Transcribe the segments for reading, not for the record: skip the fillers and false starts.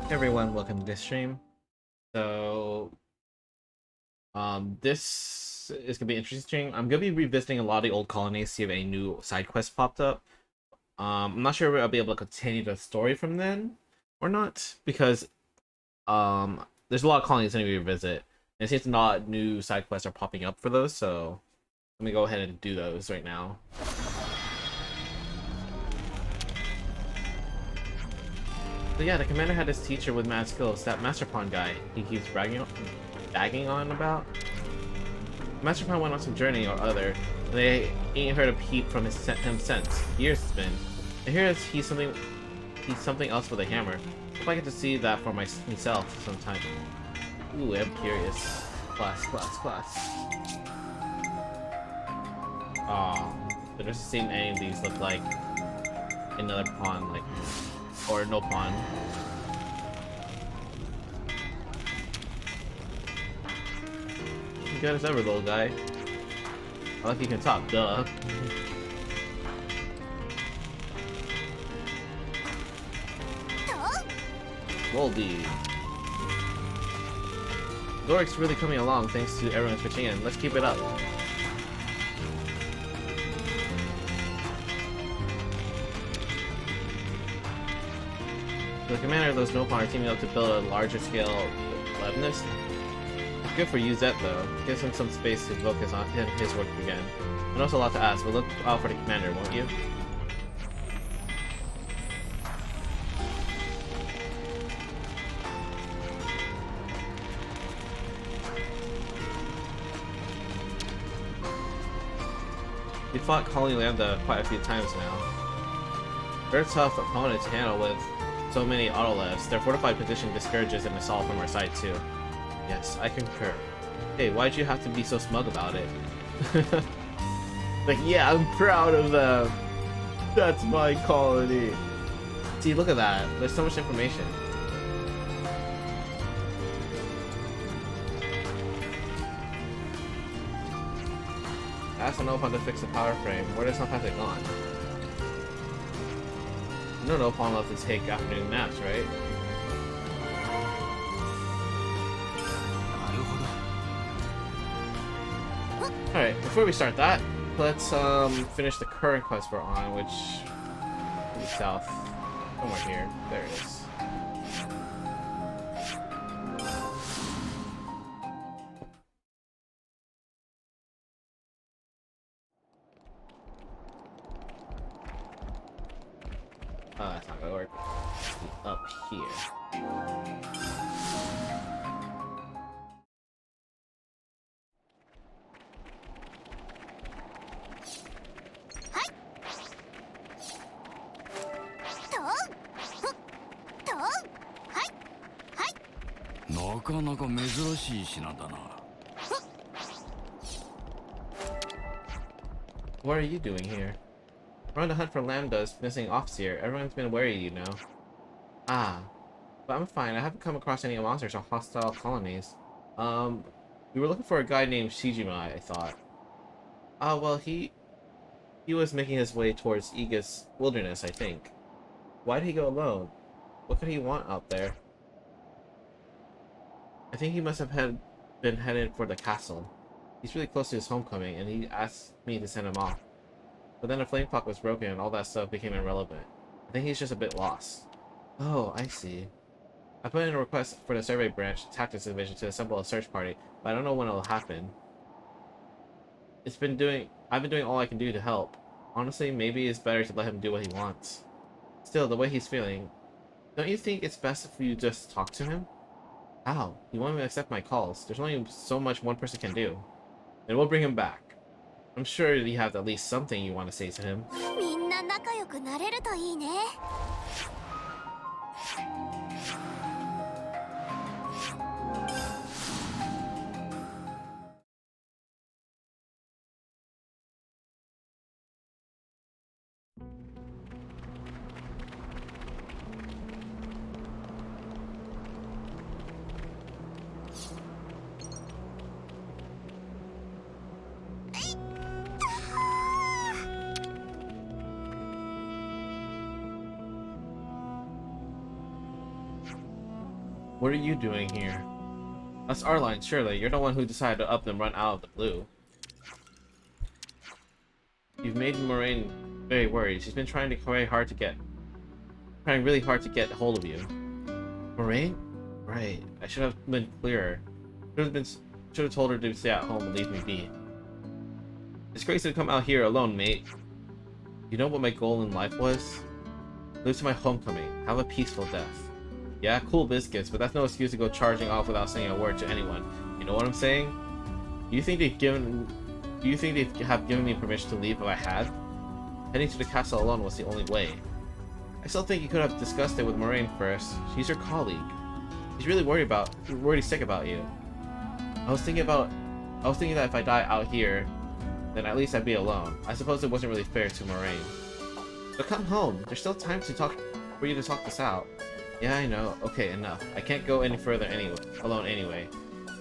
Hey everyone, welcome to this stream. So, this is gonna be an interesting stream. I'm gonna be revisiting a lot of the old colonies, see if any new side quests popped up. I'm not sure if I'll be able to continue the story from then or not, because there's a lot of colonies I need to revisit, and it seems not new side quests are popping up for those. So, let me go ahead and do those right now. So yeah, the commander had his teacher with mad skills, that Master Pawn guy he keeps bagging on about. Master Pawn went on some journey or other, and they ain't heard a peep from him since. Years it's been. I hear he's something else with a hammer. Hope I get to see that for myself sometime. Ooh, I'm curious. Class. Aw, but just seeing any of these look like another pawn, like, or no pawn. You good as ever, little guy. I like you can talk, duh. Voldy. Doric's really coming along thanks to everyone pitching in. Let's keep it up. The commander of those no pawn are teaming up to build a larger scale Leibniz. Good for you, Zet, though. Gives him some space to focus on his work again. And also a lot to ask, but look out for the commander, won't you? We fought Colony Lambda quite a few times now. They're a tough opponent to handle with so many autolevs. Their fortified position discourages an assault from our side too. Yes, I concur. Hey, why'd you have to be so smug about it? Like, yeah, I'm proud of them. That's my colony. See, look at that. There's so much information. Ask Nopon to fix the power frame. Where does Nopon gone? You know Nopon loves to take afternoon naps, right? Alright, before we start that, let's finish the current quest we're on, which is south. Somewhere here. There it is. Oh, that's not gonna work. Up here. What are you doing here? We're on the hunt for Lambda's missing officer. Everyone's been wary, you know. Ah, but I'm fine. I haven't come across any monsters or hostile colonies. We were looking for a guy named Shijima, I thought. Ah, well, he was making his way towards Iga's wilderness, I think. Why did he go alone? What could he want out there? I think he must have been headed for the castle. He's really close to his homecoming, and he asked me to send him off. But then the flame clock was broken, and all that stuff became irrelevant. I think he's just a bit lost. Oh, I see. I put in a request for the survey branch tactics division to assemble a search party, but I don't know when it'll happen. I've been doing all I can do to help. Honestly, maybe it's better to let him do what he wants. Still, the way he's feeling, don't you think it's best if you just talk to him? How? He won't even accept my calls. There's only so much one person can do. And we'll bring him back. I'm sure you have at least something you want to say to him. What are you doing here? That's our line, surely. You're the one who decided to up and run out of the blue. You've made Moraine very worried. She's been trying really hard to get a hold of you. Moraine? Right. I should have been clearer. Should have told her to stay at home and leave me be. It's crazy to come out here alone, mate. You know what my goal in life was? Live to my homecoming. Have a peaceful death. Yeah, cool biscuits, but that's no excuse to go charging off without saying a word to anyone. You know what I'm saying? Do you think they'd have given me permission to leave if I had? Heading to the castle alone was the only way. I still think you could have discussed it with Moraine first. She's your colleague. She's really worried sick about you. I was thinking that if I die out here, then at least I'd be alone. I suppose it wasn't really fair to Moraine. But come home. There's still time for you to talk this out. Yeah, I know. Okay, enough. I can't go any further alone anyway.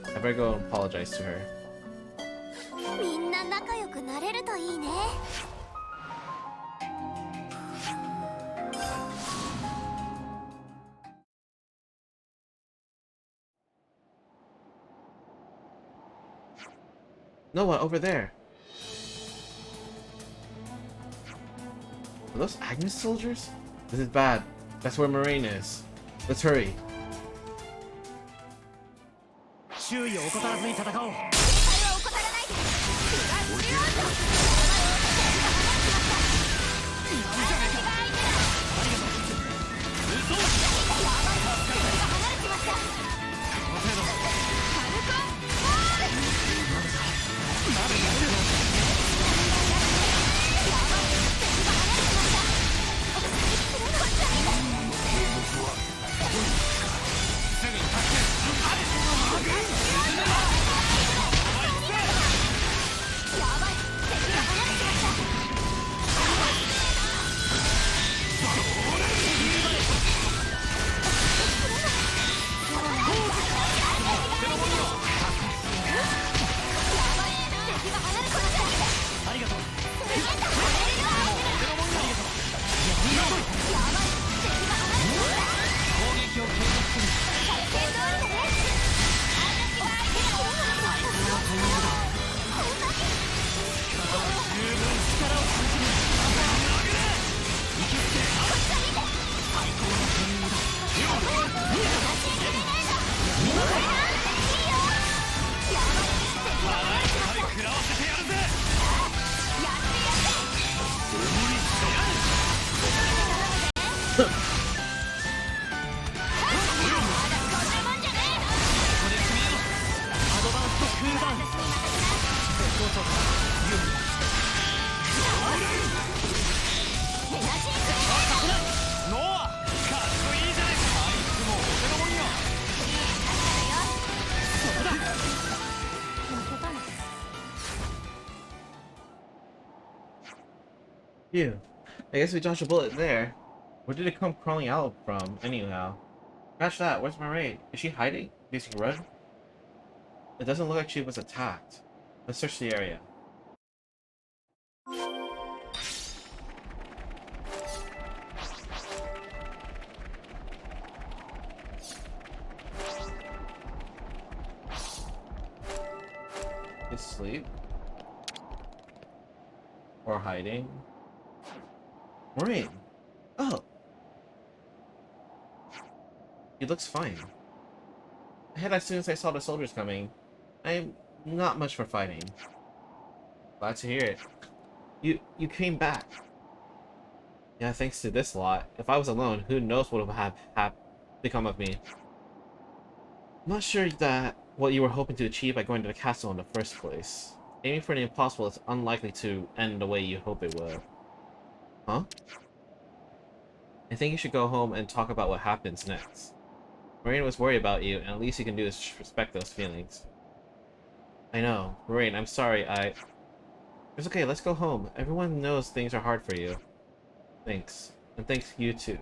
I better go and apologize to her. Noah, over there. Are those Agnes soldiers? This is bad. That's where Moraine is. Let's hurry. Phew. I guess we dodged a bullet there. Where did it come crawling out from, anyhow? Scratch that, where's Moraine? Is she hiding? Did she run? It doesn't look like she was attacked. Let's search the area. Asleep? Or hiding? Moraine! Oh! He looks fine. I hid as soon as I saw the soldiers coming. I'm not much for fighting. Glad to hear it. You came back. Yeah, thanks to this lot. If I was alone, who knows what would have become of me. I'm not sure that what you were hoping to achieve by going to the castle in the first place. Aiming for the impossible is unlikely to end the way you hope it will. Huh? I think you should go home and talk about what happens next. Moraine was worried about you, and at least you can do is respect those feelings. I know. Moraine, I'm sorry, It's okay, let's go home. Everyone knows things are hard for you. Thanks. And thanks you too.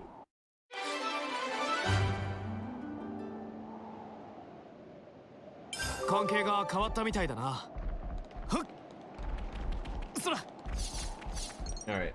Alright.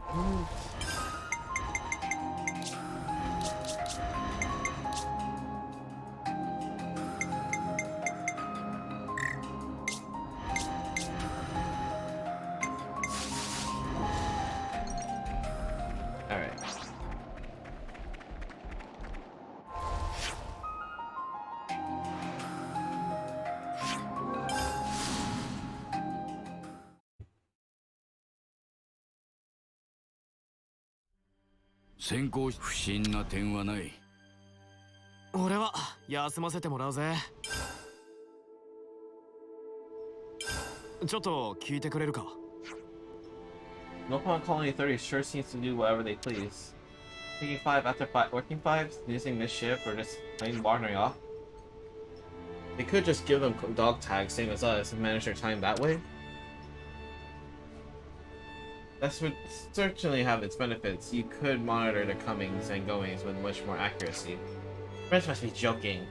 先行不審な点はない。俺は休ませてもらうぜ。ちょっと聞いてくれるか。 No Pawn Colony 30 sure seems to do whatever they please. Taking 5 after 5, working 5, using this ship, or just plain wandering off. They could just give them dog tags, same as us, and manage their time that way. That would certainly have its benefits. You could monitor their comings and goings with much more accuracy. Friends must be joking.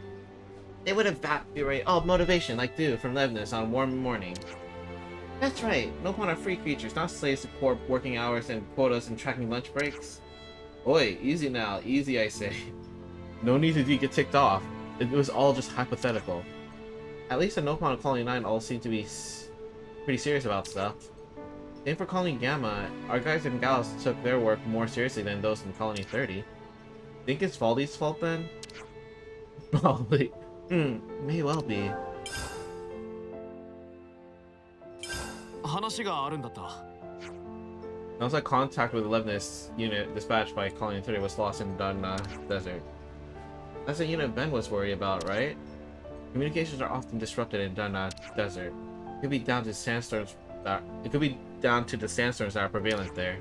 They would evaporate all motivation like dew from Leibniz on a warm morning. That's right, no Pawn are free creatures, not slaves to poor working hours and quotas and tracking lunch breaks. Oi, easy now, easy I say. No need to get ticked off. It was all just hypothetical. At least at No Pawn Colony 9 all seem to be pretty serious about stuff. Same for Colony Gamma, our guys and gals took their work more seriously than those in Colony 30. Think it's Valdi's fault then? Probably. May well be. 話があるんだった。 Sounds like contact with the Leibniz unit dispatched by Colony 30 was lost in Dun Desert. That's the unit Ben was worried about, right? Communications are often disrupted in Dun Desert. It could be down to sandstorms that are prevalent there.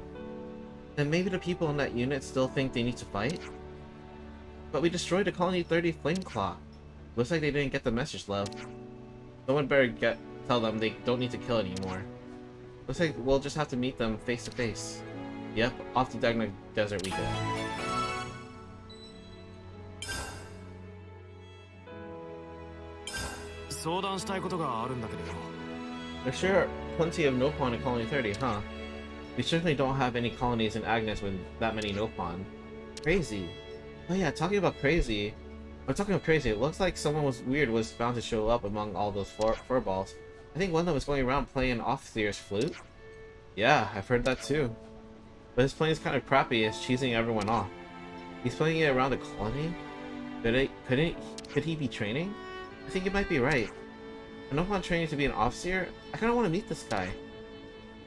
Then maybe the people in that unit still think they need to fight? But we destroyed the Colony 30 flame clock. Looks like they didn't get the message, love. Someone better tell them they don't need to kill anymore. Looks like we'll just have to meet them face to face. Yep, off to Dagna Desert we go. There sure are plenty of No Pawn in Colony 30, huh? We certainly don't have any colonies in Agnes with that many No Pawn. Crazy. Oh yeah, talking of crazy, it looks like someone was bound to show up among all those furballs. I think one of them was going around playing an officer's flute. Yeah, I've heard that too. But his playing is kind of crappy, it's cheesing everyone off. He's playing it around the colony? Could he be training? I think you might be right. I know if I'm training to be an officer, I kinda want to meet this guy.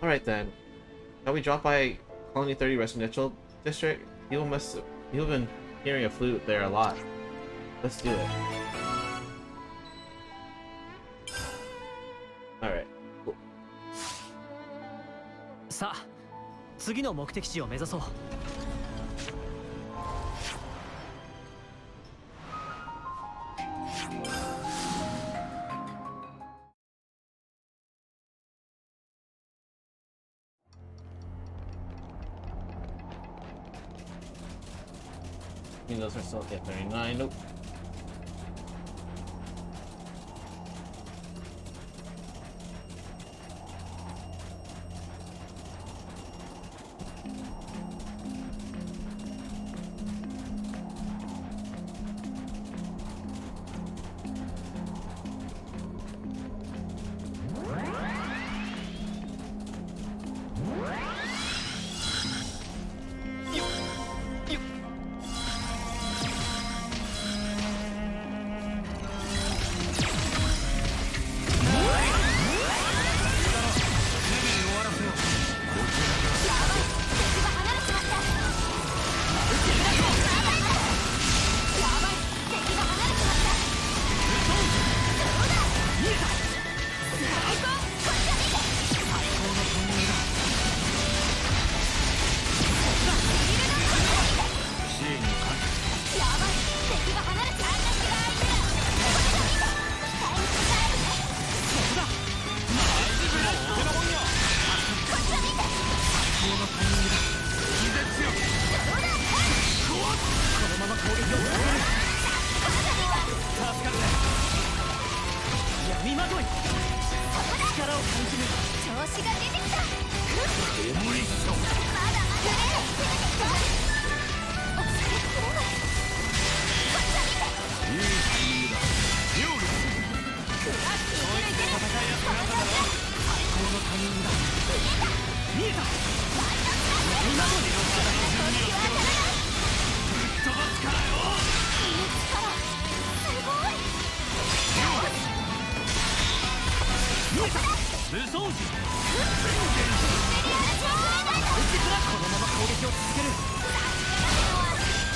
Alright then. Shall we drop by Colony 30 Residential District? You've been hearing a flute there a lot. Let's do it. Alright. Cool. さあ、次の目的地を目指そう。I think those are still at 39. Nope.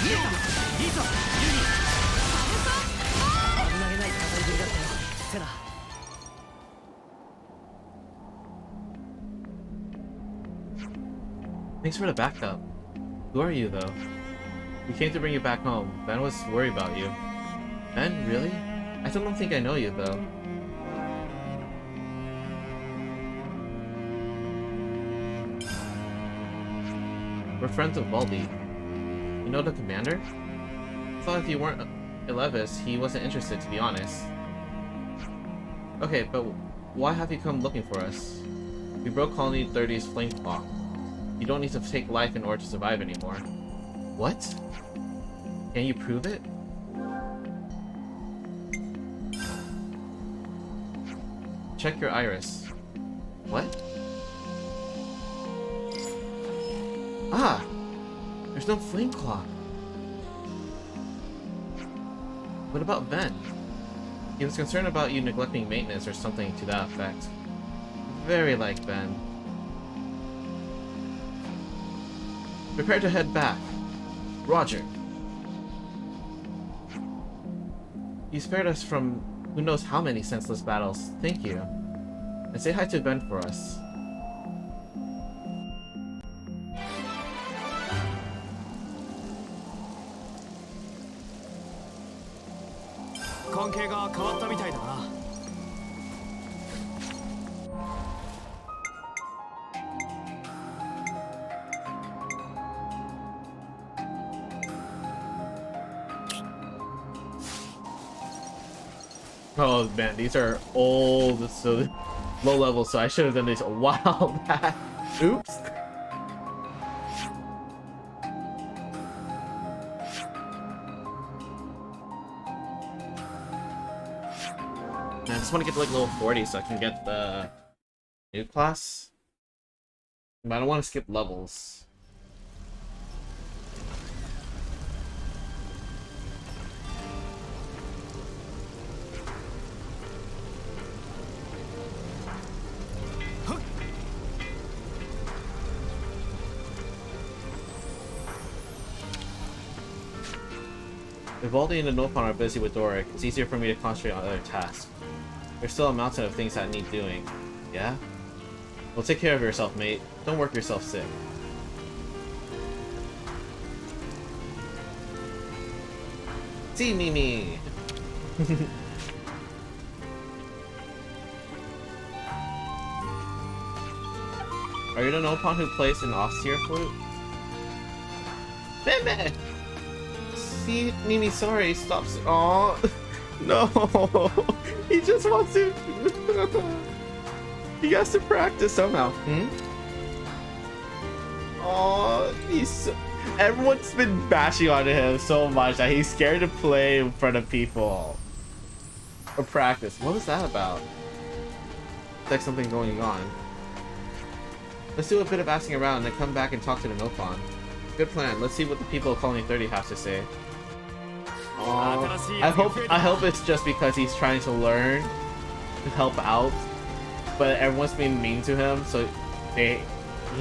いいぞユニ危なげない戦いぶりだったよセナ。 Thanks for the backup. Who are you, though? We came to bring you back home. Ben was worried about you. Ben, really? I still don't think I know you, though. We're friends of Baldi. You know the commander? I thought if you weren't Elevis, he wasn't interested, to be honest. Okay, but why have you come looking for us? We broke Colony 30's flame clock. You don't need to take life in order to survive anymore. What? Can you prove it? Check your iris. What? Ah! There's no flame clock. What about Ben? He was concerned about you neglecting maintenance or something to that effect. Very like Ben. Prepare to head back. Roger. You spared us from who knows how many senseless battles. Thank you. And say hi to Ben for us. Oh man, these are old, so low level, so I should have done this a while back. Oops. I just want to get to like level 40 so I can get the new class. But I don't want to skip levels. If Baldi and the Nopon are busy with Doric, it's easier for me to concentrate on other tasks. There's still a mountain of things that need doing. Yeah? Well, take care of yourself, mate. Don't work yourself sick. See Mimi! Are you the Nopon who plays an off-tier flute? Meme! See, Mimi, sorry, stop. Oh no, he just wants to. He has to practice somehow. Oh, he's. So... Everyone's been bashing on him so much that he's scared to play in front of people or practice. What was that about? It's like something going on. Let's do a bit of asking around and then come back and talk to the Nopon. Good plan. Let's see what the people of Colony 30 have to say. I hope it's just because he's trying to learn to help out, but everyone's being mean to him, so he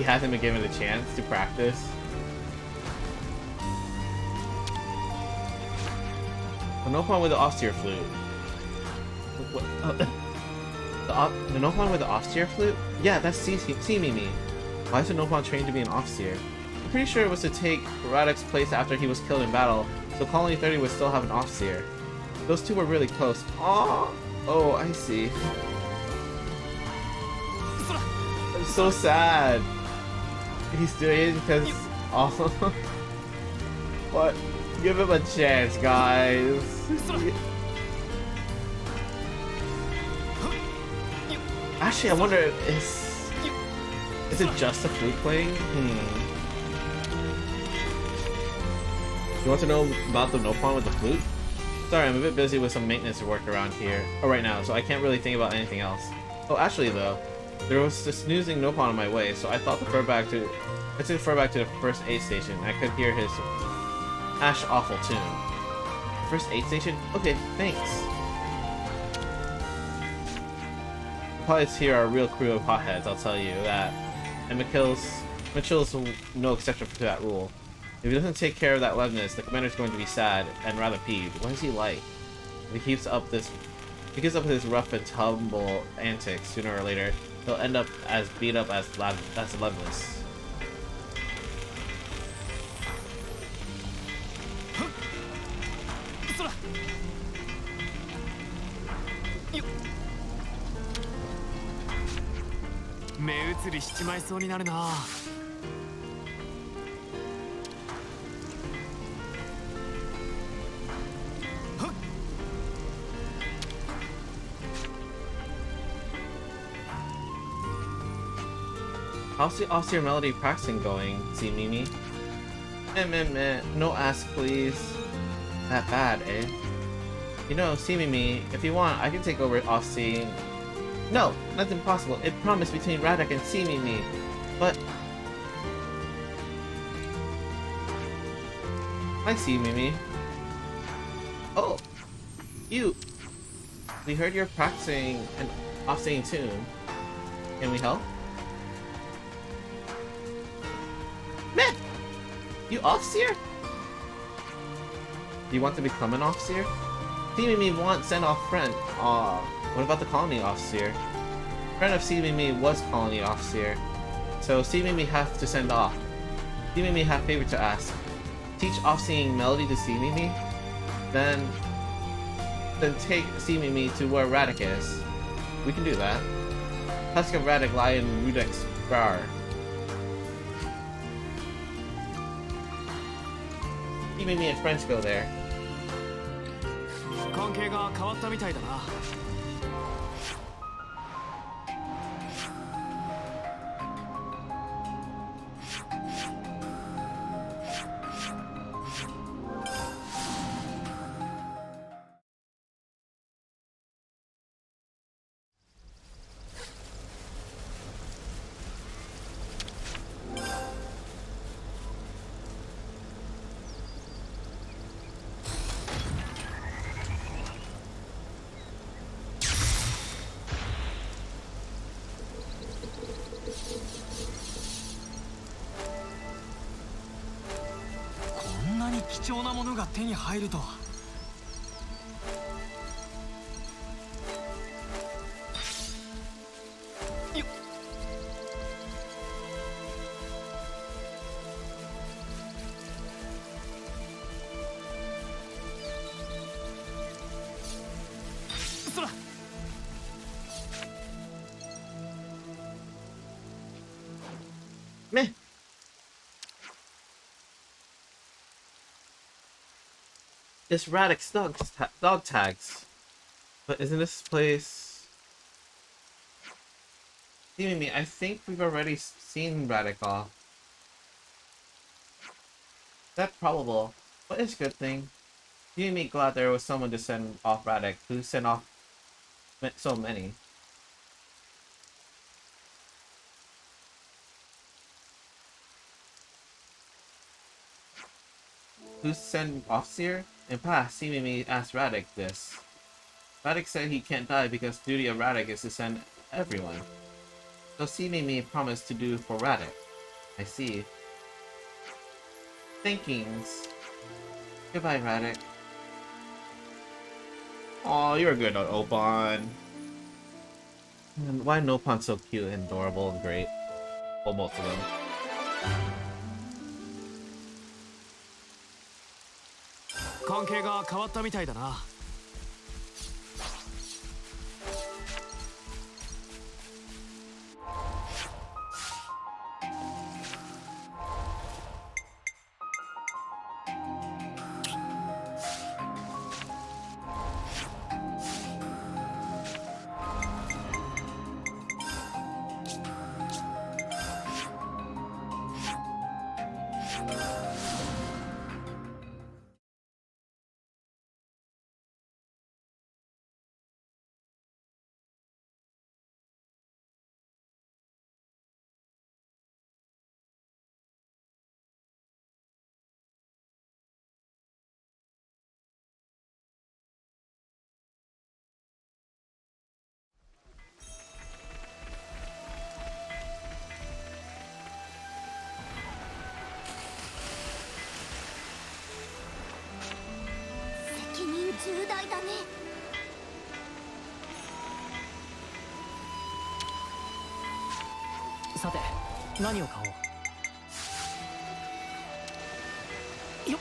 hasn't been given a chance to practice. The Nopon with the off-tier flute. The Nopon with the off-tier flute? Yeah, that's C Mimi. Why is the Nopon trained to be an off-tier? I'm pretty sure it was to take Radek's place after he was killed in battle, so Colony 30 would still have an off-tier. Those two were really close. Aww! Oh, I see. I'm so sad. He's doing it because... Oh. What? Give him a chance, guys. Actually, I wonder if is it just a flute playing? You want to know about the Nopon with the flute? Sorry, I'm a bit busy with some maintenance work around here right now, so I can't really think about anything else. Oh, actually though, there was this snoozing Nopon on my way, so I thought to refer back to the first aid station. I could hear his ash awful tune. First aid station? Okay, thanks. The pilots here are a real crew of hotheads, I'll tell you that. And Mitchell's no exception to that rule. If he doesn't take care of that Levinus, the commander's going to be sad and rather peeved. What is he like? If he keeps up his rough and tumble antics, sooner or later, he'll end up as beat up as Levinus. How's the Austere Melody practicing going, see Mimi? Meh, no ask please. That bad, eh? You know, see Mimi, if you want, I can take over Aussie. No, that's impossible. It promised between Radek and see Mimi. But... I see Mimi. Oh! You! We heard you're practicing an Aussie tune. Can we help? Meh! You Offseer? Do you want to become an Offseer? Mimi wants send off friend. Aw, what about the colony Offseer? Friend of Mimi was colony Offseer. So Mimi have to send off. Mimi have favor to ask. Teach off-seeing Melody to Mimi? Then take Mimi to where Radek is. We can do that. Husk of Radek lie in Rudek's bar. Mimi and friends go there. 関係が変わったみたいだな。貴重なものが手に入るとは。よっ。そら。Meh. This Radix dog tags. But isn't this place... Mimi, I think we've already seen Radix. That's probable. But it's a good thing. Mimi glad there was someone to send off Radix, who sent off so many. Who's sent Offseer? In past, Mimi asked Radek this. Radek said he can't die because the duty of Radek is to send everyone. So Mimi promised to do for Radek. I see. Thinkings. Goodbye, Radek. Aw, you're good, Opon. And why Nopon's so cute and adorable and great? Well, most of them. 関係が変わったみたいだな。重大だね。さて何を買おう。よっ。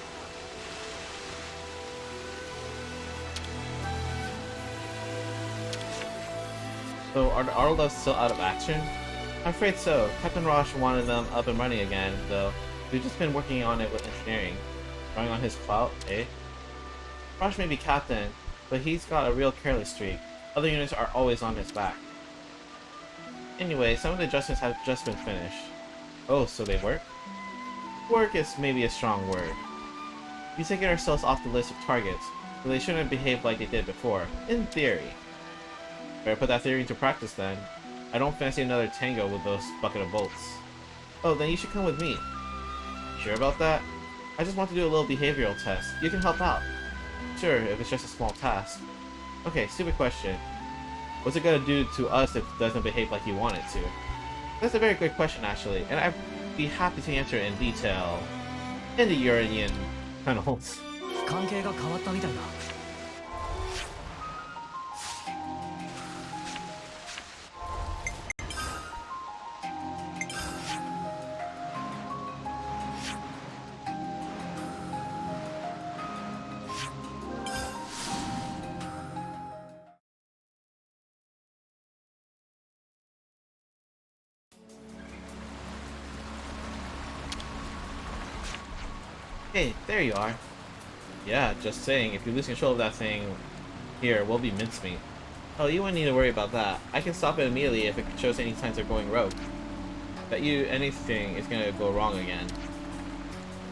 So, are the Arlevs still out of action? I'm afraid so. Captain Rosh wanted them up and running again, though. We've just been working on it with engineering. Drawing on his clout, eh? Rosh may be captain, but he's got a real careless streak. Other units are always on his back. Anyway, some of the adjustments have just been finished. Oh, so they work? Work is maybe a strong word. We've taken ourselves off the list of targets, so they shouldn't behave like they did before, in theory. Better put that theory into practice then. I don't fancy another tango with those bucket of bolts. Oh, then you should come with me. Sure about that? I just want to do a little behavioral test. You can help out. Sure, if it's just a small task. Okay, stupid question. What's it gonna do to us if it doesn't behave like you want it to? That's a very good question, actually, and I'd be happy to answer it in detail in the Uranian tunnels. 関係が変わったみたいだ。 Hey, there you are. Yeah, just saying, if you lose control of that thing here, we'll be mincemeat. Oh, you wouldn't need to worry about that. I can stop it immediately if it shows any signs of going rogue. Bet you anything is gonna go wrong again.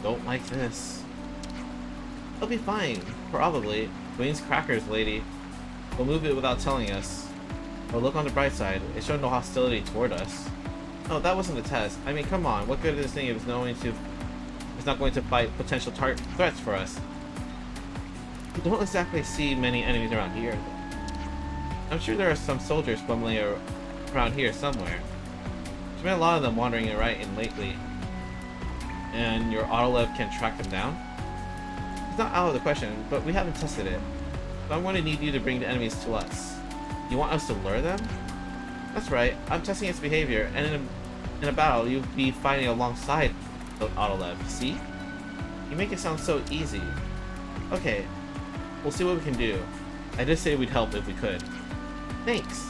Don't like this. It'll be fine, probably. Wayne's crackers, lady. We'll move it without telling us. But look on the bright side, it showed no hostility toward us. Oh, that wasn't a test. I mean, come on, what good is this thing if it's not going to fight potential threats for us? We don't exactly see many enemies around here, though. I'm sure there are some soldiers bumbling around here somewhere. There's been a lot of them wandering right in lately. And your Autolev can track them down? It's not out of the question, but we haven't tested it. So I'm going to need you to bring the enemies to us. You want us to lure them? That's right, I'm testing its behavior, and in a battle, you'll be fighting alongside the Autolev, see? You make it sound so easy. Okay, we'll see what we can do. I did say we'd help if we could. Thanks!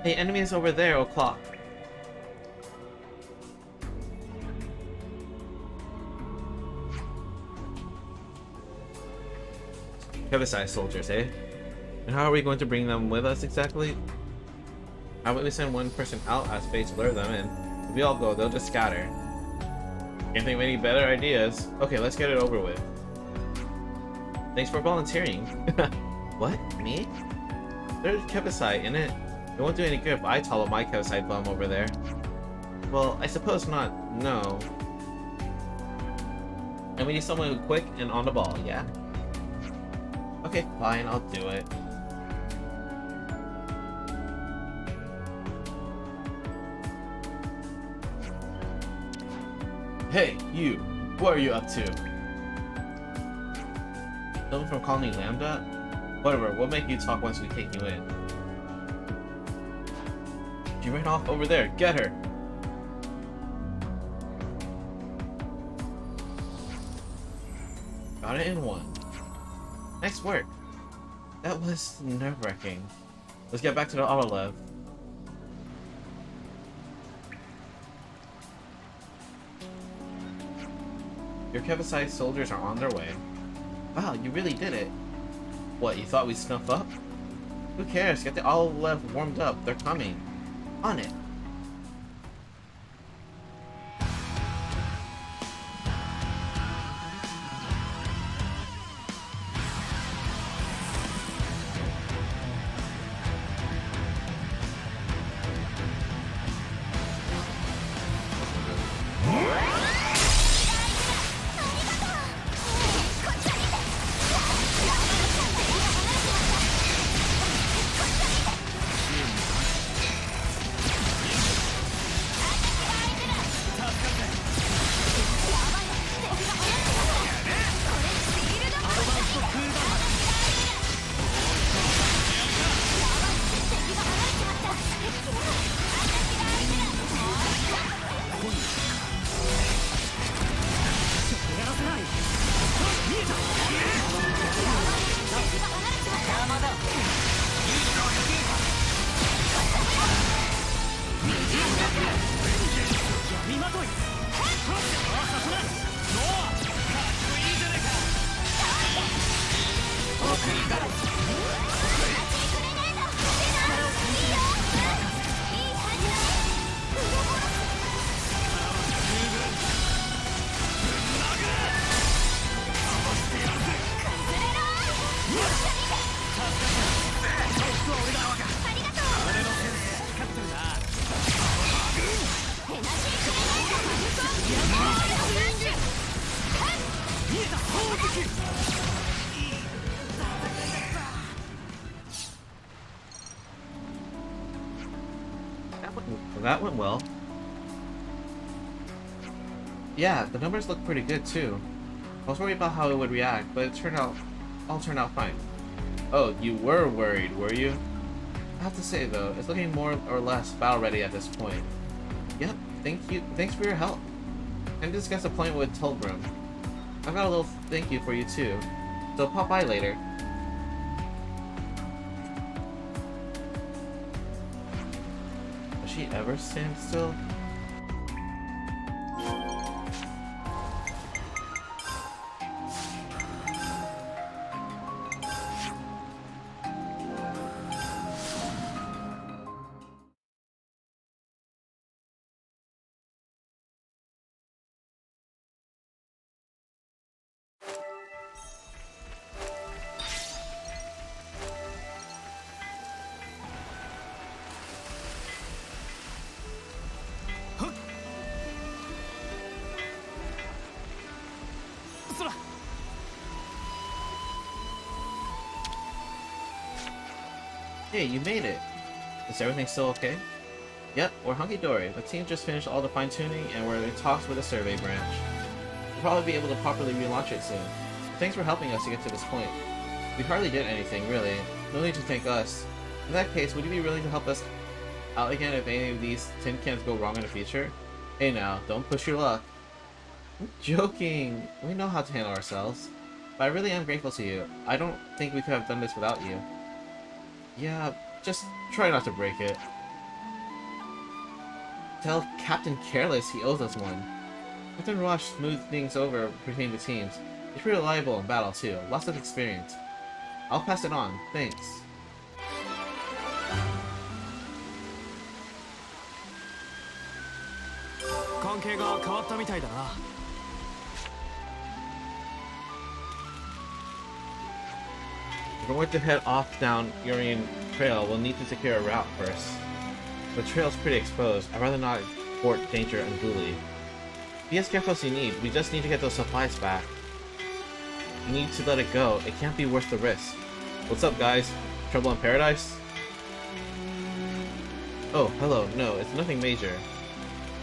Hey, enemies over there, o'clock. Heaviside soldiers, eh? And how are we going to bring them with us exactly? How about we send one person out as bait to lure them in? If we all go, they'll just scatter. Can't think of any better ideas. Okay, let's get it over with. Thanks for volunteering. What? Me? There's Kevisite in it. It won't do any good if I follow my Kevisite bum over there. Well, I suppose not, no. And we need someone who's quick and on the ball, yeah? Okay, fine, I'll do it. Hey, you! What are you up to? Someone from Colony Lambda? Whatever, we'll make you talk once we take you in. She ran off over there. Get her! Got it in one. Nice work. That was nerve-wracking. Let's get back to the Autolev. Your Kevisite soldiers are on their way. Wow, you really did it. What, you thought we'd snuff up? Who cares? Get the Autolev warmed up. They're coming. On it. That went well. Yeah, the numbers look pretty good too. I was worried about how it would react, but all turned out fine. Oh, you were worried, were you? I have to say though, it's looking more or less battle ready at this point. Yep, thanks for your help. And discuss a point with Tolbrum. I've got a little thank you for you too, so pop by later. Does she ever stand still? Hey, you made it! Is everything still okay? Yep, we're hunky-dory. The team just finished all the fine-tuning and we're in talks with the survey branch. We'll probably be able to properly relaunch it soon. Thanks for helping us to get to this point. We hardly did anything, really. No need to thank us. In that case, would you be willing to help us out again if any of these tin cans go wrong in the future? Hey now, don't push your luck. I'm joking! We know how to handle ourselves. But I really am grateful to you. I don't think we could have done this without you. Yeah, just try not to break it. Tell Captain Careless he owes us one. Captain Rush smoothed things over between the teams. He's pretty reliable in battle too, lots of experience. I'll pass it on, thanks. If we're going to head off down Urian Trail, we'll need to secure a route first. The trail's pretty exposed. I'd rather not court danger unduly. Be as careful as you need. We just need to get those supplies back. You need to let it go. It can't be worth the risk. What's up, guys? Trouble in paradise? Oh, hello. No, it's nothing major.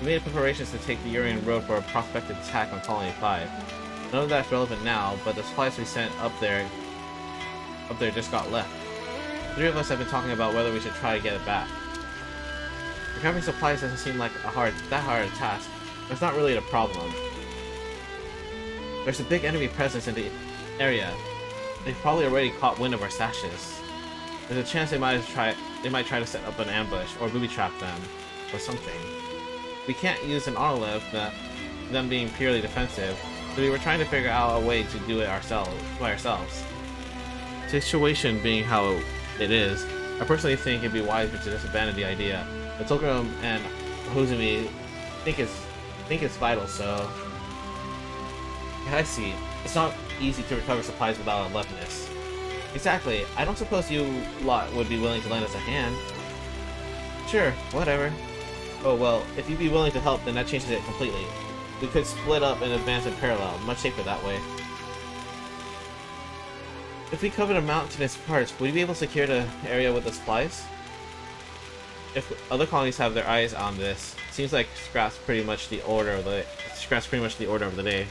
We made preparations to take the Urian Road for a prospective attack on Colony 5. None of that's relevant now, but the supplies we sent up there just got left. The three of us have been talking about whether we should try to get it back. Recovering supplies doesn't seem like that hard a task, but it's not really a problem. There's a big enemy presence in the area. They've probably already caught wind of our stashes. There's a chance they might try to set up an ambush or booby trap them, or something. We can't use an autoliv, them being purely defensive, so we were trying to figure out a way to do it by ourselves. Situation being how it is, I personally think it'd be wiser to just abandon the idea. But Tolkien and Hozumi think it's vital, so yeah, I see. It's not easy to recover supplies without alertness. Exactly. I don't suppose you lot would be willing to lend us a hand. Sure, whatever. Oh well, if you'd be willing to help, then that changes it completely. We could split up and advance in parallel, much safer that way. If we covered a mountainous parts, would you be able to secure the area with the supplies? If other colonies have their eyes on this, seems like scraps pretty much the order of the day.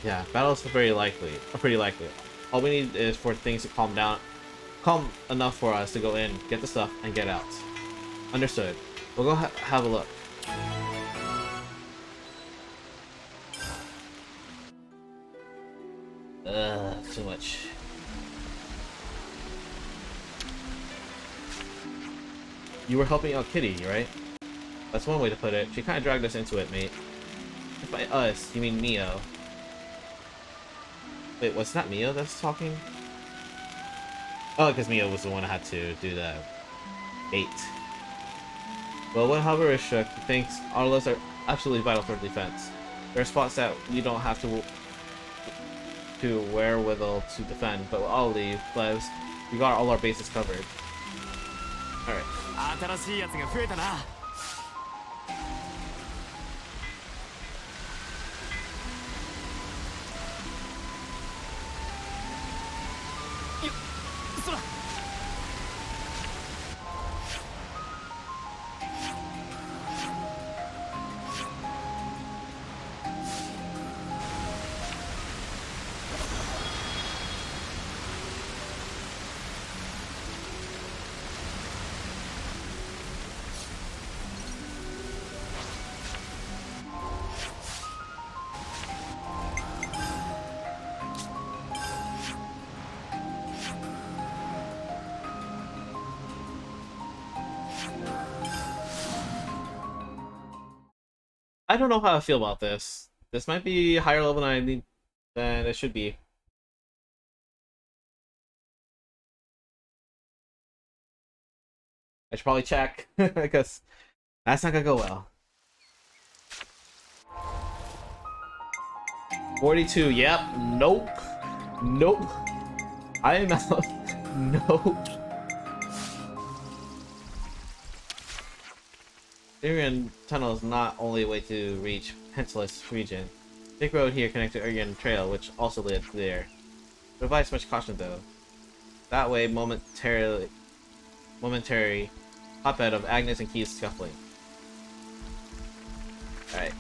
Yeah, battles are pretty likely. All we need is for things to calm enough for us to go in, get the stuff, and get out. Understood. We'll go have a look. Too much. You were helping out Kitty, right? That's one way to put it. She kind of dragged us into it, mate. If by us, you mean Mio. Wait, was that Mio that's talking? Oh, because Mio was the one that had to do the bait. Well, however is shook, thinks Autolivs are absolutely vital for defense. There are spots that we don't have to wherewithal to defend, but I'll leave. Plebs, We got all our bases covered. Alright. 新しいやつが増えたな。よっ、そら。I don't know how I feel about this. This might be higher level than it should be. I should probably check, because that's not gonna go well. 42, yep, nope, nope. I am out, nope. Irian Tunnel is not only a way to reach Penteless region. Big road here connects to Irian Trail, which also leads there. Provides much caution though. That way, momentary hotbed of Agnes and Keys scuffling. Alright.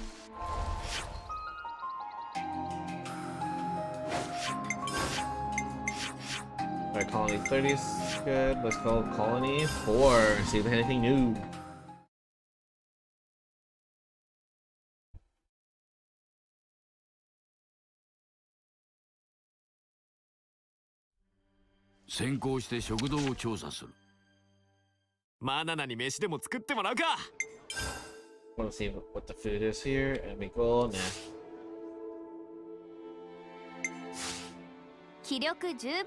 Alright, Colony 30 is good. Let's go Colony 4. See if there's anything new. Wanna see what the food is here, and we go, nah. 気力十分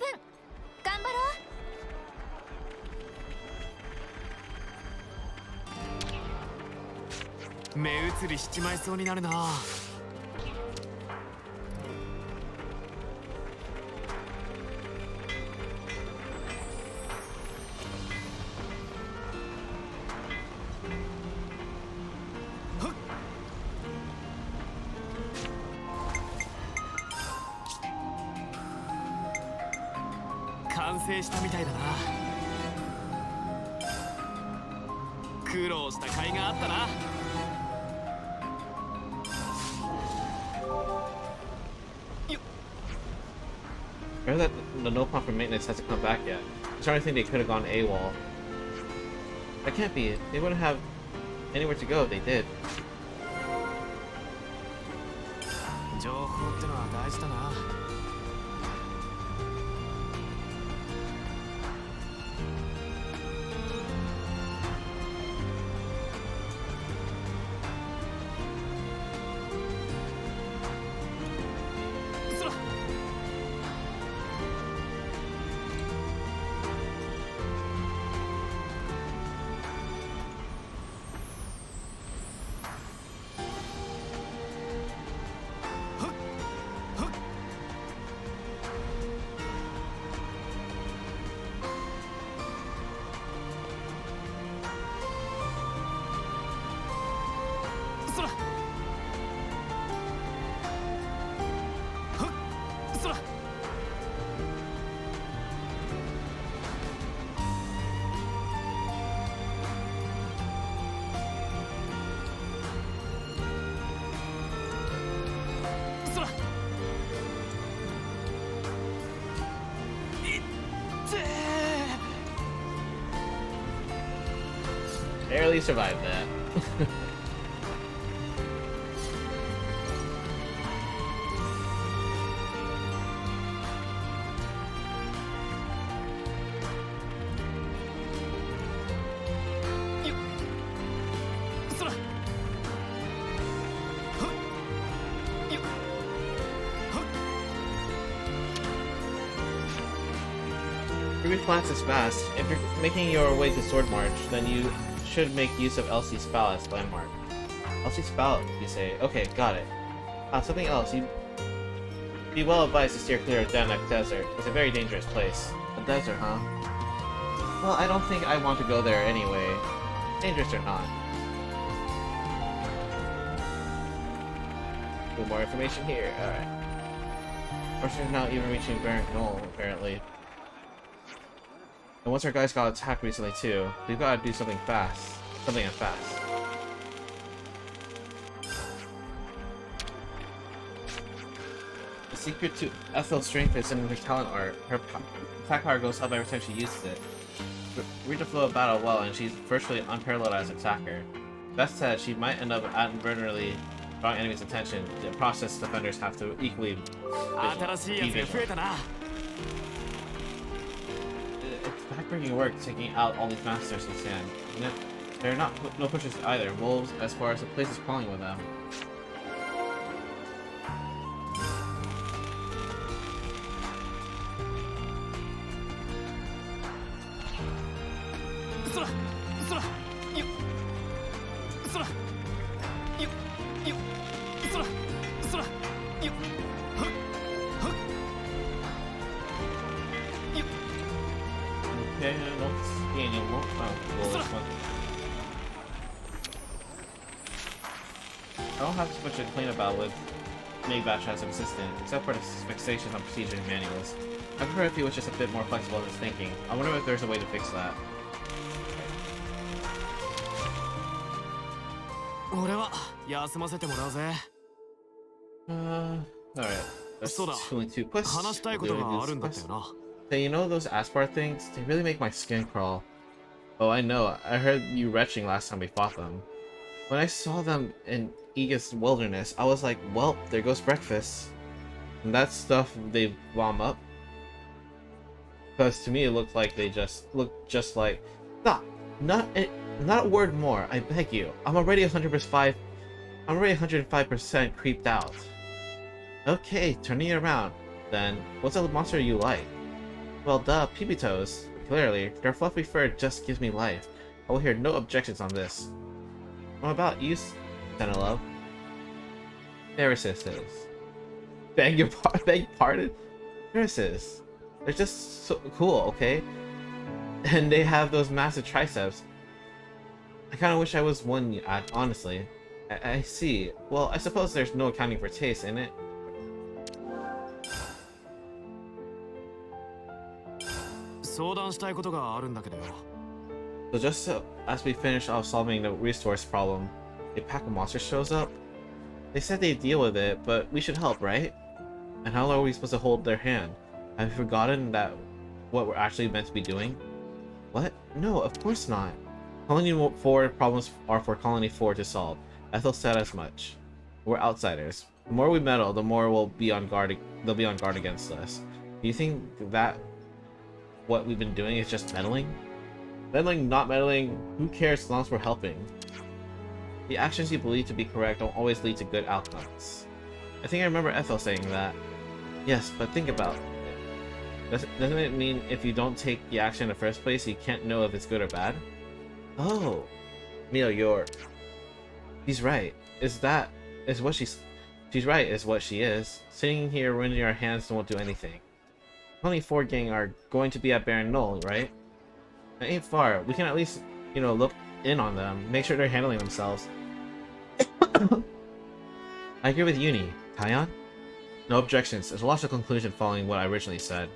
頑張ろう。目移りしちまいそうになるな。完成したみたいだな。苦労した甲斐があったな。I heard that the no pump for maintenance hasn't come back yet. I'm starting to think they could have gone AWOL. That can't be it. They wouldn't have anywhere to go if they did. 情報ってのは大事だな。Barely survived that. Ruby Flats is fast. If you're making your way to Sword March, then you should make use of Elsie's Spell as landmark. Elsie's Spell, you say. Okay, got it. Something else. You'd be well advised to steer clear of Danak Desert. It's a very dangerous place. A desert, huh? Well, I don't think I want to go there anyway. Dangerous or not. A little more information here. Alright. Fortunately, not even reaching Baron Knoll, apparently. And once our guys got attacked recently too, we've got to do something fast. Something and fast. The secret to Ethel's strength is in her talent art. Her attack power goes up every time she uses it. Read the flow of battle well, and she's virtually unparalleled as an attacker. That said, she might end up inadvertently drawing enemies' attention. The process defenders have to equally be vigilant. It's backbreaking work taking out all these masters in sand. You know, they're not no pushers either. Wolves as far as the place is crawling with them. Okay, I don't see any more. I don't have too much to complain about with Magbatch as an assistant, except for the fixation on procedure and manuals. I prefer if he was just a bit more flexible in his thinking. I wonder if there's a way to fix that. Alright. That's only 2 quests. So you know those Aspar things? They really make my skin crawl. Oh, I know. I heard you retching last time we fought them. When I saw them in Aegis Wilderness, I was like, well, there goes breakfast. And that stuff they bomb up. Because to me it looked like they looked just like... Stop! Not a word more, I beg you. I'm already 105% creeped out. Okay, turning it around. Then, what's a monster you like? Well, duh, Pibitoes. Clearly, their fluffy fur just gives me life. I will hear no objections on this. What about you, Senelove? Pharises. Beg your pardon? Pharises. They're just so cool, okay? And they have those massive triceps. I kinda wish I was one, honestly. I see. Well, I suppose there's no accounting for taste, in it? So just as we finish off solving the resource problem, a pack of monsters shows up. They said they'd deal with it, but we should help, right? And how long are we supposed to hold their hand? Have you forgotten that what we're actually meant to be doing? What? No, of course not. Colony 4 problems are for Colony 4 to solve. Ethel said as much. We're outsiders. The more we meddle, the more we'll be on guard. They'll be on guard against us. Do you think that what we've been doing is just meddling? Meddling, not meddling, who cares as long as we're helping? The actions you believe to be correct don't always lead to good outcomes. I think I remember Ethel saying that. Yes, but think about it. Doesn't it mean if you don't take the action in the first place, you can't know if it's good or bad? Oh, Mio, he's right. She's right, is what she is. Sitting here ruining our hands won't do anything. Only 4 gang are going to be at Baron Knoll, right? It ain't far. We can at least, look in on them, make sure they're handling themselves. I agree with Uni. Tyon? No objections. There's a logical conclusion following what I originally said.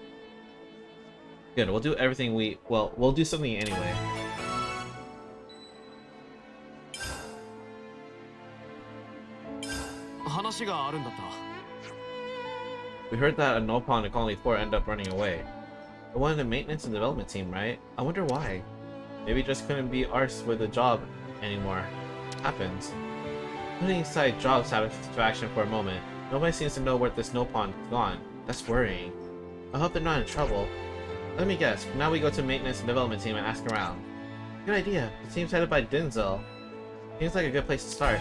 Good, we'll do everything we'll do something anyway. We heard that a Nopon and Colony 4 ended up running away. The one in the maintenance and development team, right? I wonder why. Maybe it just couldn't be ours with the job anymore. Happens. Putting aside job satisfaction for a moment, nobody seems to know where this Nopon's gone. That's worrying. I hope they're not in trouble. Let me guess, now we go to maintenance and development team and ask around. Good idea. The team's headed by Denzel. Seems like a good place to start.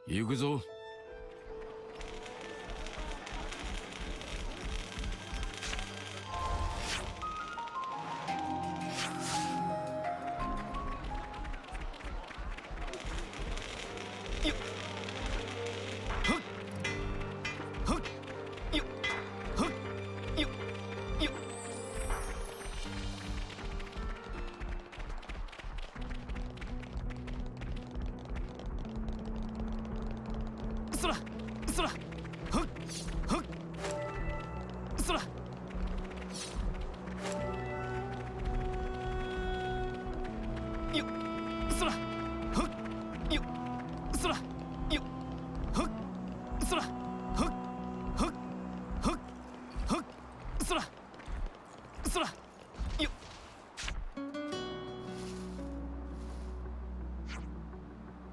Yukuzo. はっはっそらよっそらはっよっそらよっはっそらはっはっはっはっそらそらよっ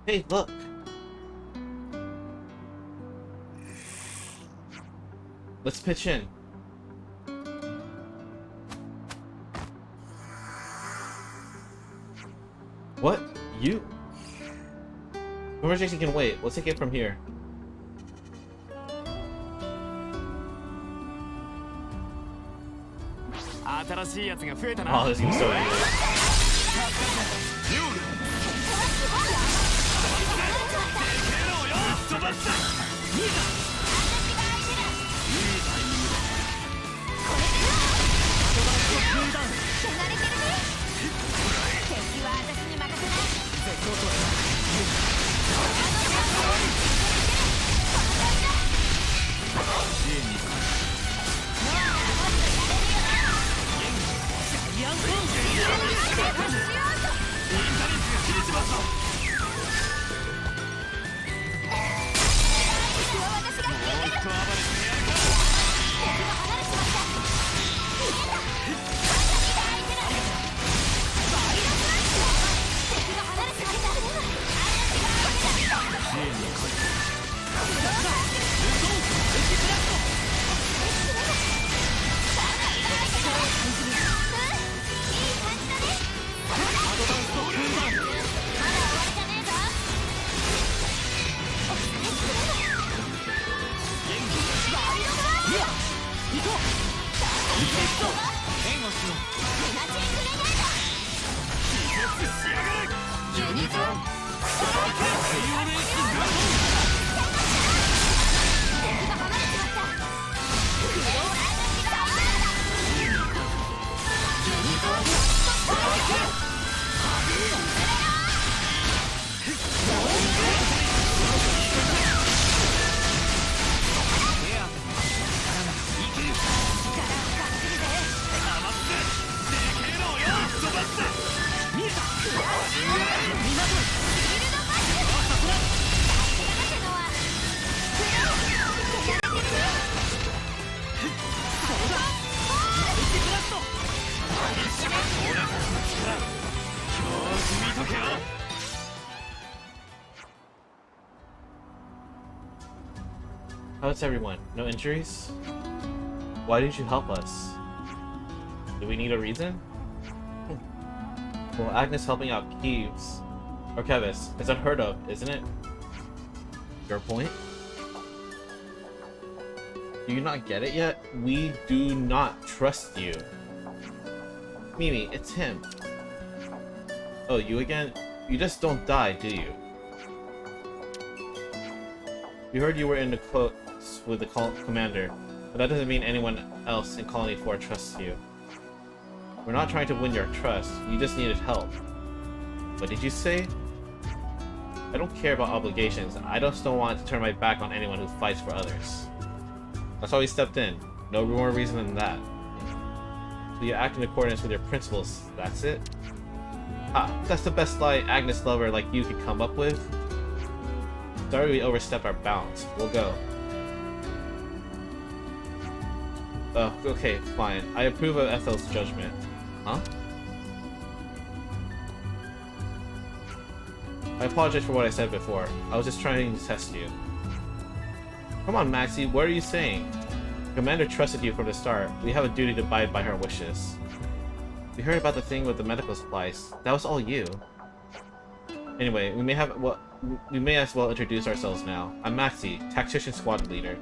Hey, look. Let's pitch in. What? You? Conversation can wait. Let's take it from here. Oh, this seems so angry. How's everyone? No injuries? Why did you help us? Do we need a reason? Well, Agnes helping out Keeves, or Kevis, is unheard of, isn't it? Your point? Do you not get it yet? We do not trust you. Mimi, it's him. Oh, you again? You just don't die, do you? We heard you were in the quotes with the commander, but that doesn't mean anyone else in Colony 4 trusts you. We're not trying to win your trust, you just needed help. What did you say? I don't care about obligations, I just don't want to turn my back on anyone who fights for others. That's why we stepped in, no more reason than that. So you act in accordance with your principles, that's it? Ah, that's the best lie Agnes lover like you could come up with? Sorry we overstepped our bounds. We'll go. Okay, fine. I approve of Ethel's judgment. Huh? I apologize for what I said before. I was just trying to test you. Come on, Maxie, what are you saying? The commander trusted you from the start. We have a duty to abide by her wishes. We heard about the thing with the medical supplies. That was all you. Anyway, we may as well introduce ourselves now. I'm Maxie, Tactician Squad Leader.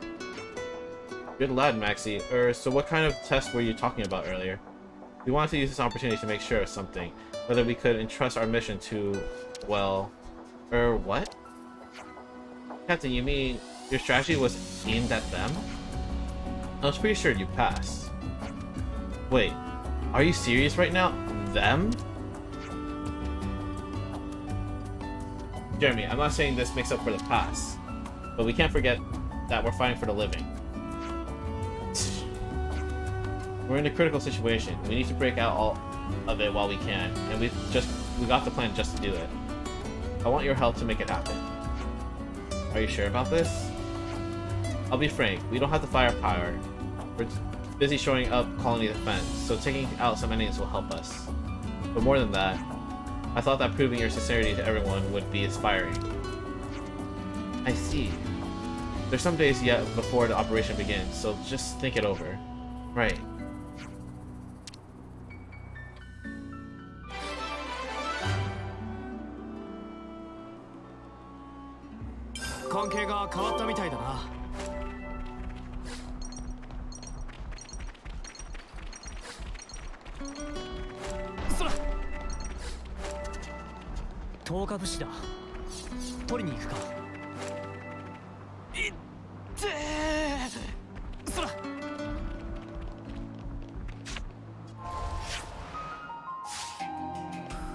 Good lad, Maxie. So what kind of test were you talking about earlier? We wanted to use this opportunity to make sure of something. Whether we could entrust our mission to, well... what? Captain, you mean your strategy was aimed at them? I was pretty sure you passed. Wait, are you serious right now? Them? Jeremy, I'm not saying this makes up for the past, but we can't forget that we're fighting for the living. We're in a critical situation. We need to break out all of it while we can, and we got the plan just to do it. I want your help to make it happen. Are you sure about this? I'll be frank, we don't have the firepower. We're busy shoring up colony defense, so taking out some enemies will help us. But more than that, I thought that proving your sincerity to everyone would be inspiring. I see. There's some days yet before the operation begins, so just think it over. Right.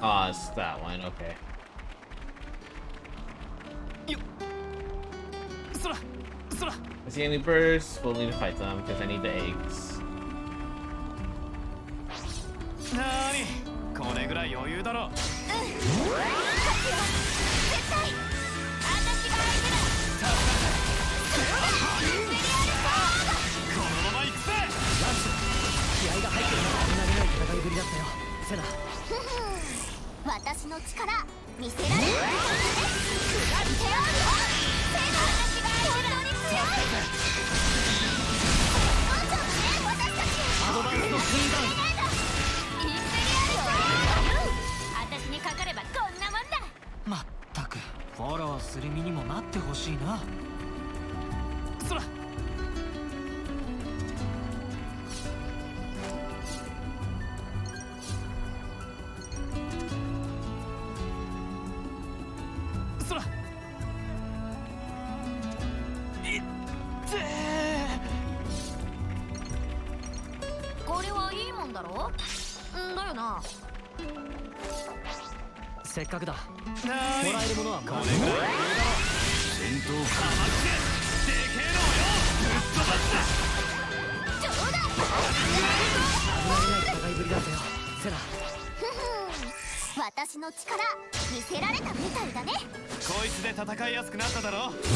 Ah, it's that one, okay. I see any birds, we'll need to fight them because I need the eggs. なーにこれぐらい余裕だろ。絶対私が相手だ。このまま行くぜ。ランス気合が入ってるのが危なげない戦いぶりだったよセナ。私の力見せられる。手をセナ私が相手だ。強い。私たちアドバンスのスインダウン。私にかかればこんなもんだ。まったくフォローする身にもなってほしいな。そら。そら。いってこれはいいもんだろ。だよな。せっかくだ。なーにもらえるものはこれぐらい余裕だろ。戦闘甘くてでけえのをよぶっ飛ばすな。どうだ。危なげない戦いぶりだったよセナ。私の力見せられたみたいだね。こいつで戦いやすくなっただろ。甘くて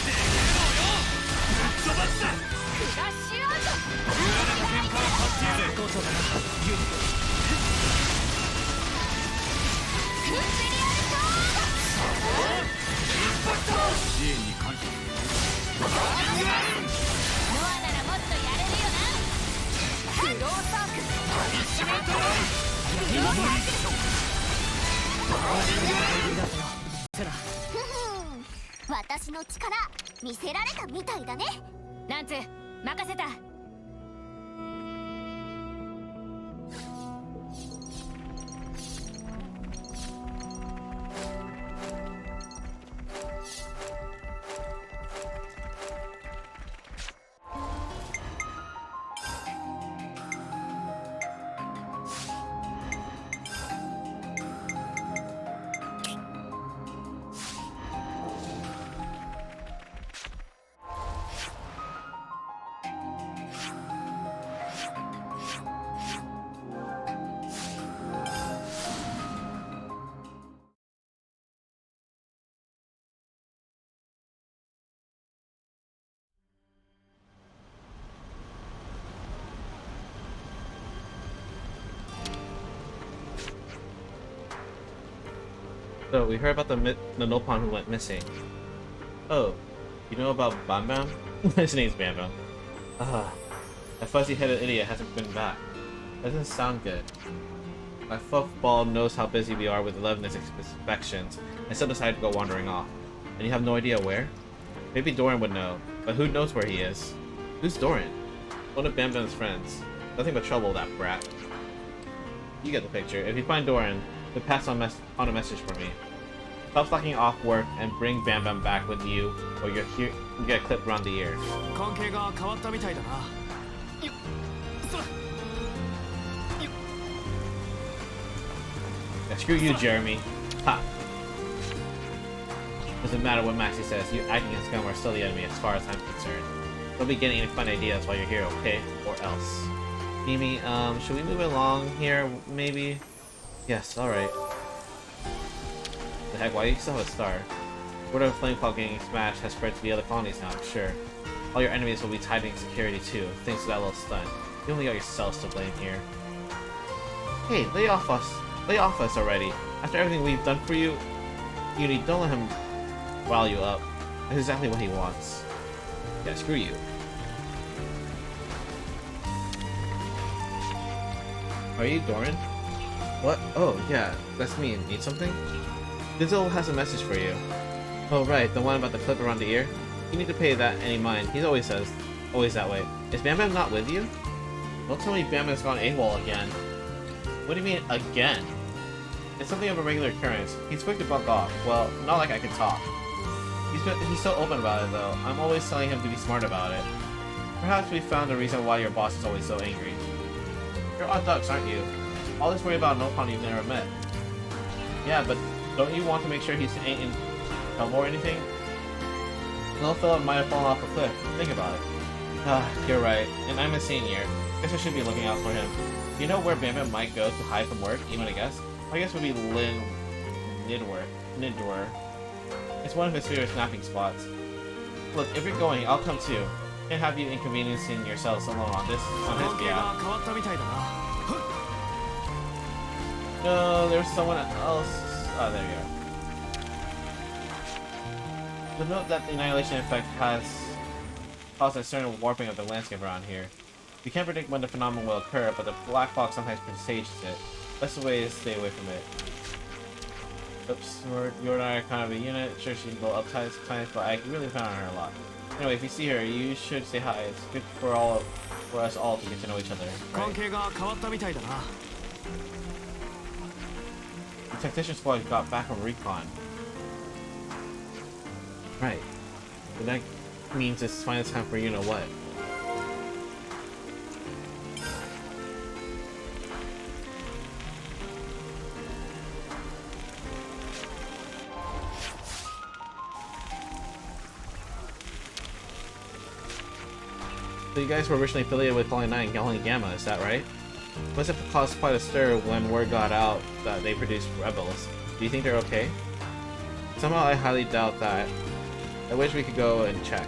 でけえのをよぶっ飛ばすな。クラッシュアウト。売られた喧嘩は買ってやる。絶好調だなユニ。インペリアルソ支援に感謝。ード。ノアならもっとやれるよな。クローサークしまったわ。セナ。私の力見せられたみたいだね。ランツ任せた。So, we heard about the Nopon who went missing. Oh, you know about Bam Bam? His name's Bam Bam. That fuzzy-headed idiot hasn't been back. Doesn't sound good. My fuckball knows how busy we are with 11 inspections, and still decided to go wandering off. And you have no idea where? Maybe Doran would know, but who knows where he is? Who's Doran? One of Bam Bam's friends. Nothing but trouble, that brat. You get the picture. If you find Doran, then pass on a message for me. Stop slacking off work and bring Bam Bam back with you, or you get clipped around the ears. 関係が変わったみたいだな。よっ、そら。よっ。 Yeah, screw you, Jeremy. Ha. Doesn't matter what Maxie says, you acting and scum are still the enemy as far as I'm concerned. Don't be getting any fun ideas while you're here, okay? Or else. Mimi, should we move along here, maybe? Yes, alright. The heck, why do you still have a star? Word of Flame Cloud getting smashed has spread to the other colonies now, I'm sure. All your enemies will be tightening security too, thanks to that little stunt. You only got yourselves to blame here. Hey, lay off us already. After everything we've done for you, Uni, don't let him rile you up. That's exactly what he wants. Yeah, screw you. Are you Doran? What? Oh, yeah, that's me. Need something? Dizzle has a message for you. Oh, right, the one about the clip around the ear? You need to pay that any mind. He always says, always that way. Is Bam Bam not with you? Don't tell me Bam Bam's gone AWOL again. What do you mean, again? It's something of a regular occurrence. He's quick to bug off. Well, not like I can talk. He's so open about it, though. I'm always telling him to be smart about it. Perhaps we found the reason why your boss is always so angry. You're odd ducks, aren't you? All this worry about no pun you've never met. Yeah, but don't you want to make sure he ain't in trouble or anything? Little Philip might have fallen off a cliff. Think about it. Ah, you're right. And I'm a senior. Guess I should be looking out for him. Do you know where Bam Bam might go to hide from work? Even a guess? My guess would be Nidwar. It's one of his favorite snapping spots. Look, if you're going, I'll come too. Can't have you inconveniencing yourselves alone on his behalf. No, there's someone else. Oh, there you go. The note that the annihilation effect has caused a certain warping of the landscape around here. You can't predict when the phenomenon will occur, but the black box sometimes presages it. That's the way to stay away from it. Oops, you and I are kind of a unit. Sure, she can go uptight sometimes, but I really found on her a lot. Anyway, if you see her, you should say hi. It's good for us all to get to know each other. Right? The tactician squad got back from recon. Right. But that means it's finally time for you know what. So you guys were originally affiliated with Calling 9 and Calling Gamma, is that right? Must have caused quite a stir when word got out that they produced rebels. Do you think they're okay? Somehow I highly doubt that. I wish we could go and check.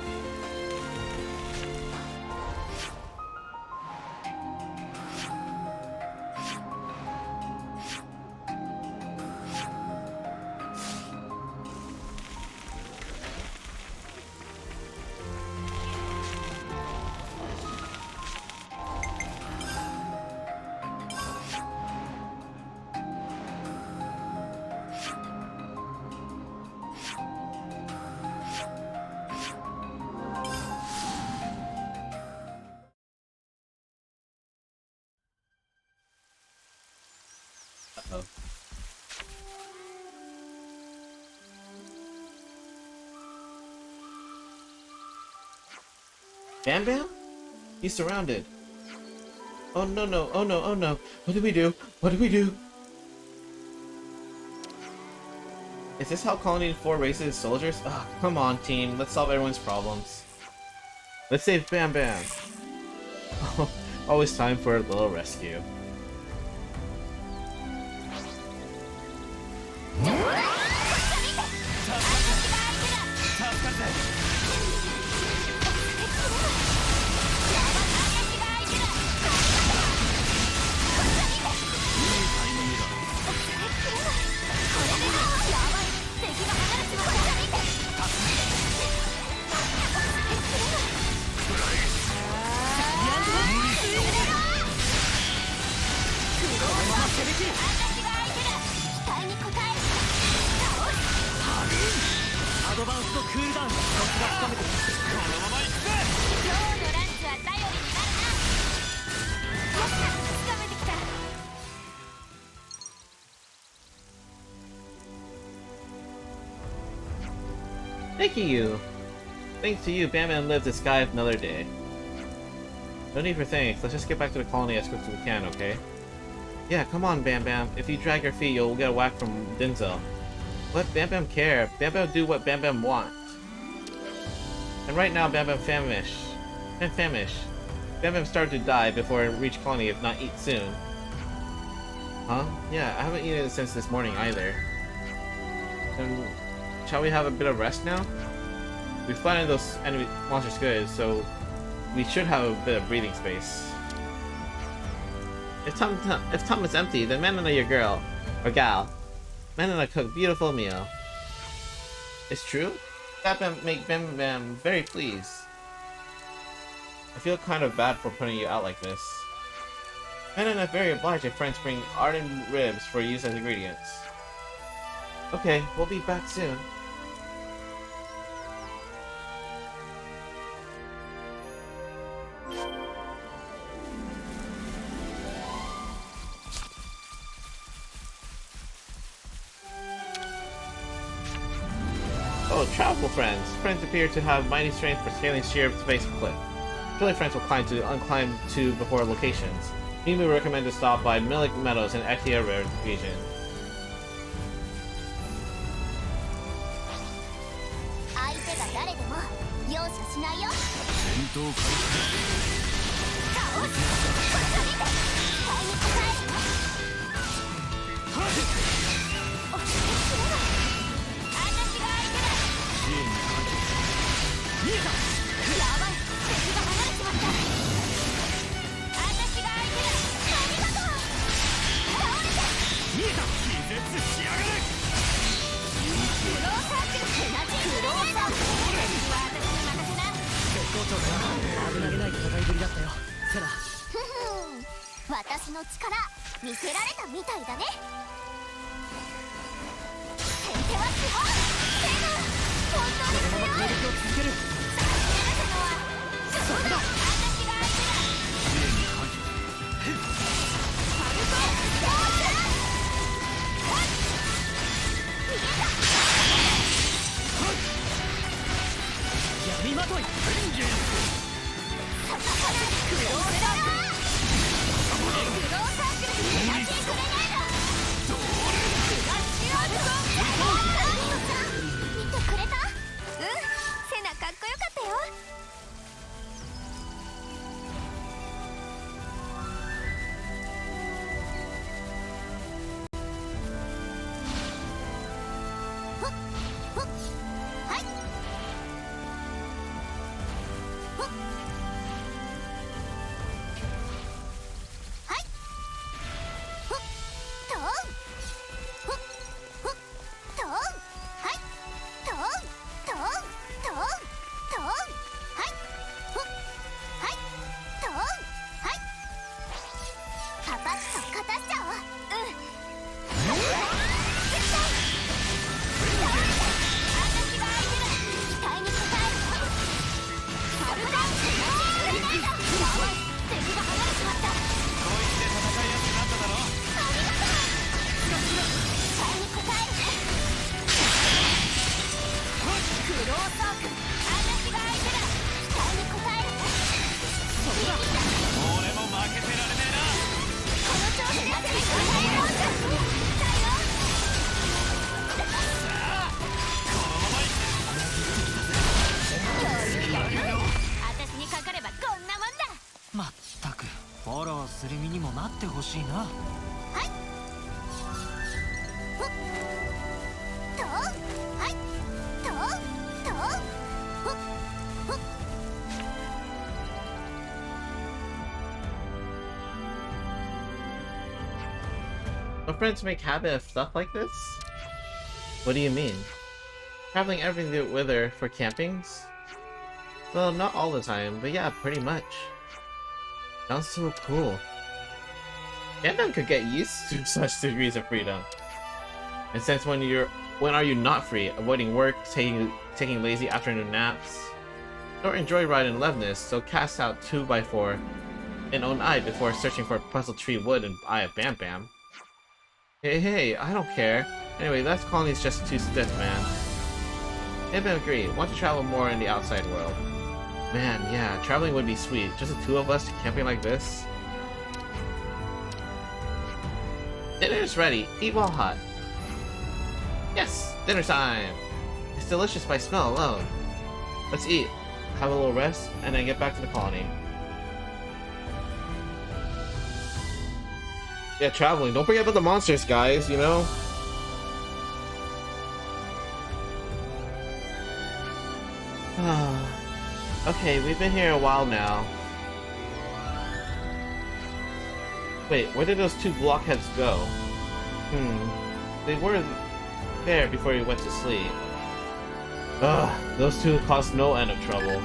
Uh-oh. Bam Bam? He's surrounded. Oh no no, oh no, oh no. What do we do? What do we do? Is this how Colony 4 raises its soldiers? Ugh, come on team, let's solve everyone's problems. Let's save Bam Bam. Always time for a little rescue. Thank you! Thanks to you, Bam Bam lived to sky another day. No need for thanks, let's just get back to the colony as quick as we can, okay? Yeah, come on Bam Bam, if you drag your feet you'll get a whack from Denzel. Let Bam Bam care. Bam Bam do what Bam Bam want. And right now, Bam Bam famish. And famish. Bam Bam started to die before it reached colony if not eat soon. Huh? Yeah, I haven't eaten it since this morning either. And shall we have a bit of rest now? We flattened those enemy monsters good, so we should have a bit of breathing space. If Tom is empty, then Manana your girl. Or gal. Manana cook beautiful meal. It's true? That make Bam Bam very pleased. I feel kind of bad for putting you out like this. Manana very obliged if friends bring ardent ribs for use as ingredients. Okay, we'll be back soon. Oh, travel friends! Friends appear to have mighty strength for scaling sheer face cliff. Surely friends will climb to unclimb to before locations. We recommend to stop by Milik Meadows in Exia region. 相手が誰でも容赦しないよ。戦闘開始。倒す。こっちを見て。期待に応える。おしめすれば。私が相手だ。支援に感謝。見えた。やばい。敵が離れちまった。私が相手だ。ありがとう。倒れた。見えた。気絶しやがる。クローサークル。クローサークル。私に任せな。絶好調だな。危なげない戦いぶりだったよセラ。ふふん、私の力見せられたみたいだね。先手は基本セナ、本当に強い。攻撃を続ける。差し出たのはそうだ。私が相手だ。支援に感謝。ファルコンどうする。逃げた。闇まとい。クローサークル。クローサークル。エナジーグレネード。クラッシュアウト。見てくれた？セナかっこよかったよ。はい。はい。トン。トン。はい。トン。トン。トン。トン。はい。はい。トン。はい。パパッと勝たしちゃおう。絶対。私が相手だ。期待に応える。ハルダンスエナジーグレネード。やばい。敵が離れちまった。こいつで戦いやすくなっただろ。ありがとう。期待に応える。クローサークル。私が相手だ。期待に応える。そうだ。俺も負けてられねえな。この調子でやっていくんだよ。だよ。私にかかればこんなもんだ。まったくフォローする身にもなってほしいな。はい。トン。はい。トン。トン。My friends make habit of stuff like this? What do you mean? Traveling everything with her for campings? Well, not all the time, but yeah, pretty much. Sounds so cool. Gundam could get used to such degrees of freedom. And since when are you not free? Avoiding work, taking lazy afternoon naps? Don't enjoy riding Levness, so cast out 2x4 and own eye before searching for puzzle tree wood and eye of Bam Bam. Hey, I don't care. Anyway, that colony's just too stiff, man. Bam Bam agree. Want to travel more in the outside world. Man, yeah, traveling would be sweet. Just the two of us camping like this. Dinner's ready. Eat while hot. Yes, Dinner time! It's delicious by smell alone. Let's eat, have a little rest, and then get back to the colony. Yeah, traveling. Don't forget about the monsters, guys, you know? Okay, we've been here a while now. Wait, where did those two blockheads go? They were there before you went to sleep. Ugh, those two caused no end of trouble.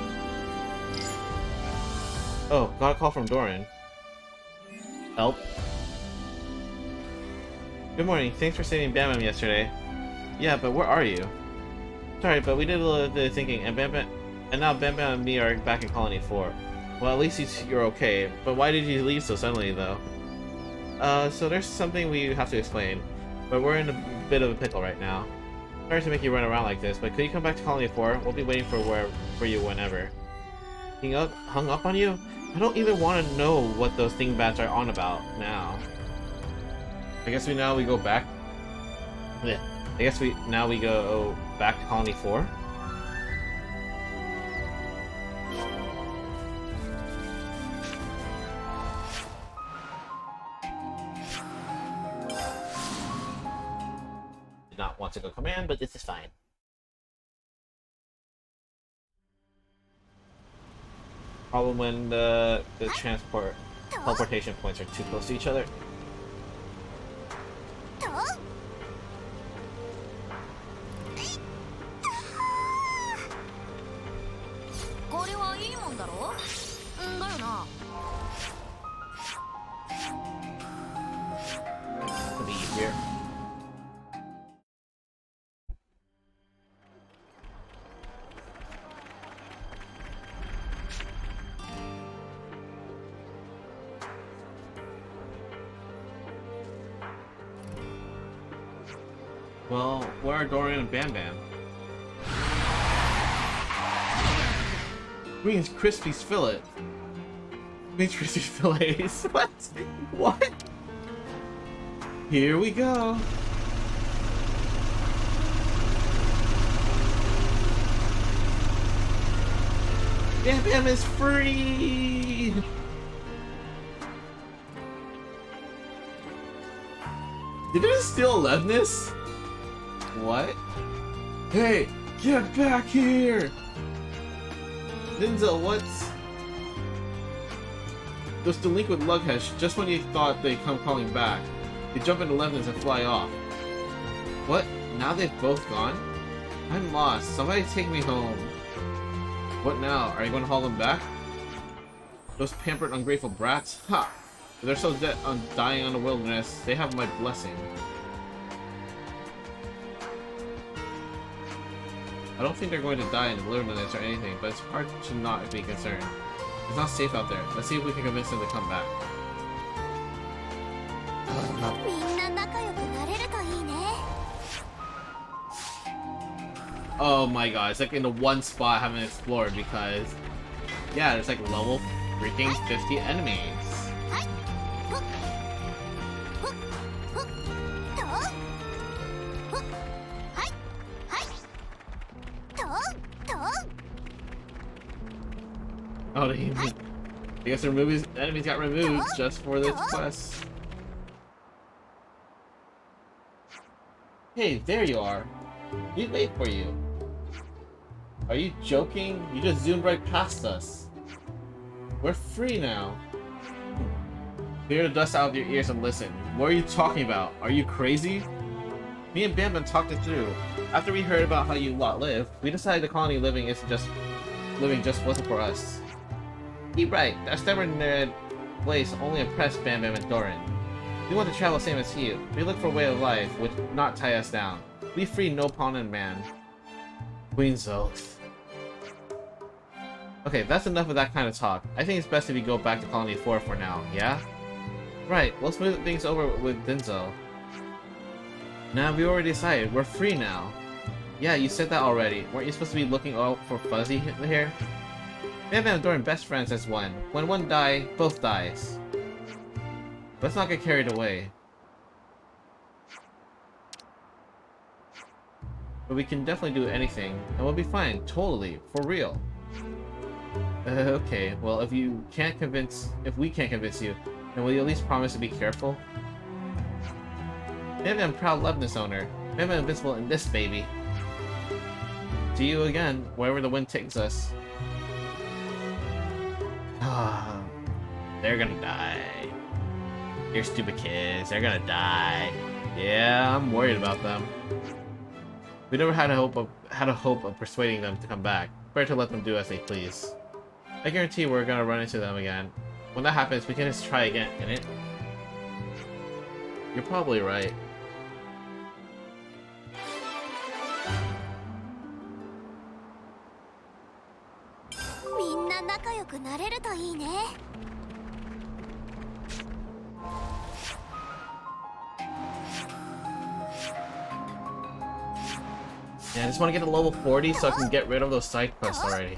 Oh, got a call from Doran. Help. Good morning, thanks for saving Bam Bam yesterday. Yeah, but where are you? Sorry, but we did a little bit of thinking, and now Bam Bam and me are back in Colony 4. Well, at least you're okay, but why did you leave so suddenly, though? So there's something we have to explain, but we're in a bit of a pickle right now. Sorry to make you run around like this, but could you come back to Colony 4? We'll be waiting for you whenever. Hung up on you? I don't even want to know what those dingbats are on about now. I guess we go back. Yeah. I guess we go back to Colony 4. Did not want to go command, but this is fine. Problem when the teleportation points are too close to each other. これはいいもんだろ？だよな。 Could be easier. Well, where are Dorian and Bam Bam? Green's Crispy's fillet. Green's Crispy's fillets. What? What? Here we go. Bam Bam is free. Did it steal Levness? What? Hey, get back here! Denzel, what's... Those delinquent lugheads, just when you thought they'd come calling back, they jump into Levness and fly off. What? Now they've both gone? I'm lost. Somebody take me home. What now? Are you going to haul them back? Those pampered, ungrateful brats? Ha! If they're so dead on dying on the wilderness, they have my blessing. I don't think they're going to die in the wilderness or anything, but it's hard to not be concerned. It's not safe out there. Let's see if we can convince them to come back. Oh my god, it's like in the one spot I haven't explored because... Yeah, there's like level freaking 50 enemies. Oh, I guess the enemies got removed just for this quest. Hey, there you are. We wait for you. Are you joking? You just zoomed right past us. We're free now. Clear the dust out of your ears and listen. What are you talking about? Are you crazy? Me and Bam Bam talked it through. After we heard about how you lot live, we decided the colony living just wasn't for us. Be right, that stubborn nerd place only impressed Bam Bam and Doran. We want to travel same as you. We look for a way of life which not tie us down. We free no pawn and man. Queen's Oath. Okay, that's enough of that kind of talk. I think it's best if we go back to Colony 4 for now, yeah? Right, let's move things over with Denzel. Nah, we already decided. We're free now. Yeah, you said that already. Weren't you supposed to be looking out for Fuzzy here? Bam Bam and Doran best friends as one. When one die, both dies. Let's not get carried away. But we can definitely do anything, and we'll be fine, totally, for real. Okay, well, if we can't convince you, then will you at least promise to be careful? Maybe I'm a proud Leibniz owner. Maybe I'm invincible in this baby. See you again, wherever the wind takes us. They're gonna die. Your stupid kids, they're gonna die. Yeah, I'm worried about them. We never had a hope of persuading them to come back. Better to let them do as they please. I guarantee we're gonna run into them again. When that happens, we can just try again, can it? You're probably right. Yeah, I just want to get to level 40 so I can get rid of those side quests already.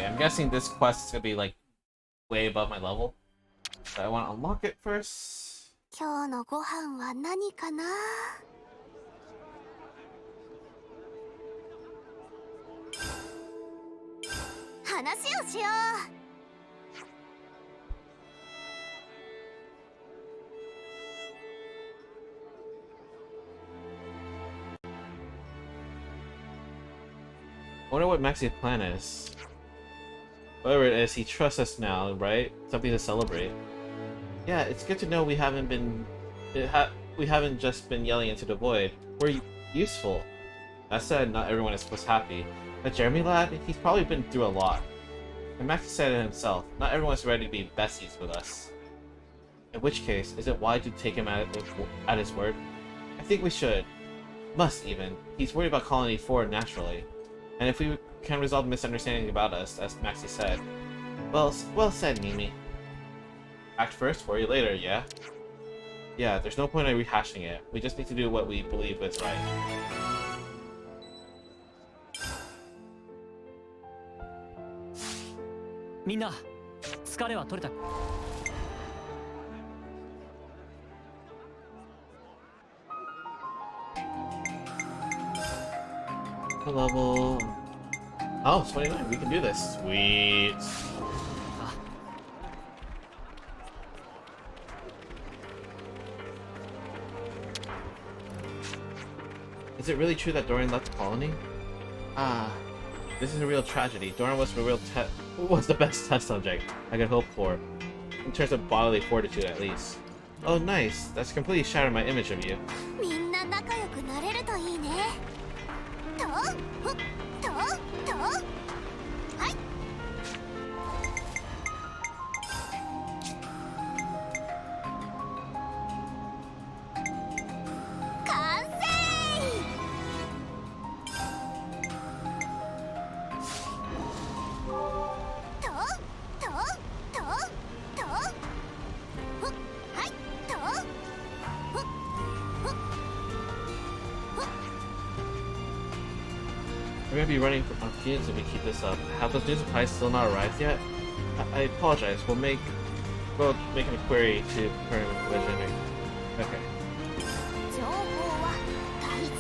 I'm guessing this quest is gonna be like way above my level. So I want to unlock it first. 今日のご飯は何かな。話をしよう。I wonder what Maxi's plan is. Whatever it is, he trusts us now, right? Something to celebrate. Yeah, it's good to know we haven't just been yelling into the void. We're useful. That said, not everyone is happy. That Jeremy lad, he's probably been through a lot. And Maxi said it himself, not everyone's ready to be besties with us. In which case, is it wise to take him at his word? I think we should. Must even. He's worried about Colony 4 naturally. And if we can resolve the misunderstanding about us, as Maxi said. Well said, Mimi. Act first, worry later, yeah? Yeah, there's no point in rehashing it. We just need to do what we believe is right. Minna, 疲れは取れた。Level... Oh, 29. We can do this. Sweet. Is it really true that Dorian left the colony? This is a real tragedy. Dorian was the best test subject I could hope for, in terms of bodily fortitude at least. Oh, nice. That's completely shattered my image of you. みんな仲良くなれるといいね。と、はい。完成。We're gonna be running on fumes if we keep this up. Have those new supplies still not arrived yet? I apologize. We'll make an inquiry to confirm legitimate. Okay. 情報は大事。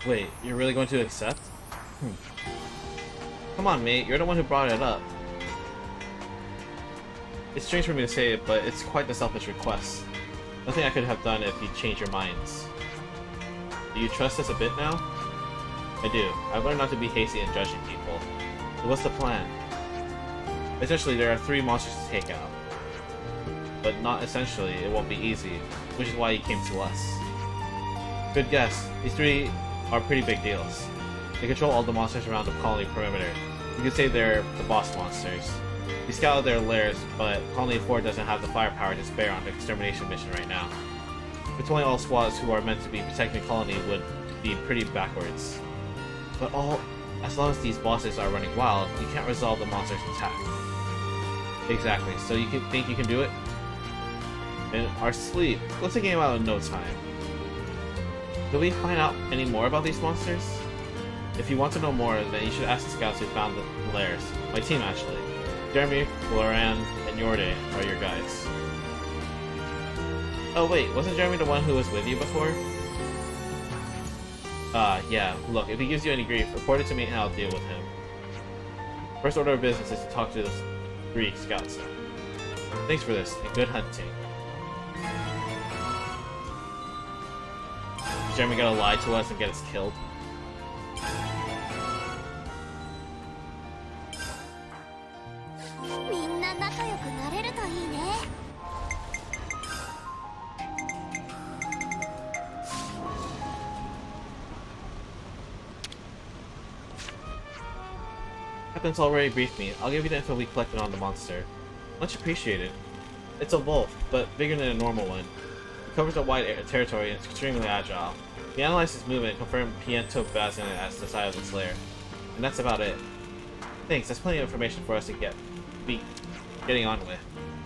Wait, you're really going to accept? Come on, mate. You're the one who brought it up. It's strange for me to say it, but it's quite the selfish request. Nothing I could have done if you changed your minds. Do you trust us a bit now? I do. I've learned not to be hasty in judging people. So what's the plan? Essentially, there are 3 monsters to take out. But not essentially, it won't be easy, which is why you came to us. Good guess. These 3 are pretty big deals. They control all the monsters around the colony perimeter. You could say they're the boss monsters. We scouted their lairs, but Colony 4 doesn't have the firepower to spare on the extermination mission right now. Patrolling all squads who are meant to be protecting the colony would be pretty backwards. But as long as these bosses are running wild, you can't resolve the monster's attack. Exactly, so you think you can do it? In our sleep, let's take a game out in no time. Did we find out any more about these monsters? If you want to know more, then you should ask the scouts who found the lairs. My team, actually. Jeremy, Floran, and Yorde are your guides. Oh wait, wasn't Jeremy the one who was with you before? Yeah. Look, if he gives you any grief, report it to me and I'll deal with him. First order of business is to talk to the 3 scouts. Thanks for this, and good hunting. Is Jeremy gonna lie to us and get us killed? Captain's already briefed me. I'll give you the info we collected on the monster. Much appreciated. It's a wolf, but bigger than a normal one. It covers a wide territory and is extremely agile. We analyzed its movement and confirmed Piento Bazin as the site of its lair. And that's about it. Thanks, that's plenty of information for us to be getting on with.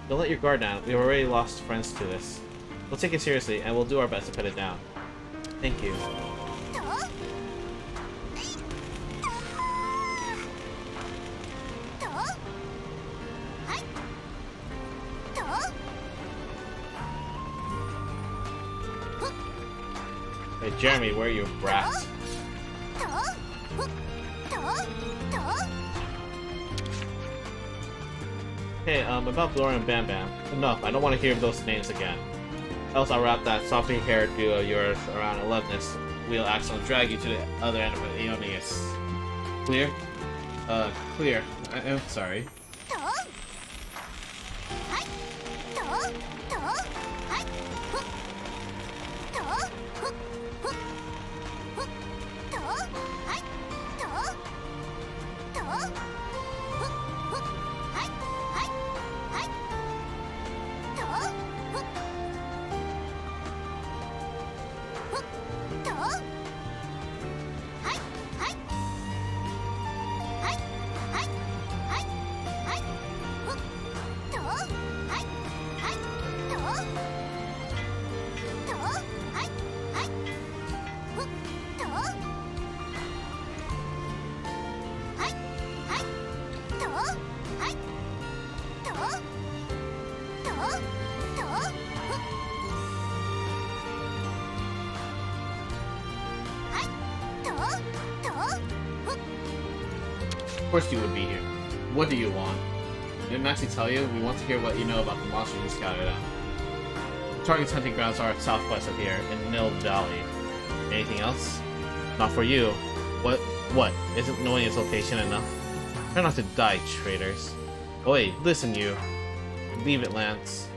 Don't let your guard down. We've already lost friends to this. We'll take it seriously, and we'll do our best to put it down. Thank you. Hey, Jeremy, where are you, brat? Hey, about Blora and Bam Bam. Enough, I don't want to hear those names again. Else I'll wrap that soppy-haired duo of yours around a leftness wheel axle and drag you to the other end of the Aeonius. Clear? Clear. I'm sorry. Of course you would be here. What do you want? Didn't Maxie tell you? We want to hear what you know about the monsters we scouted out. The target's hunting grounds are southwest of here, in Nil Valley. Anything else? Not for you. What? Isn't knowing its location enough? Try not to die, traitors. Oh wait, listen you. Leave it, Lance.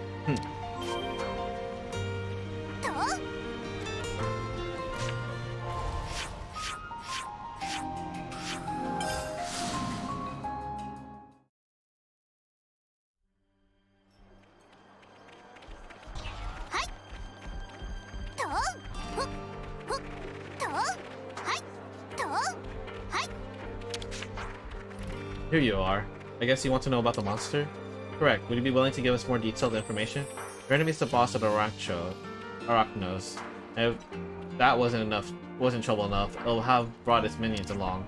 Here you are. I guess you want to know about the monster? Correct. Would you be willing to give us more detailed information? Your enemy's the boss of the Arachnos. And if that wasn't trouble enough, it'll have brought its minions along.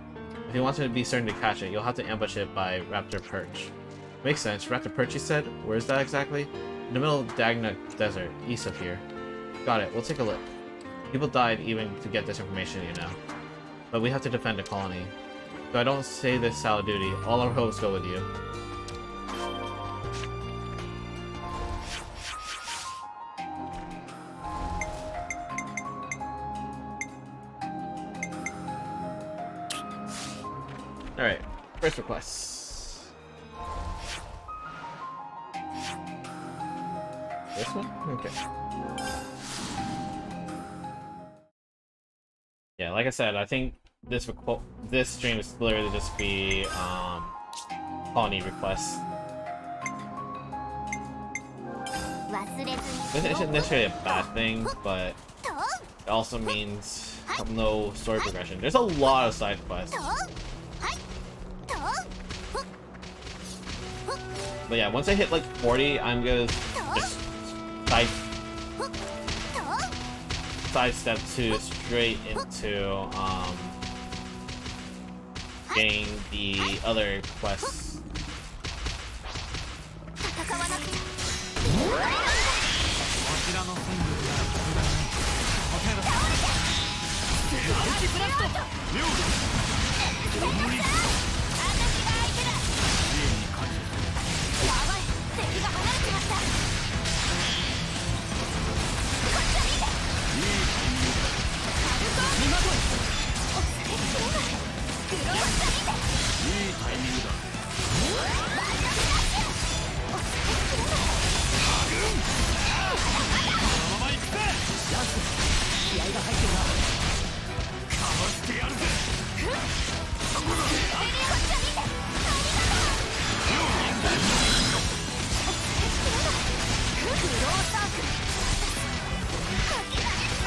If you want to be certain to catch it, you'll have to ambush it by Raptor Perch. Makes sense. Raptor Perch, you said? Where's that exactly? In the middle of Dagna Desert, east of here. Got it. We'll take a look. People died even to get this information, you know. But we have to defend the colony. So I don't say this out of duty. All our hopes go with you. Alright, first request. This one? Okay. Yeah, yeah, like I said, I think this stream is literally just be colony requests. This isn't necessarily a bad thing, but it also means no story progression. There's a lot of side quests. But yeah, once I hit like 40, I'm gonna just sidestep to straight into getting the other quests. こちらの戦力が足りないお手だマルチブラスト妙だ無理私が相手だ家に感謝するやばい敵が離れちまったこっちは見ていいタイミングだカルト見まとい押されきれないグロース見ていいタイミングだバイトフラッシュ押されきれないハグンこのまま行くぜラスト気合が入ってるなかわしてやるぜそこだこっちは見てありがとうグローサークル諦めない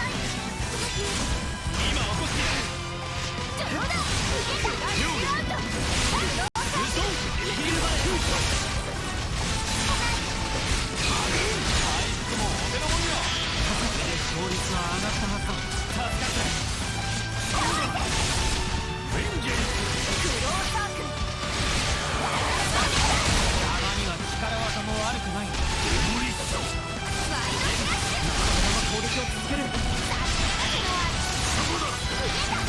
今起こしてやるどうだ逃げたライフアウトグローサークルイギルバレ回復もお手のもんよこれで勝率は上がったはずだ助かったベンジェンスグローサークルたまには力技も悪くない無理っしょワイドスラッシュこのまま攻撃を続けるそこだ逃げたX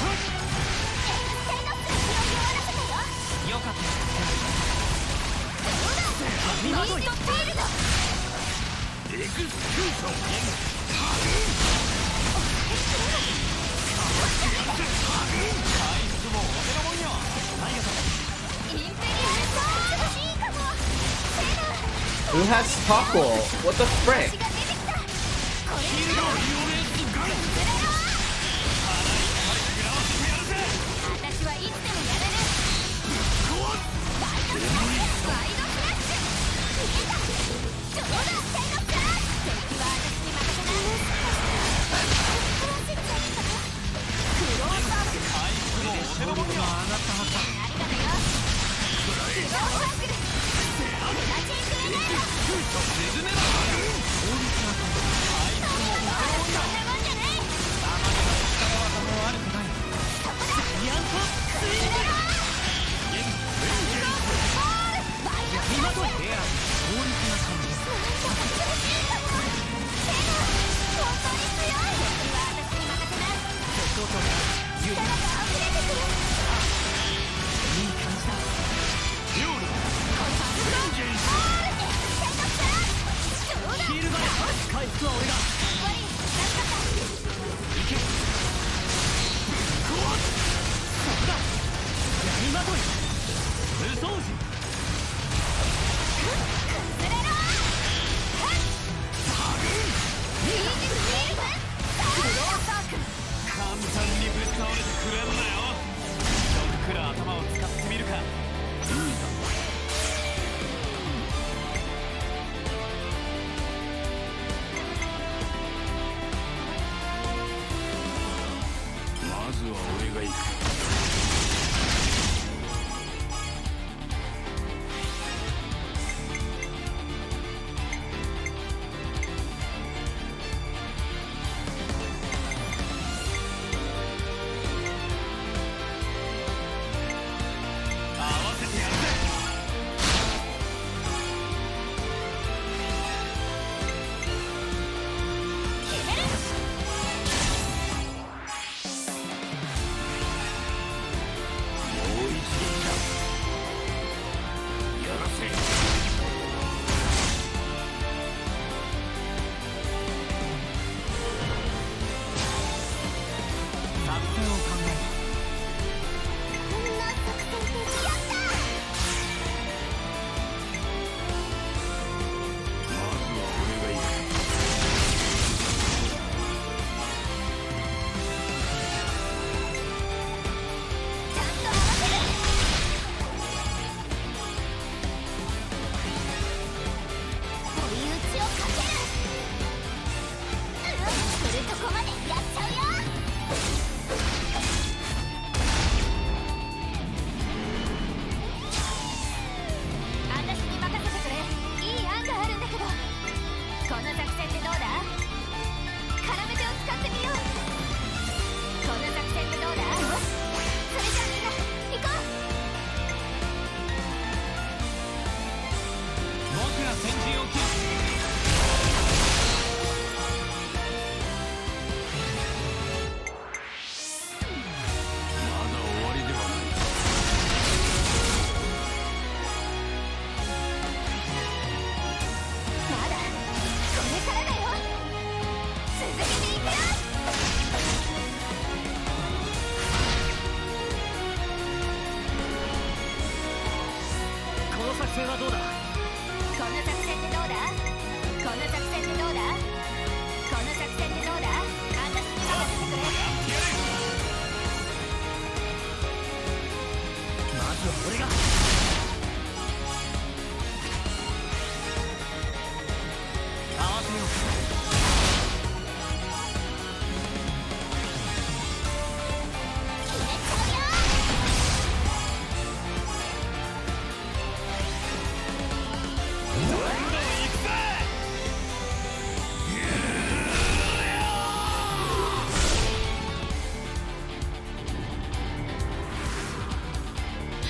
線の数字を弱らせたよよかったどうだミートフィールドエクスキューションハグンかわしてやるぜハグン回復もお手のもんよありがとうインペリアルサーチいいかもセナ Who has Taco? What the frick? 私が出てきたこれヒーローリオレースガン腹いっぱい食らわせてやるぜ私はいつでもやれるバイトフラッシュワイドフラッシュ逃げたどうだセイノスラー敵は私に任せなクローサークル回復もお手のもんよ上がったはずだありがとよクローサークルエナジーグレネード沈めろ法律が回復もお手のもんよそんなもんじゃないたまには力技も悪くないそこだサイアントスイングベンジェンスバイトフラッシュレア法律な感じ厳しいかもセナ本当に強い敵は私に任せな絶好調だ力が溢れてくるいい感じだ妙だベンジェンスX線のスラッシュ戦はどうだ。この作戦でどうだ。この作戦でどうだ。この作戦でどうだ。私に任せてくれ。まずは俺が。合わせよう。決めちゃうよ。どんどん行くぜ。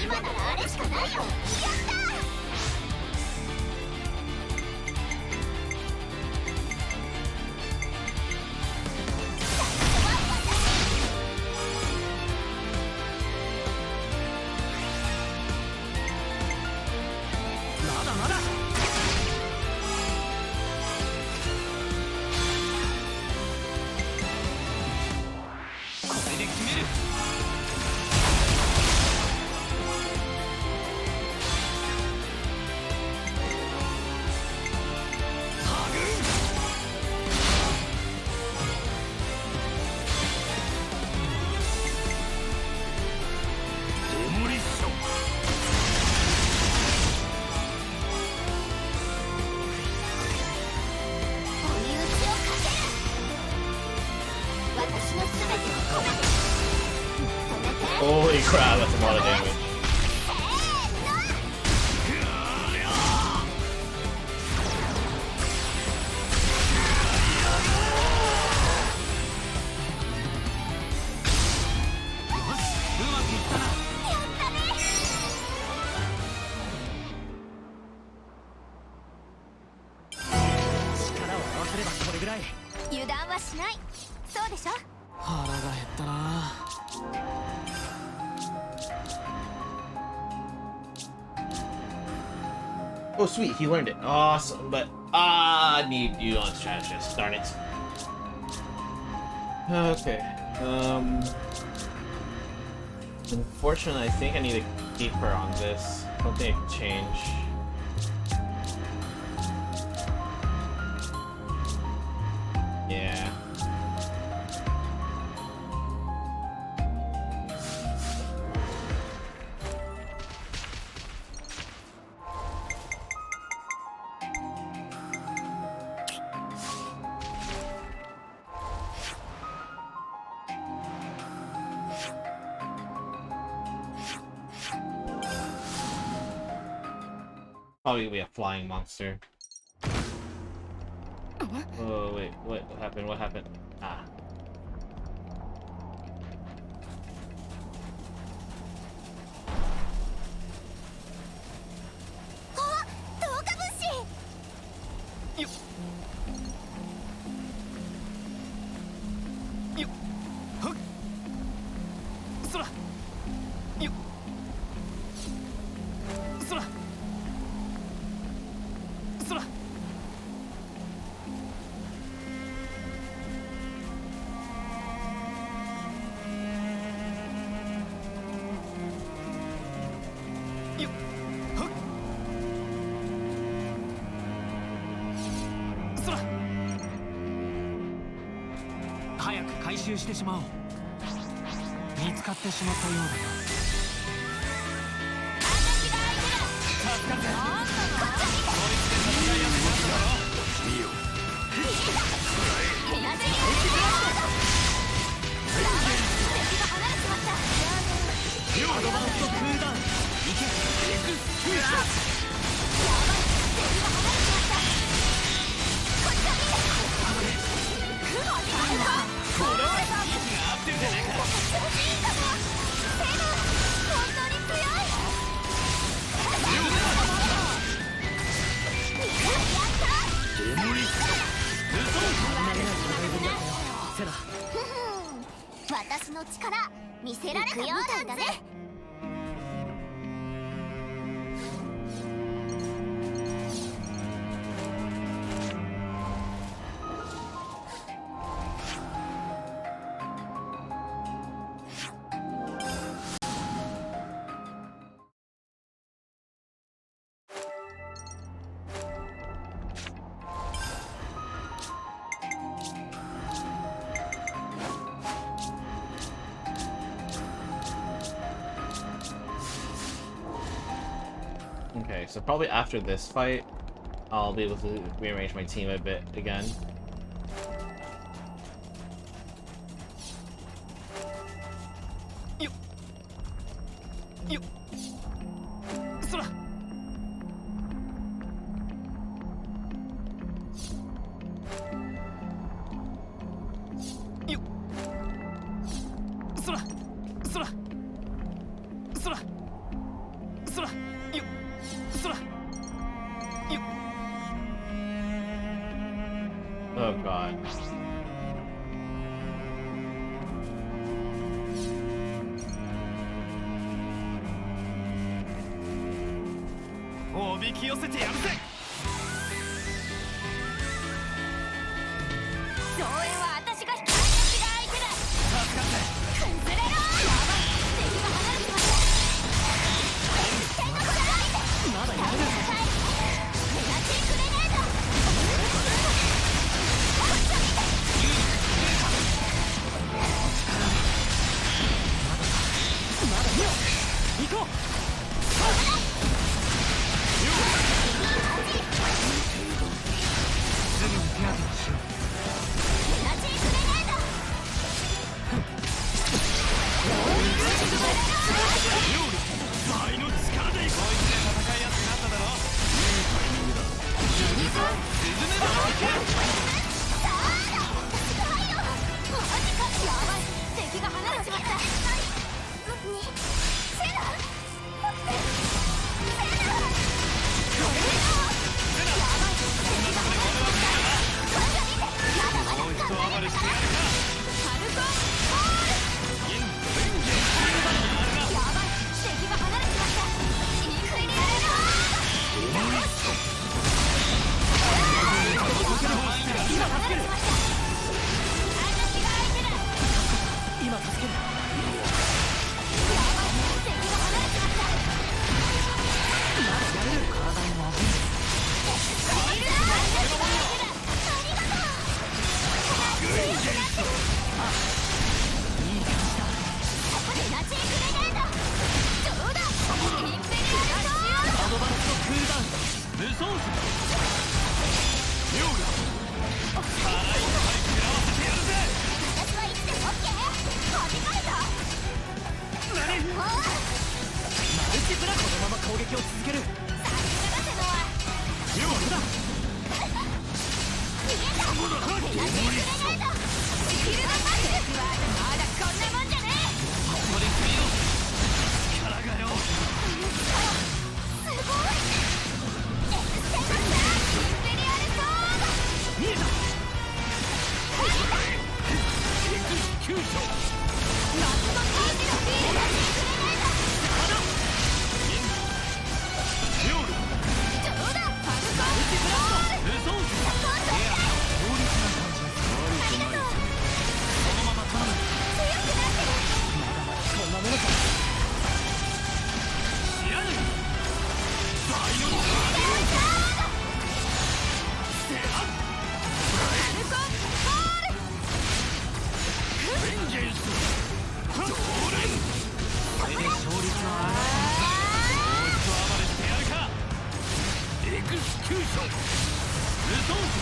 今ならあれしかないよ。やったー。まだまだ。これで決める。デモリッション。追い打ちをかける。私の全てを込めて。止めて。 Holy crap, that's a lot of damage. うまくいったな。力を合わせればこれぐらい。油断はしない。そうでしょ。腹が減ったな。Oh, sweet, he learned it. Awesome, but I need you on strategist. Darn it. Okay. Unfortunately, I think I need to keep her on this. I don't think it can change. Yeah. Probably be a flying monster. Oh wait, what happened? What happened? Ah. あ、透過分子。よっよっはっそらよっそらそらよっはっそら早く回収してしまおう。見つかってしまったようだな。私が相手だ。助かるぜ。こっちに。見よ。エナジー敵が離れちまった。アドバンストクールダウン。いけ。エクスキューション。敵が離れちまった。こっちを見て。雲にあるか。これは息が合ってるじゃねえか。こっちもいいかも。セブン、本当に強い。やった。デモリッション。慣れない戦いぶりだったよ。セナ。ふふん、私の力見せられたみたいだね。Okay, so probably after this fight, I'll be able to rearrange my team a bit again. Yo. Yo. Sora. Yo. Sora. Sora. Sora. Sora. Yo. Sora. Yo. Oh god.おびき寄せてやるぜ。増援は私が控えなしが相手だ。助かった。崩れろ。やばい。敵が離れてました。天の下相手。まだやる。エナジーグレネード。まだいいよ。行こう。すぐに手当てをしよう。エナジーグレネード。倍の力でこいつで戦いやすくなっただろ。いいタイミングだ。スズメバチか。さあ私が入ろう。マジか。やばい。敵が離れちまった。何？セナ？セナ！もう一暴れしてやるか。ハルコホール。インレンジェンやばい。敵が離れちまった。インフィニアル今助ける。私が相手だ。今助ける。やばい。敵が離れちまった。まだやれる。体にまずい。私が相手だ。ありがとう。強くなってる。いい感じだ。エナジーグレネード。どうだ。インフィニアルアドバンスのクールダウン。無双術。妙だ。腹いっぱい食らわせてやるぜ。私はいつでもオッケー。はじかれた。何？おい。マルチブラこのまま攻撃を続ける。さすがだってのは。妙だ。逃げた。エナジーグレネード。スキルのマックスはまだこんなもんじゃねえ。ここで食いろ。力がよ。すごい。エクステンダーインペリアルソード。見えた。エクスキューション。マットピーチのエナジーグレネード。妙だ。どうだ。ファルコンホール。無双術。今度は強烈な感じ。ありがとう。そのまま頼む。強くなってる。まだまだこんなものか。知らぬ。倍の力で。ファルコンホール。レンジェンス。常連。これで勝率は上がる。もう一度暴れしてやるか。エクスキューション。無双術。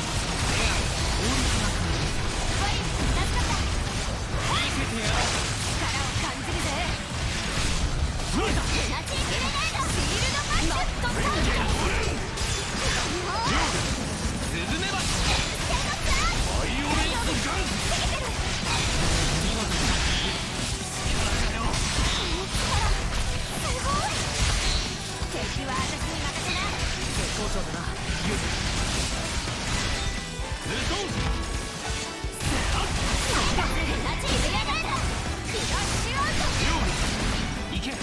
強烈な感じ。終わり。助かった。見せてやる。力を感じるぜ。無理だ。エナジーグレネード。シールドマット。マットサウンド。スズメバチ。バイオレンスガン。見事だ。力がよ。すごい。敵は私に任せな。絶好調だな。ユウ。無双術。エナジーグレネード。クラッシュアウト。妙だ。いけ。こ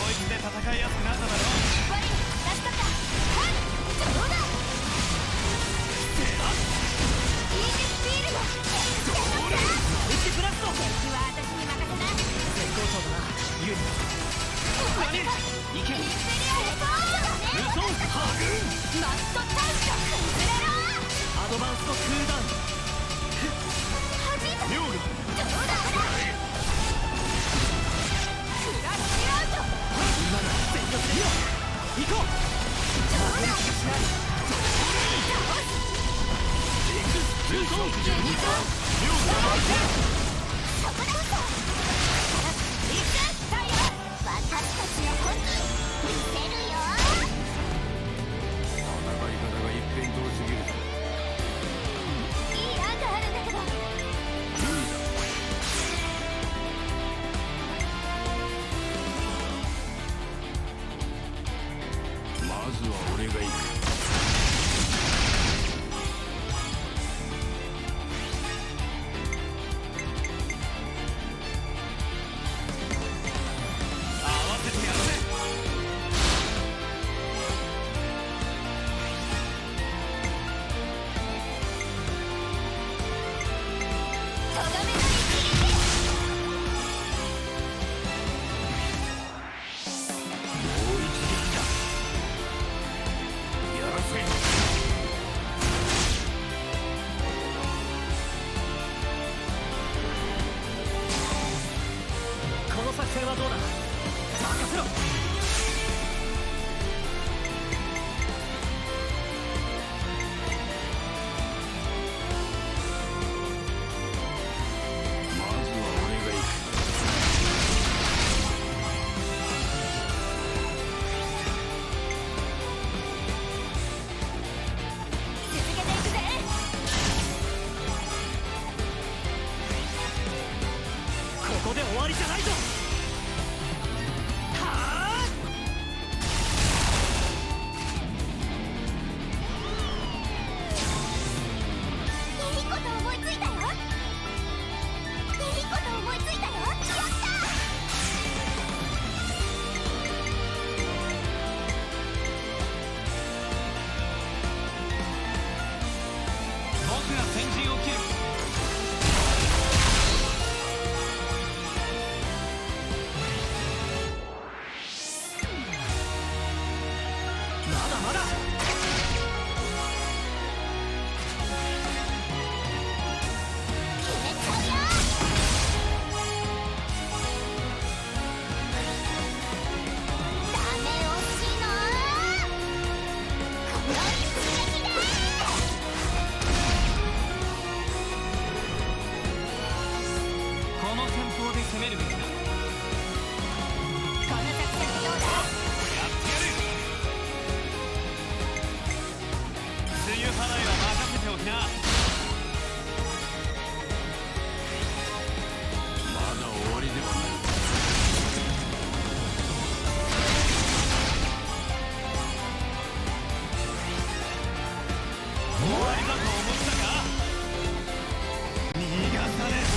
いつで戦いやすくなっただろ。終わり。助かった。はい。どうだ。イージスフィールド。マルチブラスト。敵は私に任せな。絶好調だな。ユウ。何？いけ。インペリアルソードだね。無双術。ハグン。マットタウンド。崩れろ。アドバンスのクールダウン。はじいた。妙だ。どうだ。クラッシュアウト。今なら全力で行こう。まずは俺が行く。この作戦はどうだ。任せろ。まずは俺が行く。続けていくぜ。ここで終わりじゃないぞ。はあ。いいこと思いついたよ。いいこと思いついたよ。やった僕が先陣を切る。まだまだ。決めちゃうよ。ダメ押しのこの一撃で。この戦法で攻めるべきだ。この作戦どうだ。やってやる。梅雨払いは任せておきな。まだ終わりではない。終わりだと思ったか。逃がさねえぞ。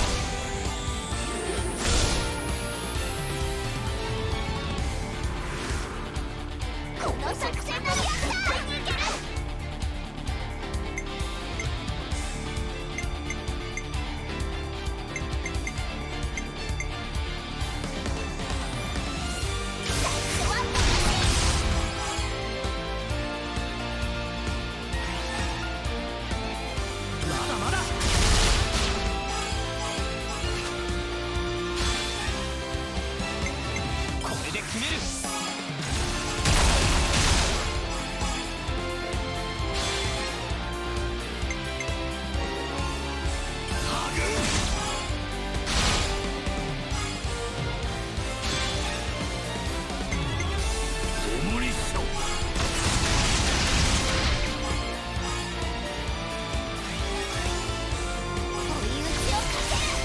この作戦のやったいける。まだまだ。これで決める。共にしろ。追い打ちをかける。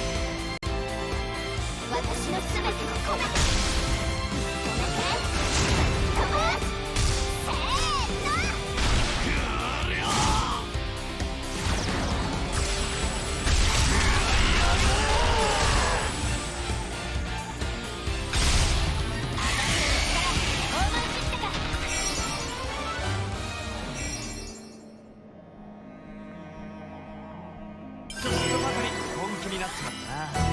私の全てを込めて。止めて。飛ばす。せーの。ちょっとばかり本気になっちまったな。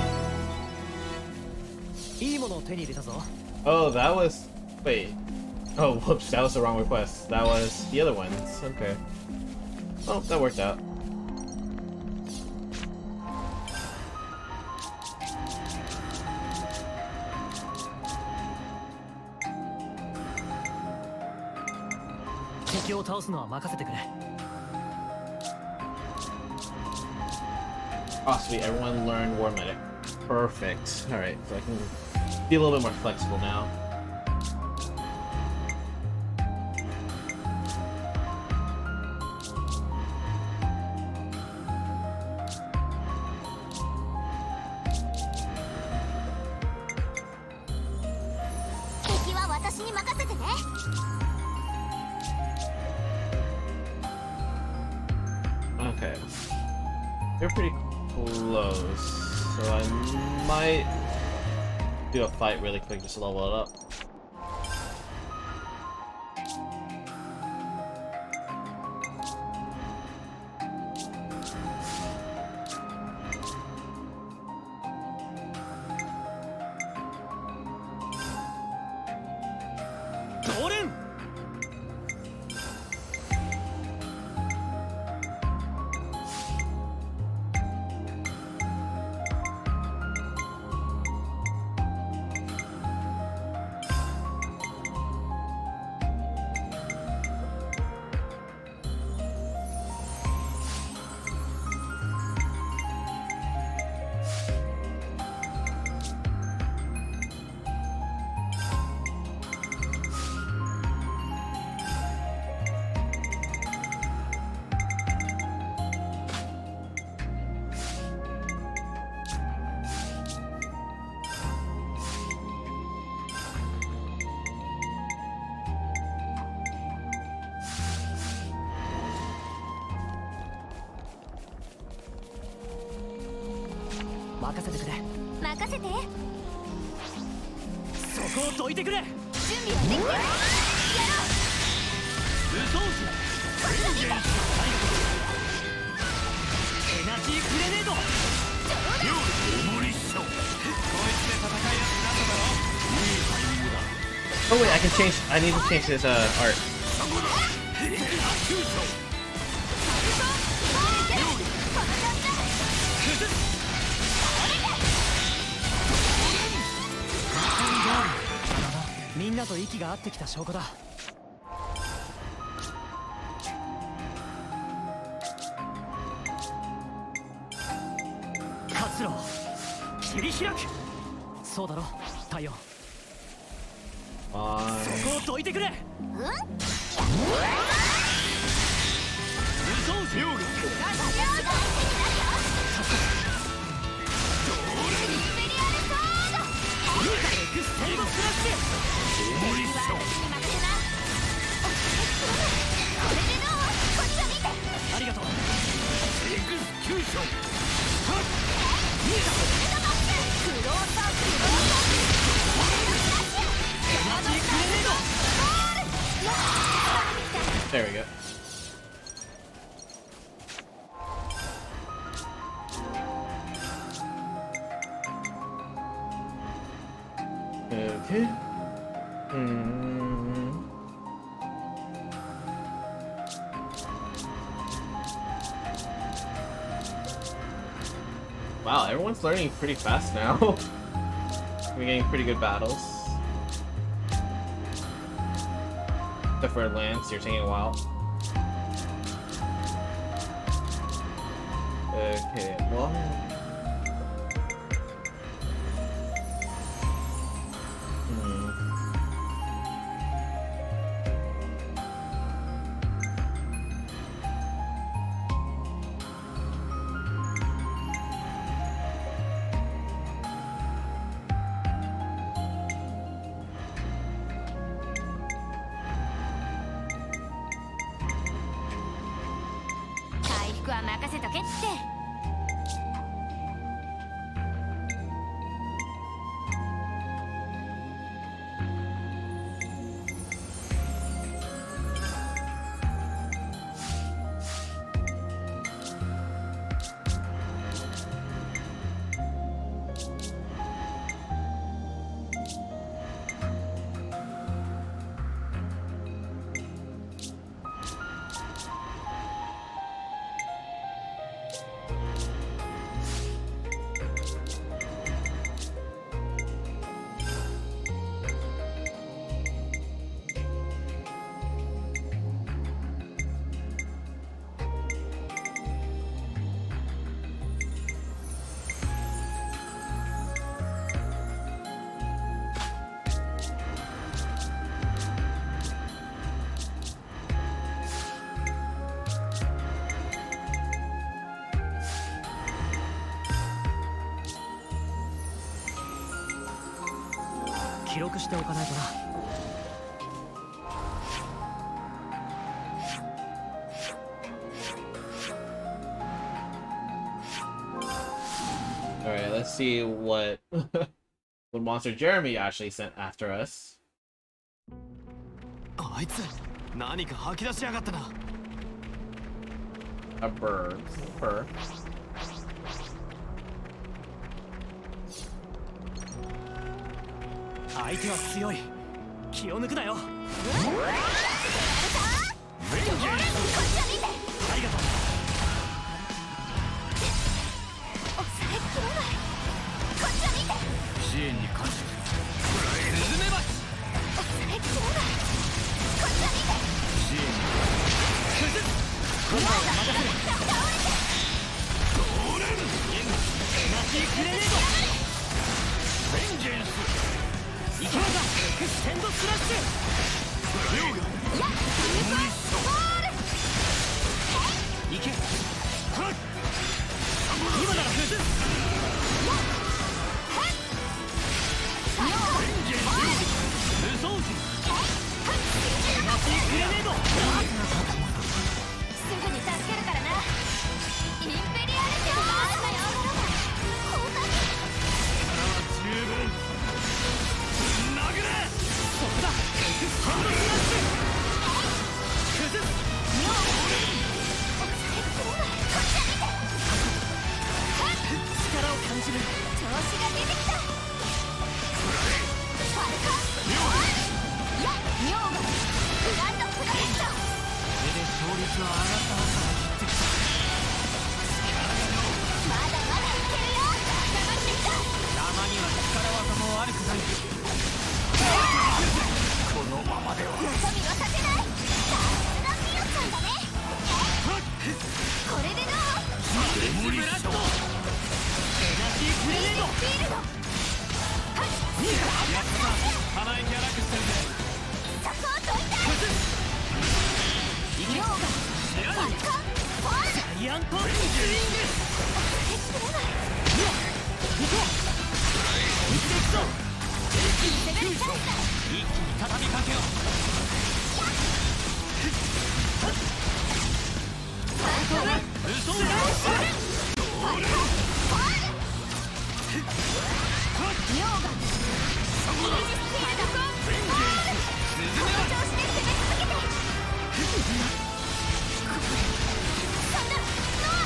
いいものを手に入れたぞ。 Oh, that was... Wait. Oh, whoops, that was the wrong request. That was the other ones. Okay. Oh, that worked out. 敵を倒すのは任せてくれ。 Oh, sweet. Everyone learned War Medic. Perfect. Alright, so I can be a little bit more flexible now. Okay. They're pretty close, so I might do a fight really quick just to level it up. Oh wait, I can change. I need to change his art. There we go. Okay. Wow, everyone's learning pretty fast now. We're getting pretty good battles. Except for Lance, you're taking a while. Okay, well... 記録しておかないとな。Alright, let's see what Monster Jeremy actually sent after us. あいつ何か吐き出しやがったな。 A bird. Fur. 相手は強い。気を抜くなよ。こっちを見て。ありがとう。抑えきれない。こっちを見て。支援に感謝する。スズメバチ。抑えきれない。こっちを見て。支援に今度は任せる。エナジーグレネード。ベンジェンス。いけるか。エクステンドスラッシュ。いけ。今ならフズ。無双機。エナジーグレネード。すぐに助けるからな。インペリアルティブがあんなよ。こんなに十分殴れ。そこだ。エクステンドスラッシュ。崩す。力を感じる。調子が出てきた。ファルカン。いや、妙がグランドプロジェクト。これで勝率は上がったはずだ。まだまだいけるよ。下がってきた。たまには力技も悪くない。このままではよそ見はさせない。さすがミオちゃんだね。これでどう？無理しろ。エナジーグレネード。フィールド。やったな。鼻息荒くしてるぜ。そこをどいた。妙がファルカン。ファール。ジャイアントスイング。抑えきれない。行こう。行くぞ。攻めるチャンスだ。一気に畳みかけよう。無双だ。妙がイージスフィールド。この調子で攻め続けて。そんなノア。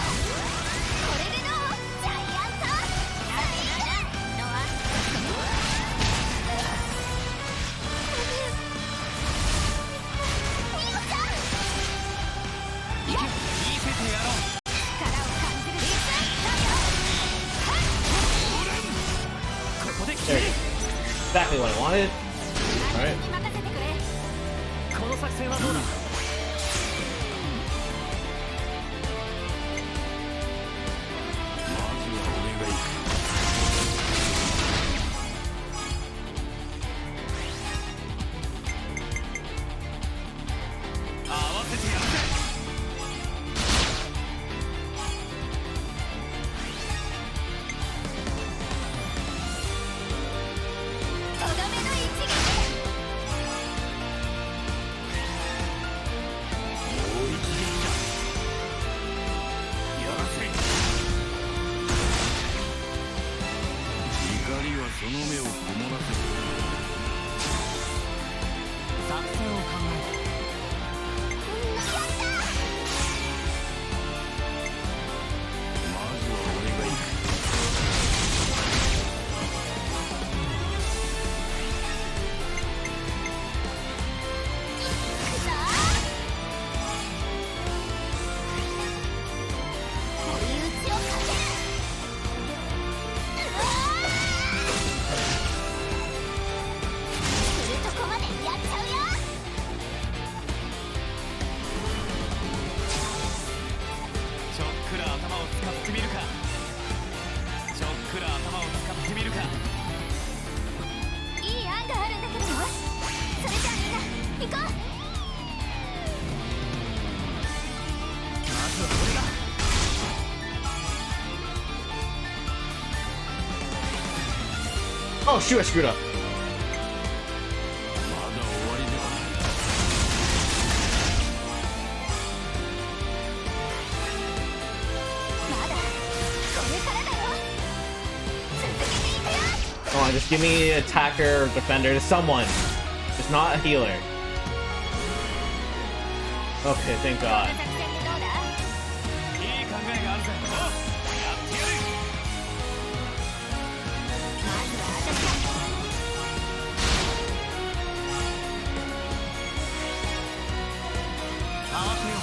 これでどう？ジャイアントスイング。ノア。ミオちゃん。いや、見せてやろう。力を感じる。ここで決 There め you る。 go. Exactly what I wanted. 何に任せてくれ。この作戦はどうだ。まずは俺が行く。合わせてやるぜ。とどめの一撃。もう一撃だ。やらせ。怒りはその目を曇らせる。作戦を考える。まずは俺が行く。くぞー。追い打ちをかける。うわー。来るとこまでやっちゃうよ。ちょっくら頭を使ってみるか。ちょっくら頭を使ってみるか。いい案があるんだけど。それじゃあみんな行こう。まずは俺が。Oh shoot, I screwed up. on, just give me an attacker or defender, just someone. Just not a healer. Okay, thank God. いい考えがあるぜ。おう、やってやる。合わせよう。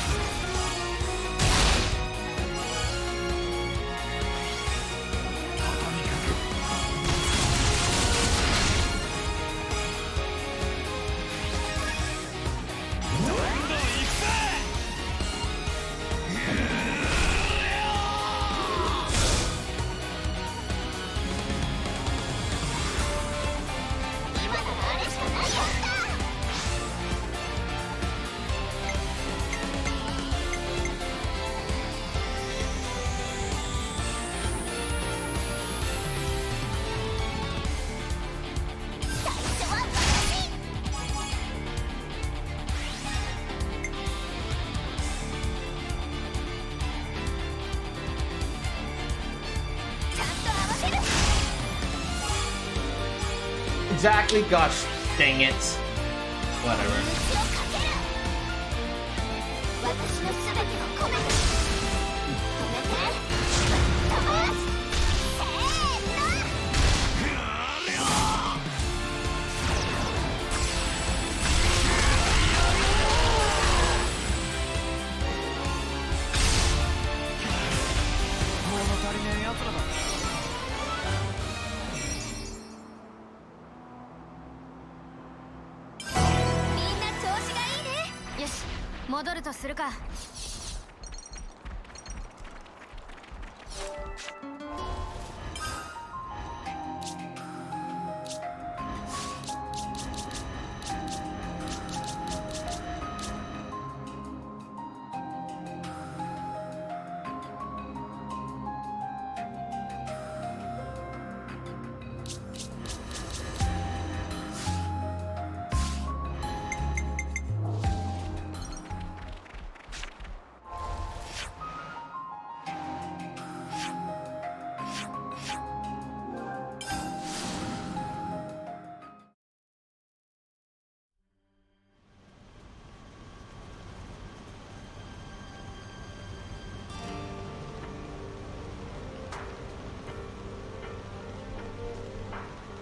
Exactly, gosh dang it. Whatever. 私の全てを込めて止めて飛ばすせーの物足りねえ奴らだ。みんな調子がいいね。よし、戻るとするか。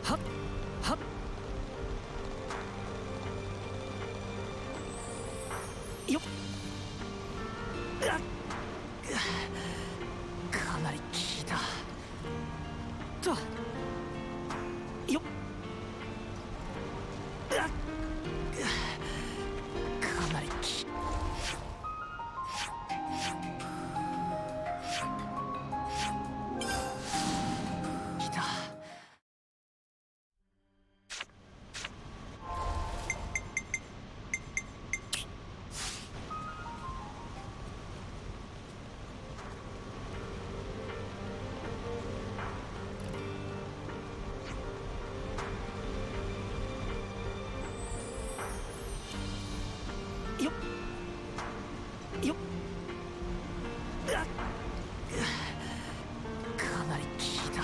はっはっ。よっ。かなり効いた。と。よっ。かなり効いた。よっよっ。かなり効いた。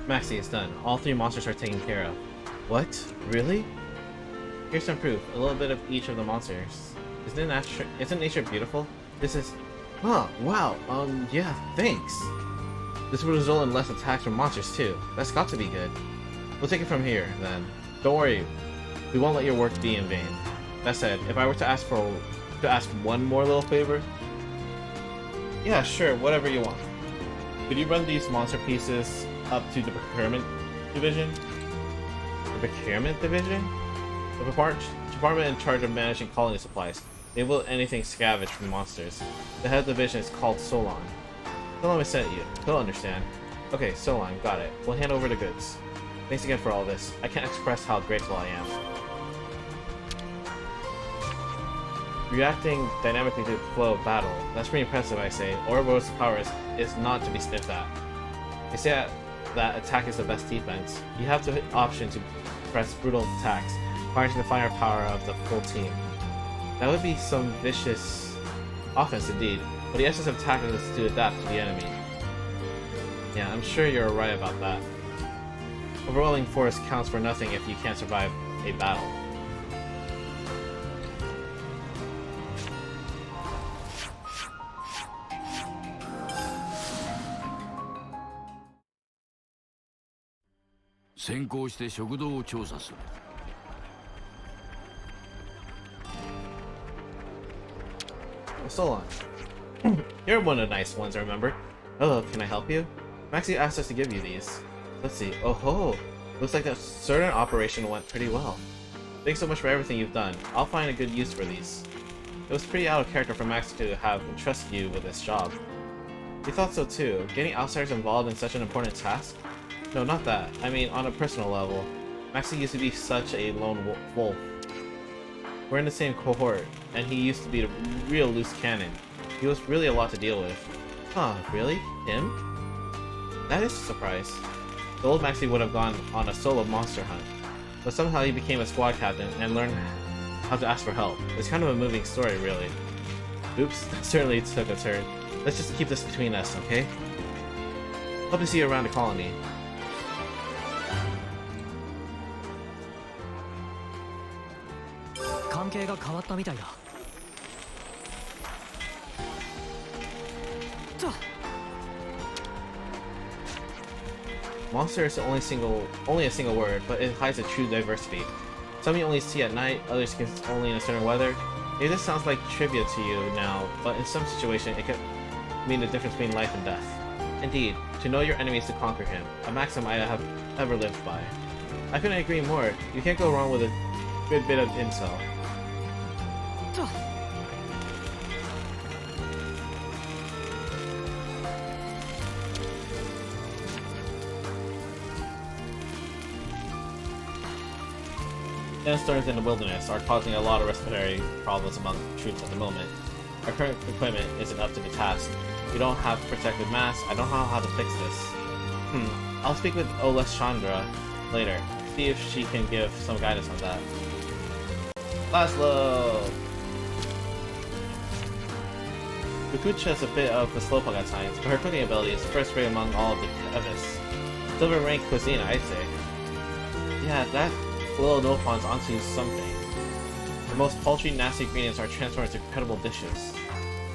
Maxie, it's done. All 3 monsters are taken care of. What? Really? Here's some proof. A little bit of each of the monsters. Isn't nature beautiful? This is... Huh, wow, yeah, thanks. This will result in less attacks from monsters too. That's got to be good. We'll take it from here, then. Don't worry. We won't let your work be in vain. That said, if I were to ask one more little favor... Yeah, sure, whatever you want. Could you run these monster pieces up to the procurement division? The procurement division? The department in charge of managing colony supplies. They will anything scavenged from monsters. The head of the division is called Solon. Tell him I sent you. He'll understand. Okay, Solon, got it. We'll hand over the goods. Thanks again for all this. I can't express how grateful I am. Reacting dynamically to the flow of battle. That's pretty impressive, I say. Ouroboros' power is not to be sniffed at. They say that attack is the best defense. You have the option to press brutal attacks, harnessing the firepower of the full team. That would be some vicious offense indeed, but the essence of attack is to adapt to the enemy. Yeah, I'm sure you're right about that. Overwhelming force counts for nothing if you can't survive a battle. Solon. You're one of the nice ones, I remember. Oh, can I help you? Maxie asked us to give you these. Let's see. Oh ho! Looks like that certain operation went pretty well. Thanks so much for everything you've done. I'll find a good use for these. It was pretty out of character for Maxie to have entrusted you with this job. We thought so too. Getting outsiders involved in such an important task? No, not that. I mean, on a personal level. Maxie used to be such a lone wolf. We're in the same cohort, and he used to be a real loose cannon. He was really a lot to deal with. Huh, really? Him? That is a surprise. The old Maxie would have gone on a solo monster hunt, but somehow he became a squad captain and learned how to ask for help. It's kind of a moving story, really. Oops, that certainly took a turn. Let's just keep this between us, okay? Hope to see you around the colony. Monster is only a single word, but it hides a true diversity. Some you only see at night, others can only in a certain weather. Maybe this sounds like trivia to you now, but in some situation it could mean the difference between life and death. Indeed, to know your enemy is to conquer him, a maxim I have ever lived by. I couldn't agree more. You can't go wrong with a good bit of intel. Storms in the wilderness are causing a lot of respiratory problems among troops at the moment. Our current equipment isn't up to the task. We don't have protective masks. I don't know how to fix this. I'll speak with Alessandra later. See if she can give some guidance on that. Laszlo! Fukucha is a bit of a slowpoke at times, but her cooking ability is first rate among all of the Evis. Silver rank cuisine, I'd say. Yeah, that little Nopons onto something. The most paltry, nasty ingredients are transformed into incredible dishes.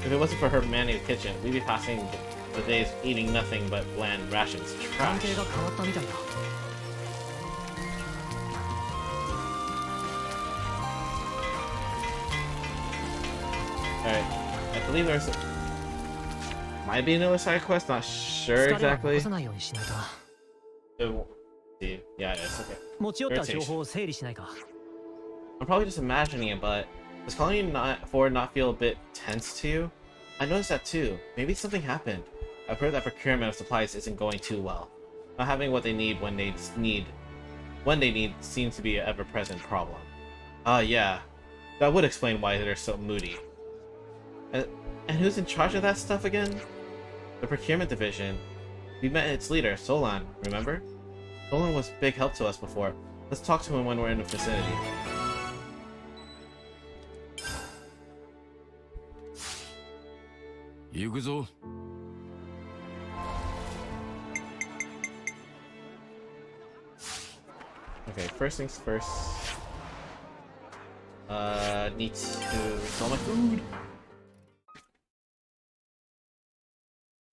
If it wasn't for her manning the kitchen, we'd be passing the days eating nothing but bland rations. Trash. Alright, I believe there's might be another side quest, not sure exactly. See. Yeah, it is. Okay. I'm probably just imagining it, but does calling you not feel a bit tense to you? I noticed that too. Maybe something happened. I've heard that procurement of supplies isn't going too well. Not having what they need when they need seems to be an ever-present problem. Yeah. That would explain why they're so moody. And who's in charge of that stuff again? The procurement division. We met its leader, Solon, remember? Solon was a big help to us before. Let's talk to him when we're in the vicinity. Okay, first things first. Need to sell my food.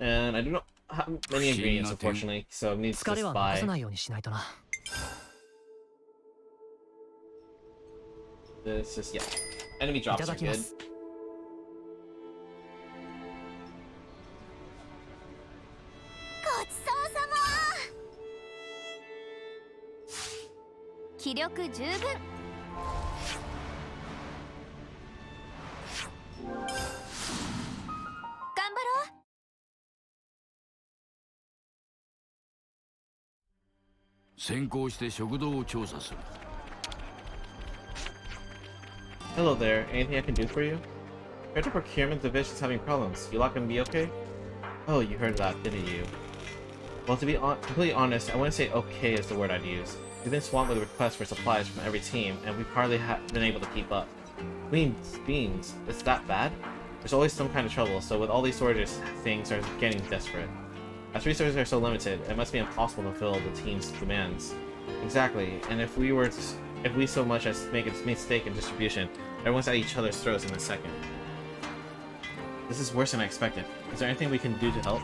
And I do not have many ingredients, unfortunately, so I need to just buy. This is, yeah. Enemy drops are good. Hello there, anything I can do for you? Heard the procurement division's having problems. You lot gonna be okay? Oh, you heard that, didn't you? Well, to be completely honest, I wouldn't say okay is the word I'd use. We've been swamped with requests for supplies from every team, and we've hardly been able to keep up. Beans, it's that bad? There's always some kind of trouble, so with all these shortages, things are getting desperate. As resources are so limited, it must be impossible to fulfill the team's demands. Exactly, and if we so much as make a mistake in distribution, everyone's at each other's throats in a second. This is worse than I expected. Is there anything we can do to help?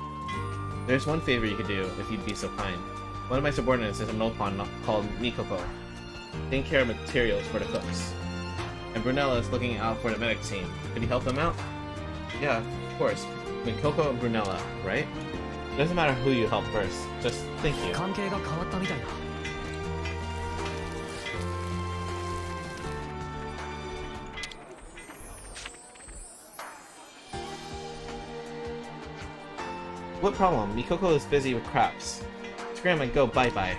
There's one favor you could do, if you'd be so kind. One of my subordinates is a Nopon called Mikoko, taking care of materials for the cooks. And Brunella is looking out for the medic team. Could you help them out? Yeah, of course. Mikoko and Brunella, right? It doesn't matter who you help first. Just thank you. 関係が変わったみたいだ。 What problem? Mikoko is busy with craps. Scram and go bye-bye.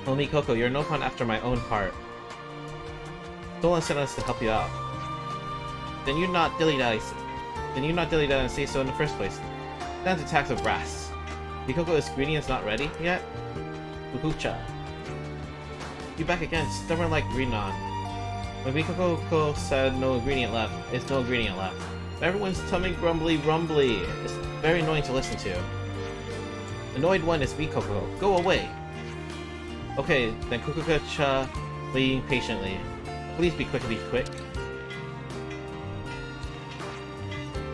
Oh, Mikoko, you're no fun after my own heart. Someone sent us to help you out. Then you not dilly-dally and say so in the first place. Stands attacks of brass. Mikoko's ingredients not ready yet? Fukucha. You back again, stubborn like Rinon. When Mikoko said no ingredient left, it's no ingredient left. But everyone's tummy grumbly. It's very annoying to listen to. Annoyed one is Mikoko. Go away! Okay, then Kukuka-cha waiting patiently. Please be quick.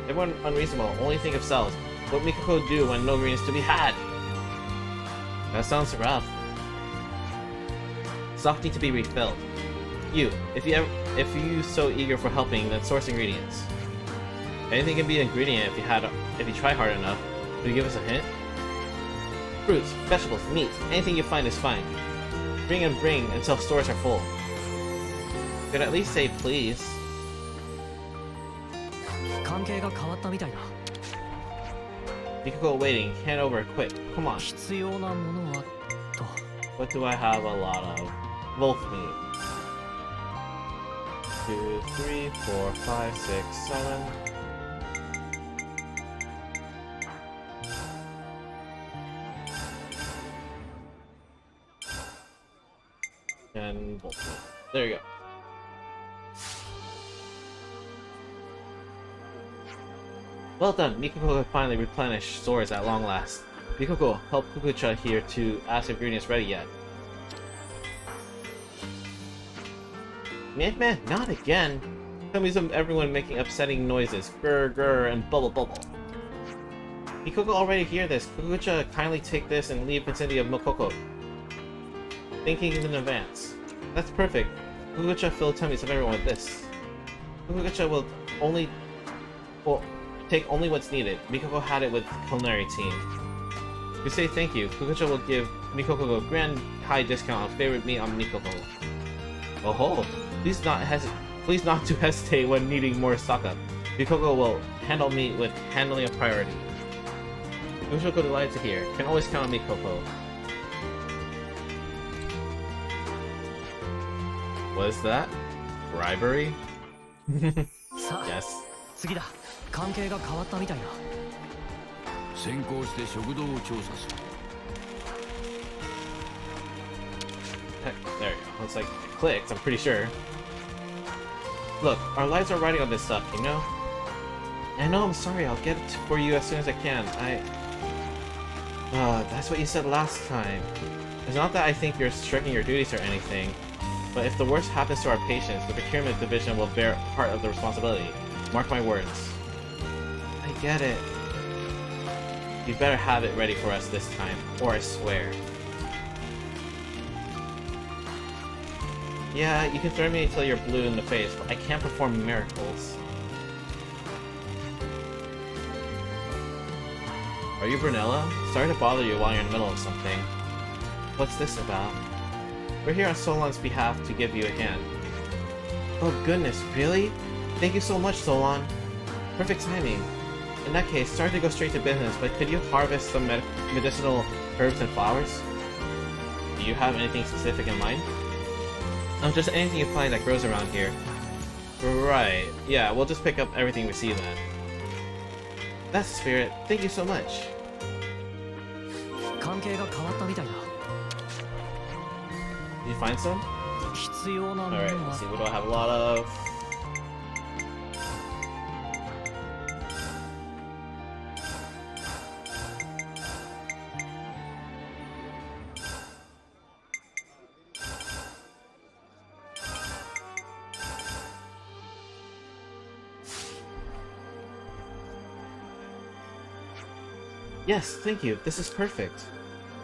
Everyone unreasonable, only think of selves. What Mikoko do when no green is to be had? That sounds rough. Stock need to be refilled. You, if you so eager for helping, then source ingredients. Anything can be an ingredient if you try hard enough. Will you give us a hint? Fruits, vegetables, meat, anything you find is fine. Bring until stores are full. You could at least say please. 関係が変わったみたいだ。 Mikoko waiting, hand over quick. Come on. 必要なものはと。 What do I have a lot of? Wolf meat. 2, 3, 4, 5, 6, 7. And wolf meat. There you go. Well done, Mikoko finally replenished stores at long last. Mikoko, help Kukucha here to ask if ingredients ready yet. Man, not again! Tell me some everyone making upsetting noises. Grr, and bubble. Mikoko already hear this. Kukucha, kindly take this and leave vicinity of Mokoko. Thinking in advance. That's perfect. Kukucha fill tummies of everyone with this. Kukucha will take only what's needed. Mikoko had it with the culinary team. To say thank you, Kukucha will give Mikoko a grand high discount on favorite meat on Mikoko. Oh, please not to hesitate when needing more stock up. Mikoko will handle meat with handling a priority. Kukucha delighted to hear. Can always count on Mikoko. What is that? Bribery? さあ、 Yes. 次だ。関係が変わったみたいだ。先行して食堂を調査する。 Heck, there you go. Looks like it clicked, I'm pretty sure. Look, our lives are riding on this stuff, you know? I know, I'm sorry, I'll get it for you as soon as I can. That's what you said last time. It's not that I think you're shirking your duties or anything, but if the worst happens to our patients, the procurement division will bear part of the responsibility. Mark my words. I get it. You better have it ready for us this time, or I swear. Yeah, you can throw me until you're blue in the face, but I can't perform miracles. Are you Brunella? Sorry to bother you while you're in the middle of something. What's this about? We're here on Solon's behalf to give you a hand. Oh goodness, really? Thank you so much, Solon. Perfect timing. In that case, sorry to go straight to business, but could you harvest some medicinal herbs and flowers? Do you have anything specific in mind? Just anything you find that grows around here. Right. Yeah, we'll just pick up everything we see then. That's the spirit. Thank you so much. 関係が変わったみたいだ。 Did you find some? 必要なもの Alright, は let's see. What do I have a lot of? Yes, thank you. This is perfect.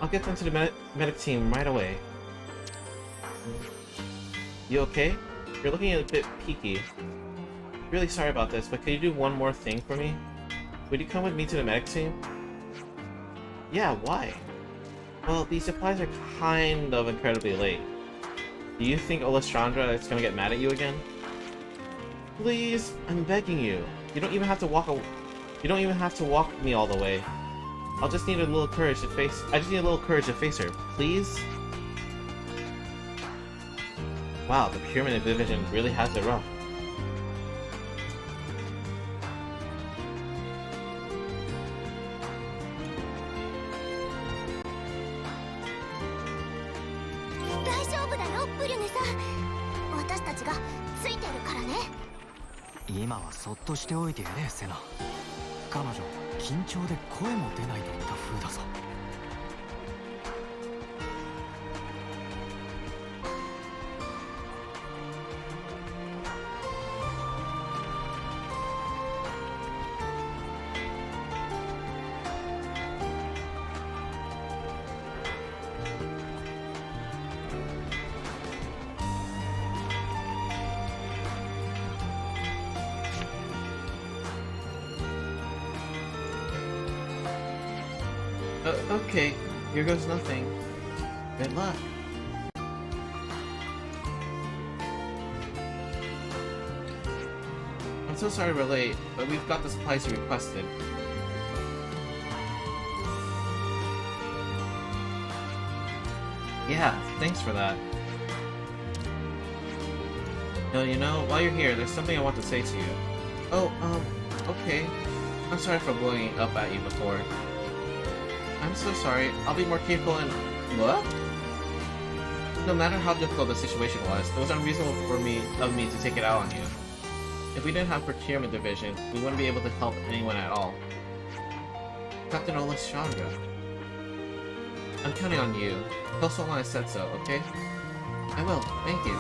I'll get them to the medic team right away. You okay? You're looking a bit peaky. Really sorry about this, but could you do one more thing for me? Would you come with me to the medic team? Yeah, why? Well, these supplies are kind of incredibly late. Do you think Alessandra is gonna get mad at you again? Please, I'm begging you. You don't even have to walk me all the way. I just need a little courage to face her, please? Wow, the Pyramid Division really has it rough.ついてるからね。今はそっとしておいてやれセナ。彼女緊張で声も出ないと言った風だぞ。Okay, here goes nothing. Good luck. I'm so sorry we're late, but we've got the supplies you requested. Yeah, thanks for that. No, you know, while you're here, there's something I want to say to you. Oh, okay. I'm sorry for blowing up at you before. I'm so sorry. I'll be more careful and... What? No matter how difficult the situation was, it was unreasonable of me to take it out on you. If we didn't have Procurement Division, we wouldn't be able to help anyone at all. Captain Alessandra. I'm counting on you. Tell someone I said so, okay? I will. Thank you.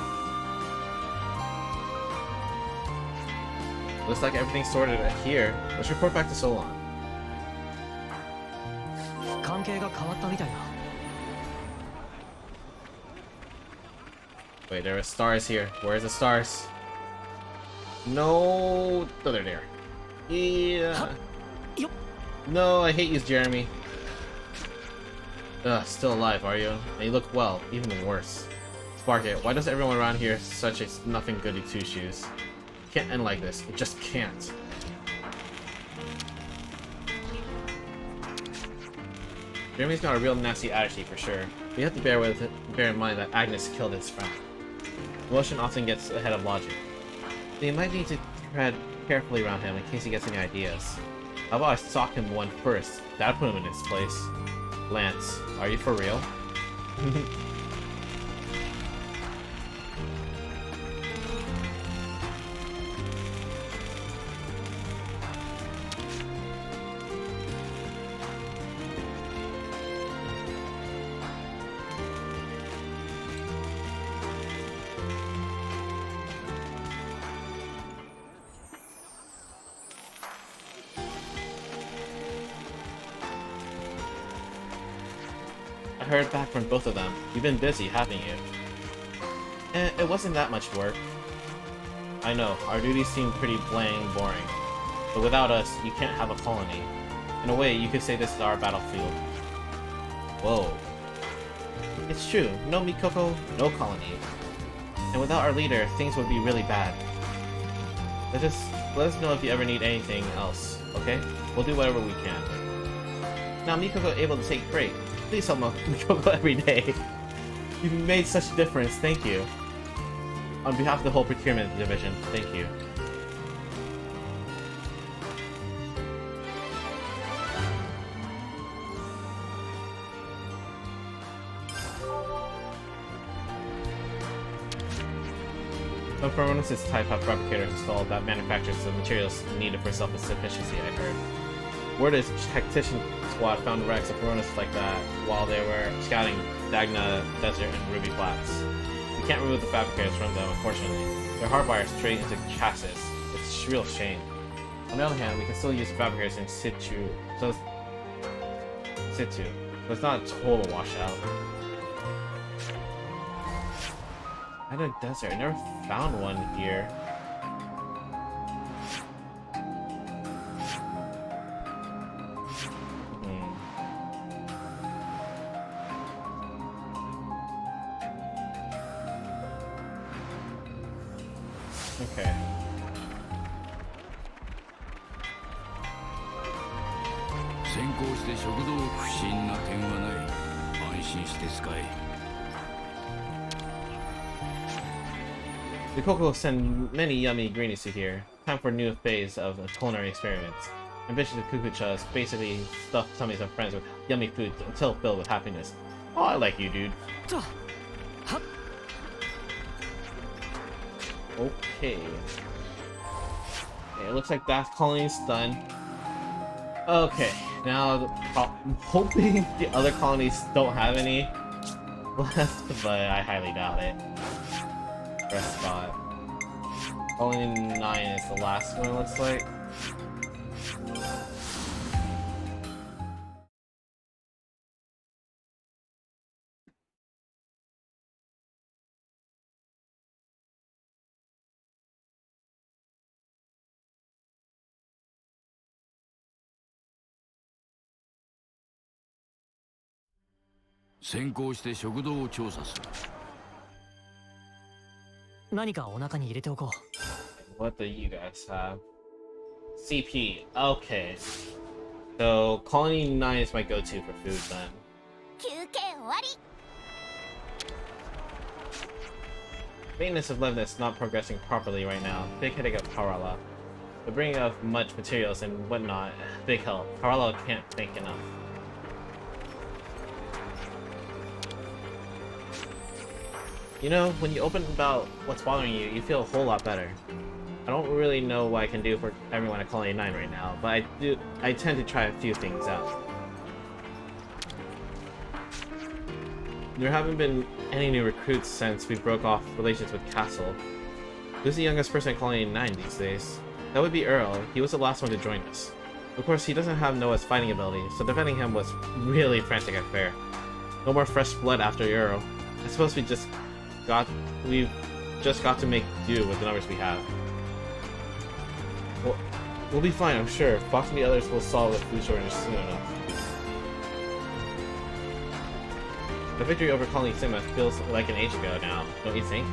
Looks like everything's sorted here. Let's report back to Solon. 関係が変わったみたいな。 Wait, there are stars here. Where's the stars? No, oh, they're there. Yeah. No, I hate you, Jeremy. Ugh, still alive, are you? And you look well, even worse. Sparkit, why does everyone around here such a nothing goody two shoes? It can't end like this. It just can't. Jeremy's got a real nasty attitude for sure. We have to bear in mind that Agnes killed his friend. Emotion often gets ahead of logic. So you might need to tread carefully around him in case he gets any ideas. How about I sock him one first? That'll put him in his place. Lance, are you for real? I heard back from both of them. You've been busy, haven't you? It wasn't that much work. I know, our duties seem pretty bland and boring. But without us, you can't have a colony. In a way, you could say this is our battlefield. Whoa. It's true, no Mikoko, no colony. And without our leader, things would be really bad. Let us know if you ever need anything else, okay? We'll do whatever we can. Now Mikoko able to take a break. Please help Mikoko every day. You've made such a difference, thank you. On behalf of the whole Procurement Division, thank you. Some Phronosis type have fabricators installed that manufactures the materials needed for self-sufficiency, I heard. Word is Tactician Squad found wrecks of Phronosis like that while they were scouting Dagna Desert and Ruby Flats. We can't remove the fabricators from them, unfortunately. They're hardwired straight into chassis. It's a real shame. On the other hand, we can still use the fabricators in situ, so situ, so it's not a total washout. I had a desert. I never found one here. Okay. 先行して食堂不審な点はない。安心して使え。 The Coco will send many yummy greenies to here. Time for a new phase of culinary experiments. Ambition to Kukucha is basically stuff tummies of friends with yummy food until filled with happiness. Oh, I like you, dude. Okay. Okay, it looks like that colony's done. Okay, now I'm hoping the other colonies don't have any left, but I highly doubt it. Rest spot. Colony 9 is the last one, it looks like. What do you guys have? CP. Okay. So, Colony 9 is my go-to for food then. 休憩終わり Maintenance of Levinus is not progressing properly right now. Big headache of Harala. The bringing of much materials and whatnot, big help. Harala can't think enough. You know, when you open about what's bothering you, you feel a whole lot better. I don't really know what I can do for everyone at Colony 9 right now, but I tend to try a few things out. There haven't been any new recruits since we broke off relations with Castle. Who's the youngest person at Colony 9 these days? That would be Earl. He was the last one to join us. Of course, he doesn't have Noah's fighting ability, so defending him was really frantic and fair. No more fresh blood after Earl. I suppose we've just got to make do with the numbers we have. Well, we'll be fine, I'm sure. Fox and the others will solve the food shortage soon enough. The victory over Colony Sigma feels like an age ago now, don't you think?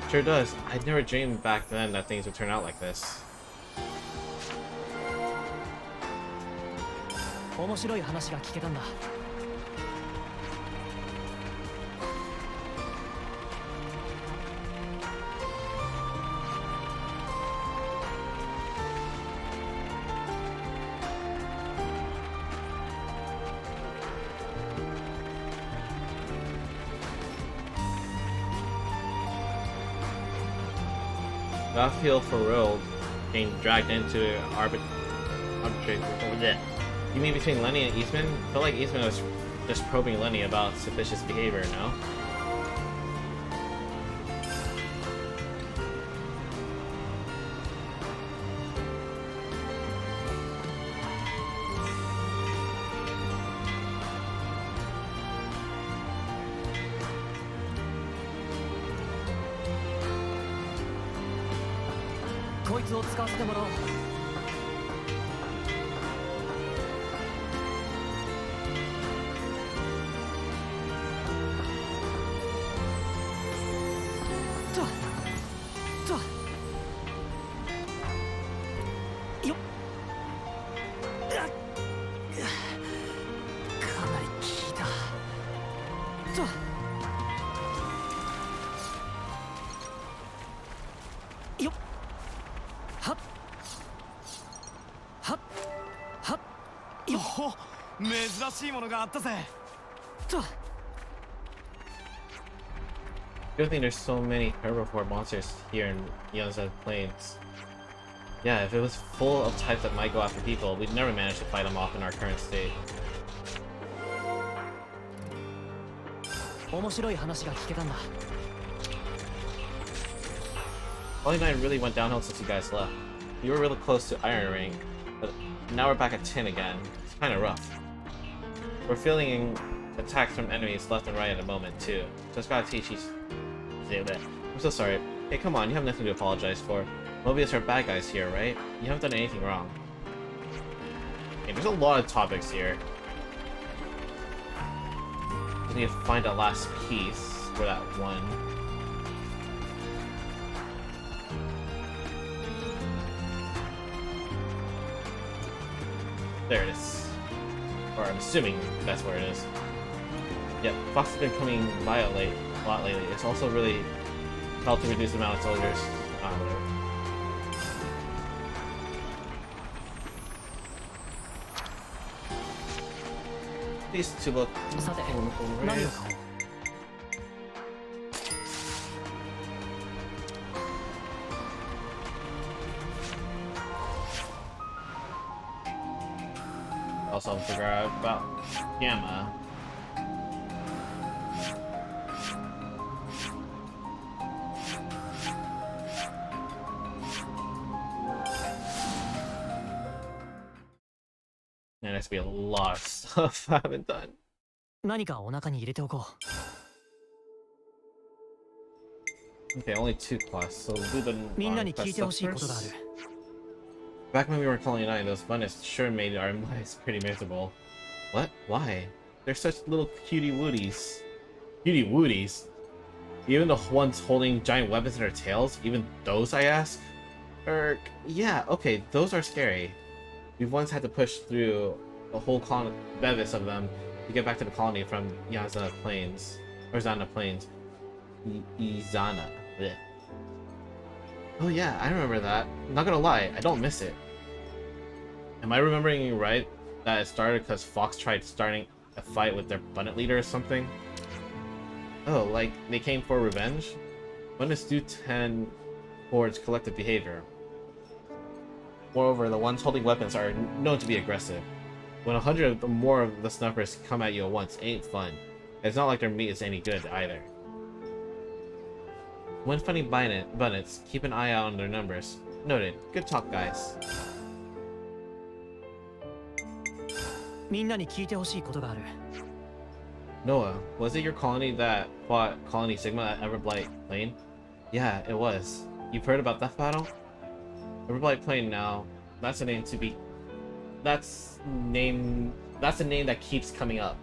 Sure does. I'd never dreamed back then that things would turn out like this. 面白い話が聞けたんだ。I feel for Roll being dragged into arbitrary. You mean between Lenny and Eastman? I felt like Eastman was just probing Lenny about suspicious behavior, no? Good thing there's so many herbivore monsters here in Yonza Plains. Yeah, if it was full of types that might go after people, we'd never manage to fight them off in our current state. 面白い話が聞けたんだ。 Colony 9 really went downhill since you guys left. You were really close to Iron Ring, but now we're back at 10 again. kinda rough. We're feeling attacks from enemies left and right at the moment, too. Just gotta teach you... I'm so sorry. Hey, come on, you have nothing to apologize for. Mobius are bad guys here, right? You haven't done anything wrong. Okay, there's a lot of topics here. Just need to find that last piece for that one. There it is. Or I'm assuming that's where it is. Yep, Fox has been coming by a lot lately. It's also really helped to reduce the amount of soldiers. Whatever. These two look さて wonderful 何を rays. 買おう Also figure out about Gamma. Man, there's gonna be a lot of stuff I haven't done. 何かお腹に入れておこう Okay, only 2 quests, so we'll do the みんなに non-quest 聞いてほ stuff しいことがある first. Back when we were in Colony 9, those bunnies sure made our lives pretty miserable. What? Why? They're such little cutie woodies. Cutie woodies? Even the ones holding giant weapons in their tails? Even those, I ask? Yeah, okay, those are scary. We've once had to push through the whole bevis of them to get back to the colony from Yazana Plains. Or Zana Plains. Izana. Blech. Oh yeah, I remember that. Not gonna lie, I don't miss it. Am I remembering right that it started because Fox tried starting a fight with their Bunnet leader or something? Oh, like they came for revenge? Bunnets do tend towards collective behavior. Moreover, the ones holding weapons are known to be aggressive. When 100 or more of the snuffers come at you at once, it ain't fun. It's not like their meat is any good either. When finding bunnets, keep an eye out on their numbers. Noted. Good talk, guys. みんなに聞いてほしいことがある Noah, was it your colony that fought Colony Sigma at Everblight Plain? Yeah, it was. You've heard about that battle? Everblight Plain now. That's a name to be... That's a name that keeps coming up.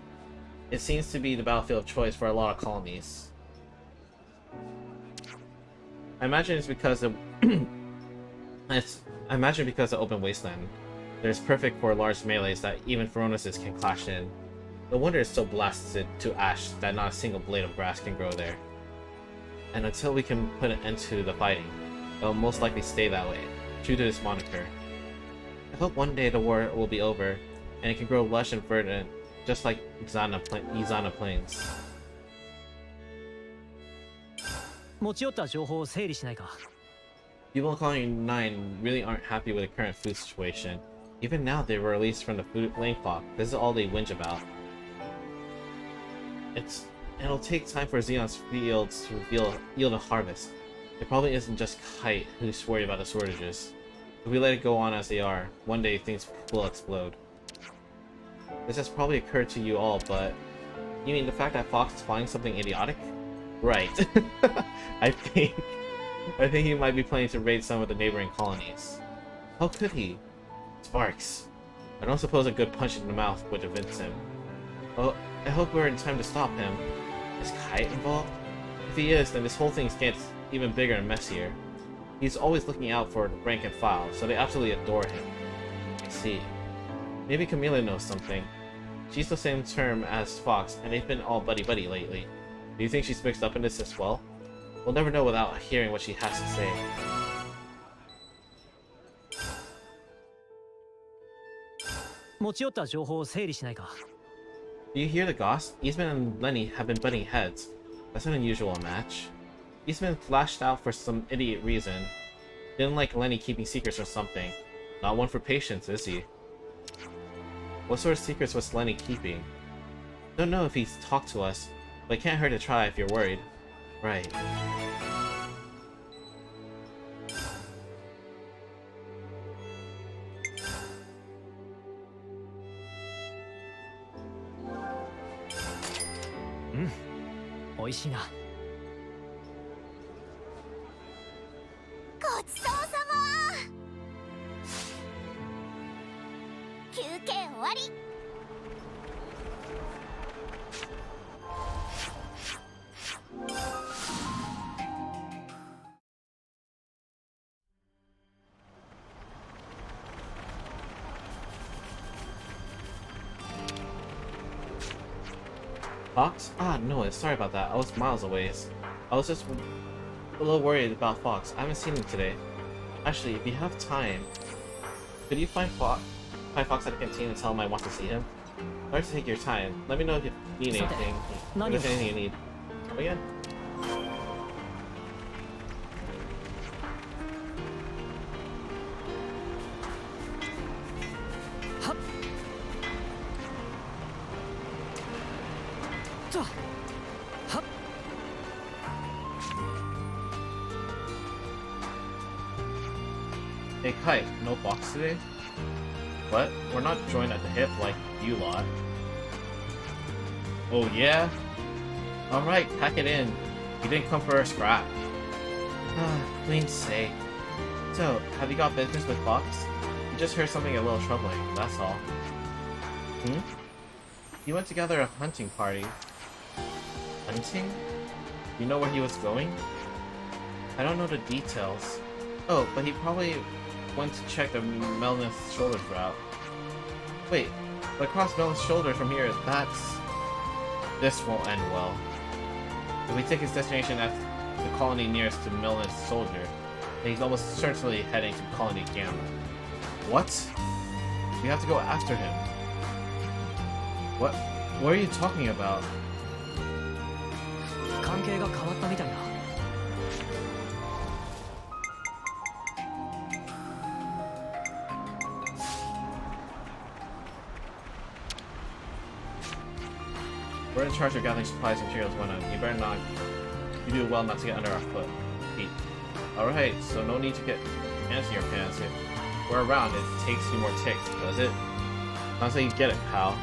It seems to be the battlefield of choice for a lot of colonies. I imagine it's because of... I imagine because of open wasteland. It's perfect for large melees that even Feronuses can clash in. No wonder it's so blasted to ash that not a single blade of grass can grow there. And until we can put an end to the fighting, it'll most likely stay that way, true to this moniker. I hope one day the war will be over, and it can grow lush and verdant, just like Izana Plains. 持ち寄った情報を整理しないか People in Colony 9 really aren't happy with the current food situation. Even now, they were released from the food lane clock. This is all they whinge about. It'll take time for Xenon's fields to yield a harvest. It probably isn't just Kite who's worried about the shortages. If we let it go on as they are, one day things will explode. This has probably occurred to you all, but... You mean the fact that Fox is flying something idiotic? Right. I think he might be planning to raid some of the neighboring colonies. How could he? Sparks. I don't suppose a good punch in the mouth would convince him. Well, I hope we're in time to stop him. Is Kite involved? If he is, then this whole thing gets even bigger and messier. He's always looking out for rank and file, so they absolutely adore him. I see. Maybe Camila knows something. She's the same term as Fox, and they've been all buddy-buddy lately. Do you think she's mixed up in this as well? We'll never know without hearing what she has to say. Do you hear the goss? Eastman and Lenny have been butting heads. That's an unusual match. Eastman flashed out for some idiot reason. Didn't like Lenny keeping secrets or something. Not one for patience, is he? What sort of secrets was Lenny keeping? Don't know if he's talked to us, but it can't hurt to try if you're worried. Right. 美味しいな。ごちそうさま。休憩終わり。Fox? Ah, no, sorry about that. I was miles away. I was just a little worried about Fox. I haven't seen him today. Actually, if you have time, could you find Fox at the canteen and tell him I want to see him? Sorry to take your time. Let me know if you need anything. If there's anything you need. Oh yeah. はっとはっ Hey Kite, no Fox today? What? We're not joined at the hip like you lot. Oh yeah? Alright, pack it in. You didn't come for a scrap. Ah, clean sake. So, have you got business with Fox? You just heard something a little troubling, that's all. Hmm? He went to gather a hunting party. Hunting? You know where he was going? I don't know the details. Oh, but he probably went to check the Melnith's Shoulders route. Wait, but across Melnith's Shoulders from here, that's... This won't end well. If we take his destination as the colony nearest to Melnith's Soldier, then he's almost certainly heading to Colony Gamma. What? We have to go after him. What are you talking about? 関係が変わったみたいな。 We're in charge of gathering supplies and materials and whatnot. You better not... You do well not to get under our feet. Alright, so no need to get hands in your pants. If we're around, it takes you more ticks, does it? Sounds like you get it, pal.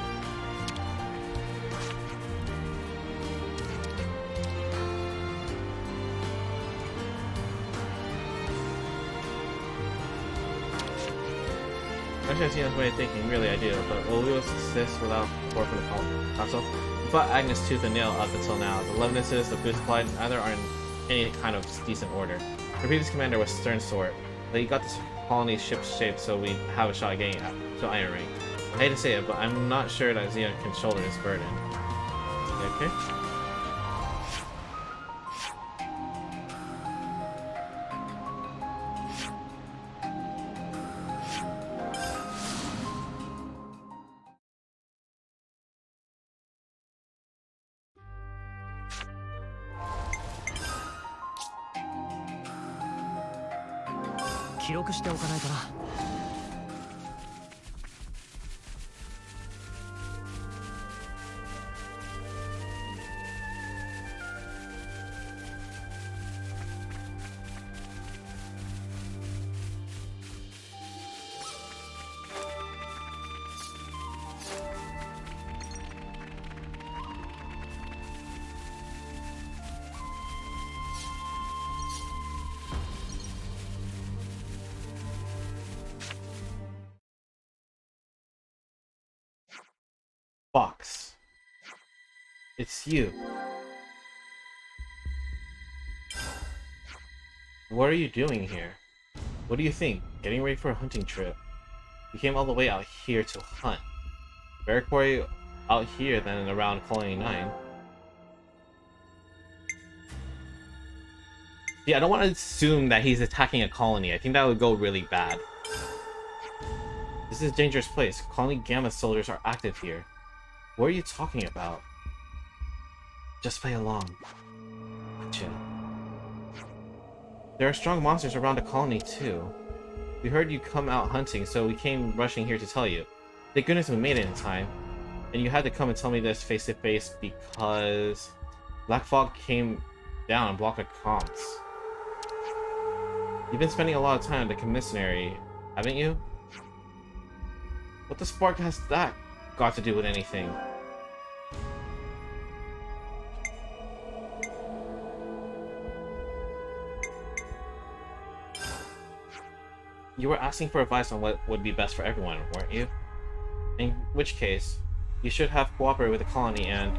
I should have seen this way of thinking, really I do, but will we assist without support for the council? We fought Agnes tooth and nail up until now. The Levinuses, the food supply, neither are in any kind of decent order. The previous commander was stern sort, but he got this colony ship shape so we have a shot at getting to Iron Ring. I hate to say it, but I'm not sure that Xeon can shoulder this burden. Okay?「記録しておかないとな」 Fox. It's you. What are you doing here? What do you think? Getting ready for a hunting trip. You came all the way out here to hunt. Better quarry out here than around Colony 9. Yeah, I don't want to assume that he's attacking a colony. I think that would go really bad. This is a dangerous place. Colony Gamma soldiers are active here. What are you talking about? Just play along. Gotcha. There are strong monsters around the colony too. We heard you come out hunting, so we came rushing here to tell you. Thank goodness we made it in time. And you had to come and tell me this face to face because Black Fog came down and blocked the comms. You've been spending a lot of time at the commissary, haven't you? What the spark has that got to do with anything? You were asking for advice on what would be best for everyone, weren't you? In which case, you should have cooperated with the colony and...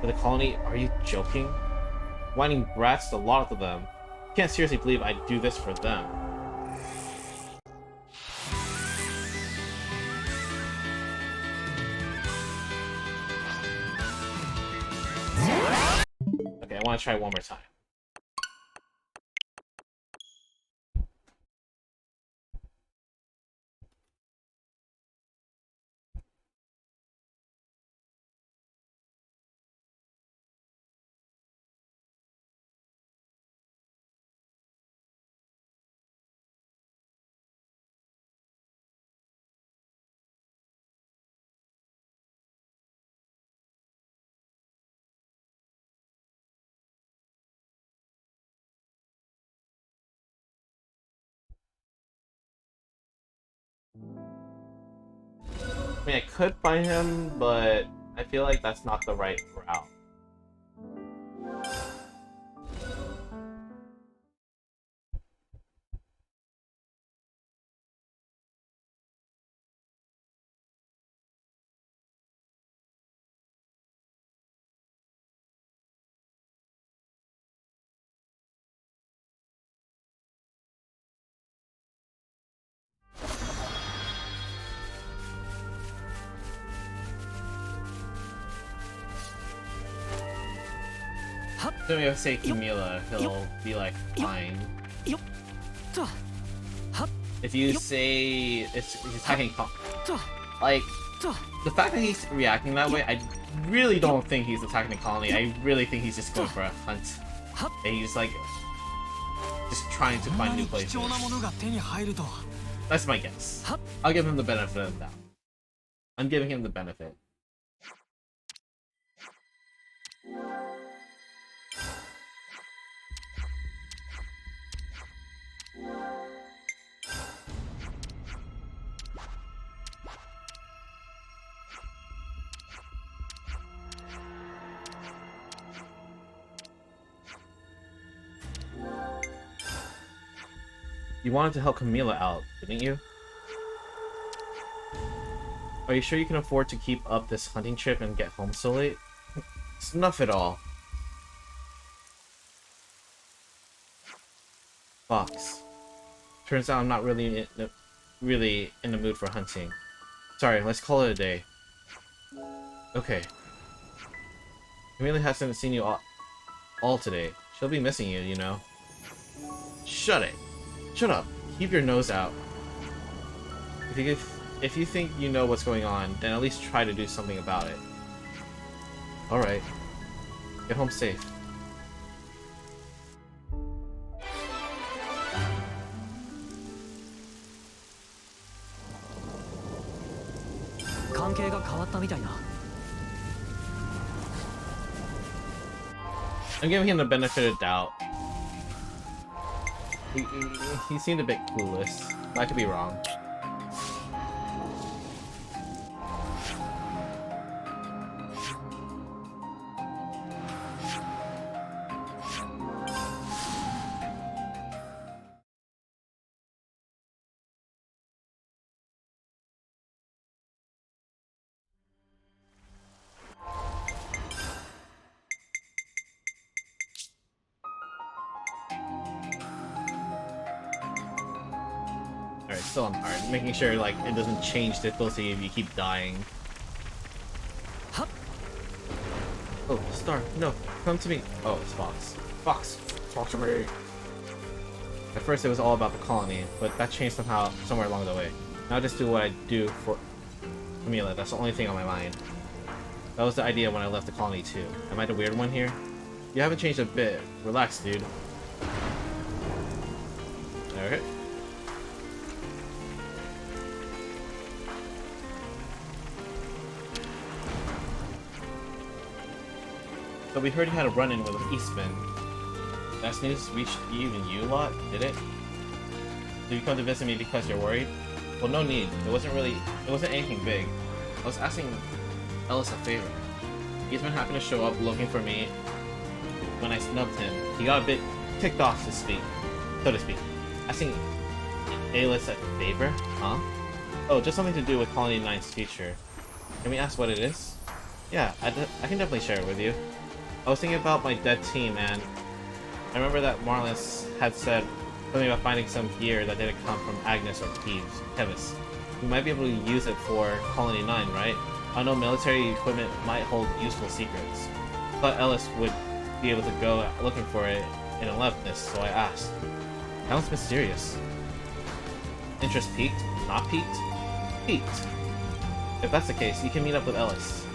With the colony? Are you joking? Whining brats, the lot of them. You can't seriously believe I'd do this for them. Okay, I want to try one more time. I mean, I could find him, but I feel like that's not the right route. So if I say Camila, he'll be like, fine. If you say he's attacking, like, the fact that he's reacting that way, I really don't think he's attacking the colony. I really think he's just going for a hunt. And he's like, just trying to find new places. That's my guess. I'll give him the benefit of the doubt. I'm giving him the benefit. You wanted to help Camila out, didn't you? Are you sure you can afford to keep up this hunting trip and get home so late? Snuff it all. Fox. Turns out I'm not really in the mood for hunting. Sorry, let's call it a day. Okay. Camila hasn't seen you all today. She'll be missing you, you know. Shut it. Shut up. Keep your nose out. If you think you know what's going on, then at least try to do something about it. Alright. Get home safe. I'm giving him the benefit of doubt. He seemed a bit clueless. I could be wrong. Alright, still on hard. Making sure like it doesn't change difficulty if you keep dying. Oh, Star, no, come to me. Oh, it's Fox. Fox, talk to me. At first it was all about the colony, but that changed somehow somewhere along the way. Now I just do what I do for Camila. That's the only thing on my mind. That was the idea when I left the colony too. Am I the weird one here? You haven't changed a bit. Relax, dude. Alright. So we heard you had a run-in with Eastman. That news reached even you lot, did it? Did you come to visit me because you're worried? Well, no need. It wasn't anything big. I was asking Ellis a favor. Eastman happened to show up looking for me when I snubbed him. He got a bit ticked off, so to speak. A-list a favor? Huh? Oh, just something to do with Colony 9's future. Can we ask what it is? Yeah, I can definitely share it with you. I was thinking about my dead team, and I remember that Marlins had said something about finding some gear that didn't come from Agnes or Kevis. We might be able to use it for Colony 9, right? I know military equipment might hold useful secrets. I thought Ellis would be able to go looking for it in 11th, so I asked. Sounds mysterious. Interest peaked? Not peaked? Peaked. If that's the case, you can meet up with Ellis.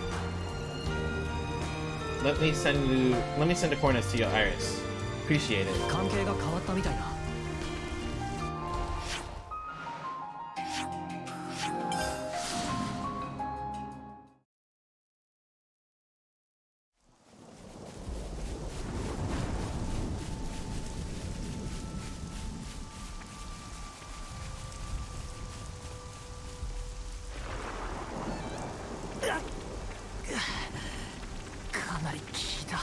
Let me send the coordinates to your Iris. Appreciate it. 関係が変わったみたいな。かなり効いた。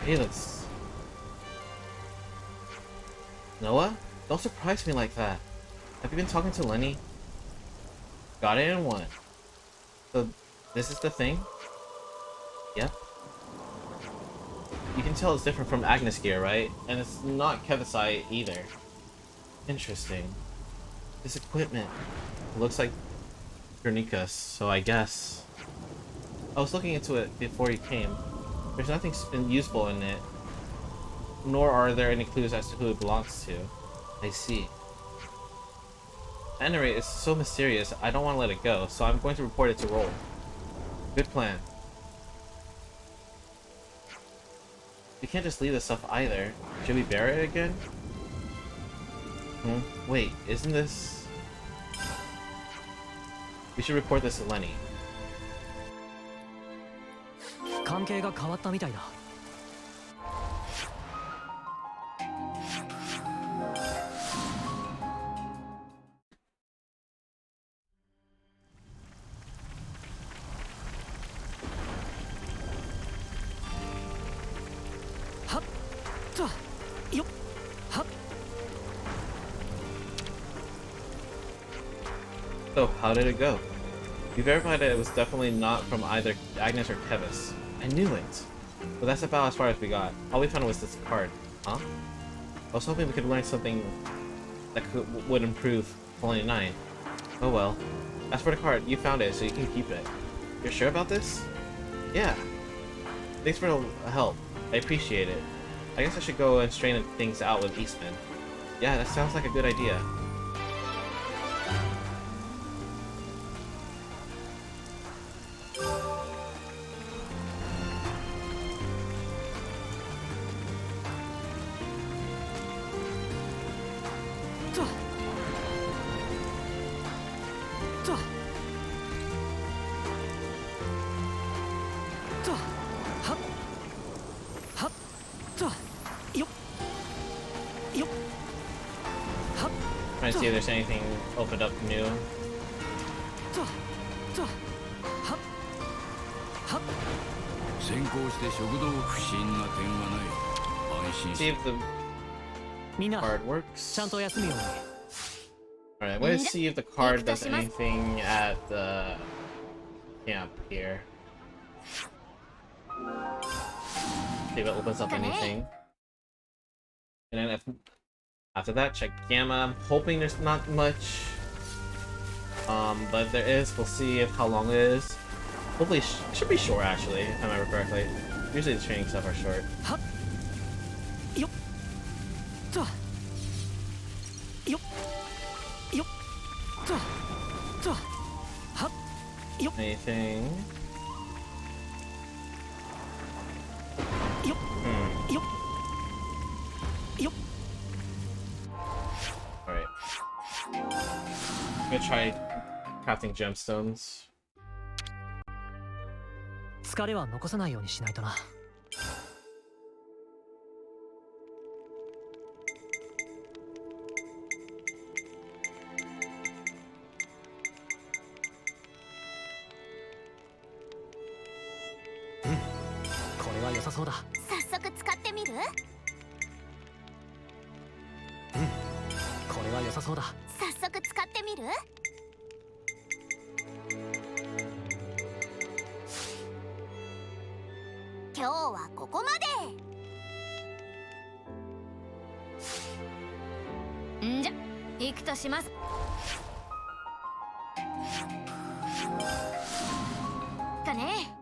Hey, let's... Noah? Don't surprise me like that. Have you been talking to Lenny? Got it in one. So, this is the thing? Yep. You can tell it's different from Agnes gear, right? And it's not Kevisite either. Interesting. This equipment looks like Chronicles, so I guess... I was looking into it before you came. There's nothing useful in it, nor are there any clues as to who it belongs to. I see. At any rate, it's so mysterious, I don't want to let it go, so I'm going to report it to Roll. Good plan. We can't just leave this stuff either. Should we bury it again? Wait, isn't this... We should report this to Lenny. 関係が変わったみたいだ。はっとよっはっ。 So, how did it go? We verified that it was definitely not from either Agnes or Kevis. I knew it! But that's about as far as we got. All we found was this card. Huh? I was hoping we could learn something that would improve Colony 9. Oh well. As for the card, you found it, so you can keep it. You're sure about this? Yeah. Thanks for the help. I appreciate it. I guess I should go and straighten things out with Eastman. Yeah, that sounds like a good idea. Trying to see if there's anything opened up new. See if the card works. Alright, let's see if the card does anything at the camp here. See if it opens up anything. And then after that, check Gamma. I'm hoping there's not much. But if there is, we'll see how long it is. Hopefully, it should be short actually, if I remember correctly. Usually the training stuff are short. Anything? Alright. I'm gonna try crafting gemstones. 疲れは残さないようにしないとな。は良さそうだ。早速使ってみる？これは良さそうだ。早速使ってみる？今日はここまで。んじゃ行くとします。かね。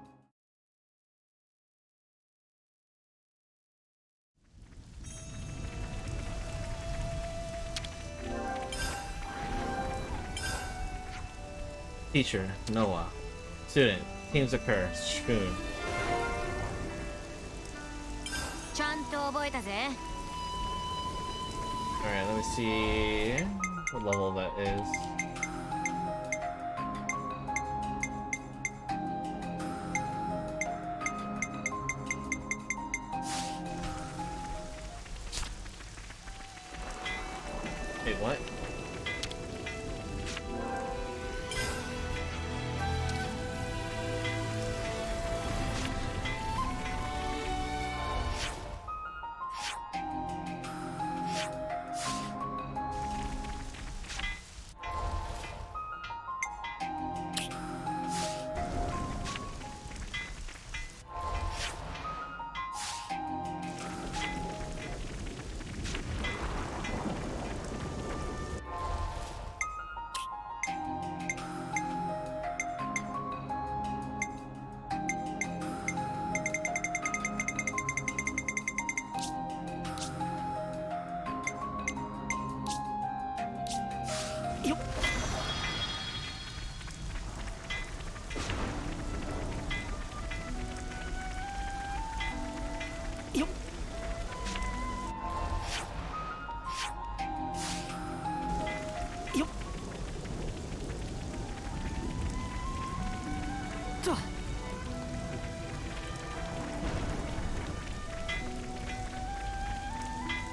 Teacher, Noah. Student, teams occur, Spoon. ちゃんと覚えたぜ。 Alright, let me see what level that is. Wait, what?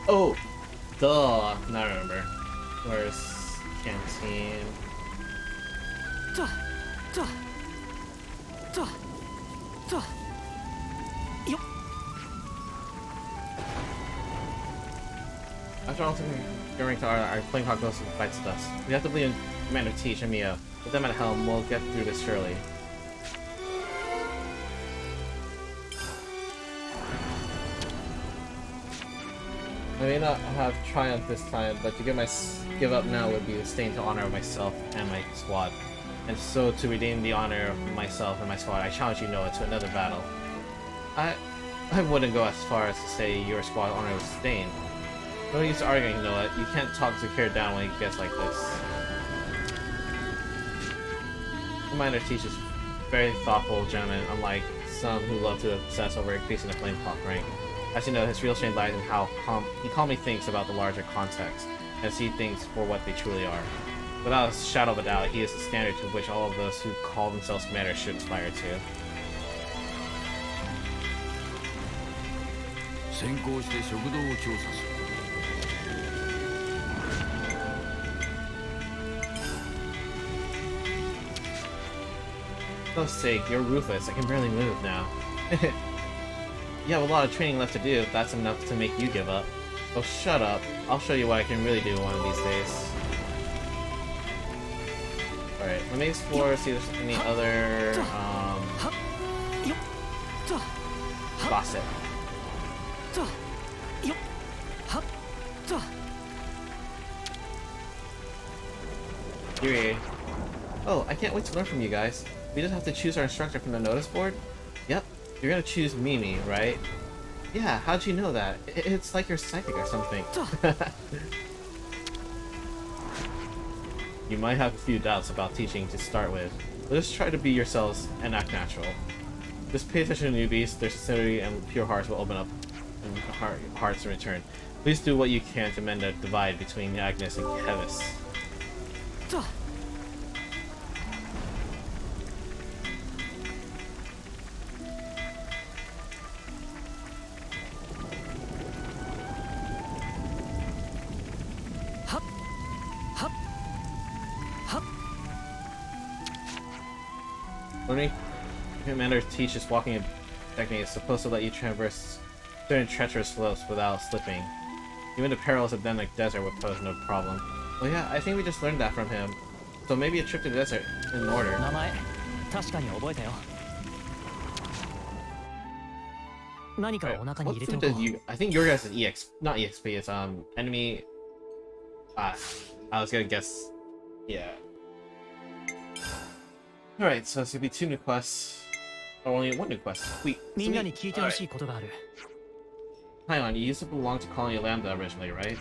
Oh, duh. Now I remember. Where's canteen? After all, during our playing Chronicles bites dust. We have to believe in Commander Teach and Mio. With them at helm, we'll get through this surely. I may not have triumphed this time, but to give up now would be a stain to honor of myself and my squad. And so, to redeem the honor of myself and my squad, I challenge you, Noah, to another battle. I wouldn't go as far as to say your squad honor was stained. No use arguing, Noah. You can't talk Zakir down when he gets like this. Commander Teach is very thoughtful gentleman, unlike some who love to obsess over increasing the flame clock rank. As you know, his real strength lies in how he calmly thinks about the larger context, and see things for what they truly are. Without a shadow of a doubt, he is the standard to which all of those who call themselves commanders should aspire to. 先行して食堂を調査する。 For God's sake, you're ruthless. I can barely move now. You have a lot of training left to do if that's enough to make you give up. Oh, shut up. I'll show you what I can really do one of these days. Alright, let me explore, see if there's any other, gossip. Yuri. Oh, I can't wait to learn from you guys. We just have to choose our instructor from the notice board? Yep, you're gonna choose Mimi, right? Yeah, how'd you know that? It's like you're psychic or something. You might have a few doubts about teaching to start with, but just try to be yourselves and act natural. Just pay attention to newbies, their sincerity and pure hearts will open up and hearts in return. Please do what you can to mend the divide between Agnes and Kevis. Learning Commander Teach is walking technique is supposed to let you traverse certain treacherous slopes without slipping. Even the perilous Edenic desert would pose no problem. Well, yeah, I think we just learned that from him. So maybe a trip to the desert in order. 名前確かに覚えたよ。何か Right. お腹に What 入れて food おこ does う。 you? I think your guys is not EXP. It's enemy. I was gonna guess. Yeah. All right, so it's gonna be 2 new quests. Or only 1 new quest. Sweet. みんなに聞いてほ Alright. しいことがある。 Hang on, you used to belong to Colony Lambda originally, right?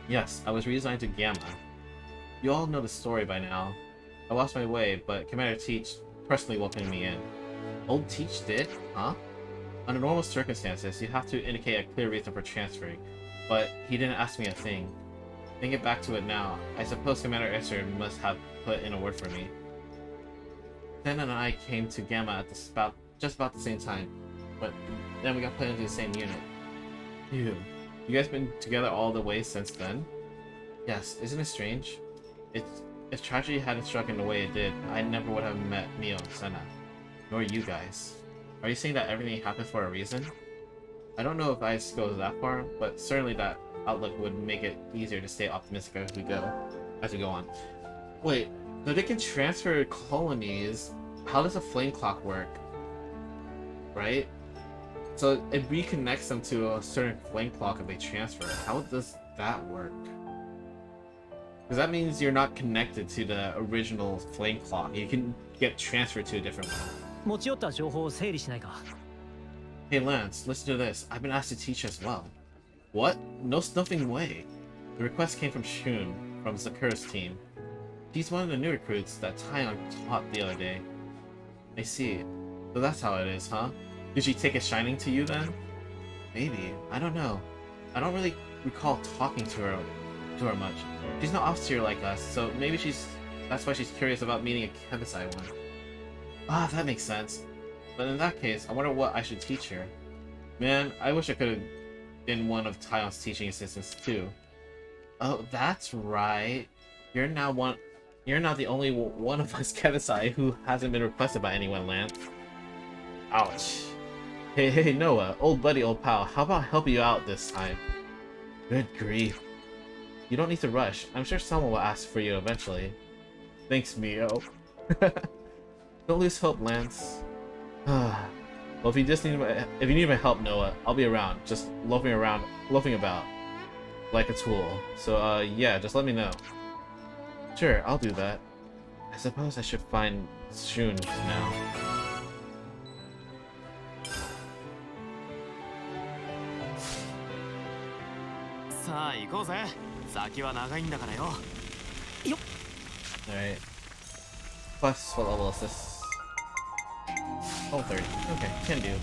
Yes, I was reassigned to Gamma. You all know the story by now. I lost my way, but Commander Teach personally welcomed me in. Old Teach did? Huh? Under normal circumstances, you have to indicate a clear reason for transferring, but he didn't ask me a thing. Thinking back to it now, I suppose Commander Esser must have put in a word for me. Sen and I came to Gamma at just about the same time, but then we got put into the same unit. Phew. You guys been together all the way since then? Yes, isn't it strange? If tragedy hadn't struck in the way it did, I never would have met Mio and Senna. Nor you guys. Are you saying that everything happened for a reason? I don't know if I go that far, but certainly that outlook would make it easier to stay optimistic as we go on. Wait, so they can transfer colonies. How does a flame clock work? Right? So it reconnects them to a certain flame clock if they transfer. How does that work? Because that means you're not connected to the original flame clock. You can get transferred to a different one. 持ち寄った情報を整理しないか。 Hey Lance, listen to this. I've been asked to teach as well. What? No snuffing way. The request came from Shun, from Sakura's team. He's one of the new recruits that Taion taught the other day. I see. So that's how it is, huh? Did she take a shining to you then? Maybe. I don't know. I don't really recall talking to her much. She's not officer like us, so maybe that's why she's curious about meeting a Kevisai one. Ah, that makes sense. But in that case, I wonder what I should teach her. Man, I wish I could have been one of Taion's teaching assistants too. Oh, that's right. You're now the only one of us Kevisai who hasn't been requested by anyone, Lance. Ouch. Hey, Noah, old buddy, old pal, how about helping you out this time? Good grief. You don't need to rush. I'm sure someone will ask for you eventually. Thanks, Mio. Don't lose hope, Lance. Well, if you need my help, Noah, I'll be around, just loafing about like a tool. So, yeah, just let me know. Sure, I'll do that. I suppose I should find Shun now. Alright. Plus, what level is this? Oh, 30. Okay, can do.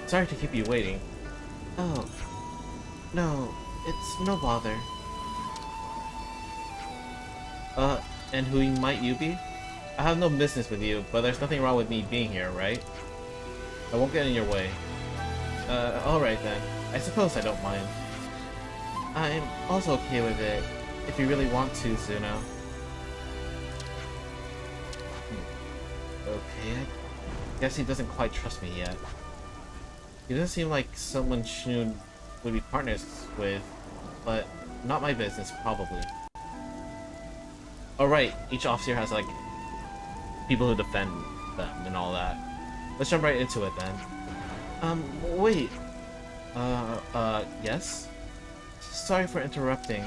Sorry to keep you waiting. Oh, no, it's no bother. And who might you be? I have no business with you, but there's nothing wrong with me being here, right? I won't get in your way. Alright then. I suppose I don't mind. I'm also okay with it, if you really want to, Zuno. Okay, I guess he doesn't quite trust me yet. He doesn't seem like someone Shun would be partners with, but not my business, probably. Alright, each officer has, like, people who defend them and all that. Let's jump right into it then. Wait. Yes? Sorry for interrupting.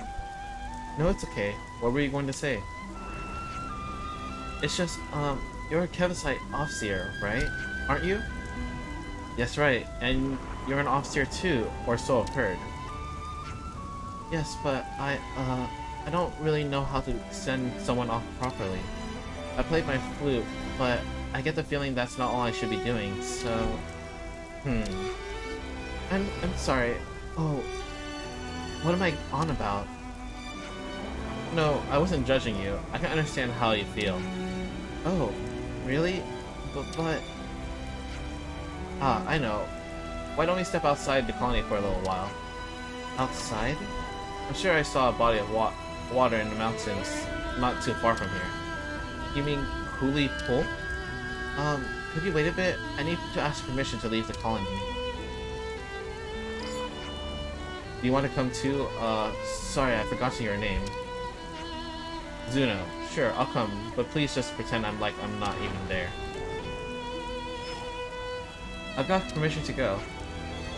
No, it's okay. What were you going to say? It's just, you're a Kevisite officer, right? Aren't you? Yes, right. And you're an officer too, or so I've heard. Yes, but I don't really know how to send someone off properly. I played my flute, but I get the feeling that's not all I should be doing, so... I'm sorry. Oh, what am I on about? No, I wasn't judging you. I can understand how you feel. Oh, really? But Ah, I know. Why don't we step outside the colony for a little while? Outside? I'm sure I saw a body of water in the mountains not too far from here. You mean Cooley Pool? Could you wait a bit? I need to ask permission to leave the colony. Do you want to come too? Sorry, I forgot your name. Zuno. Sure, I'll come, but please just pretend I'm not even there. I've got permission to go.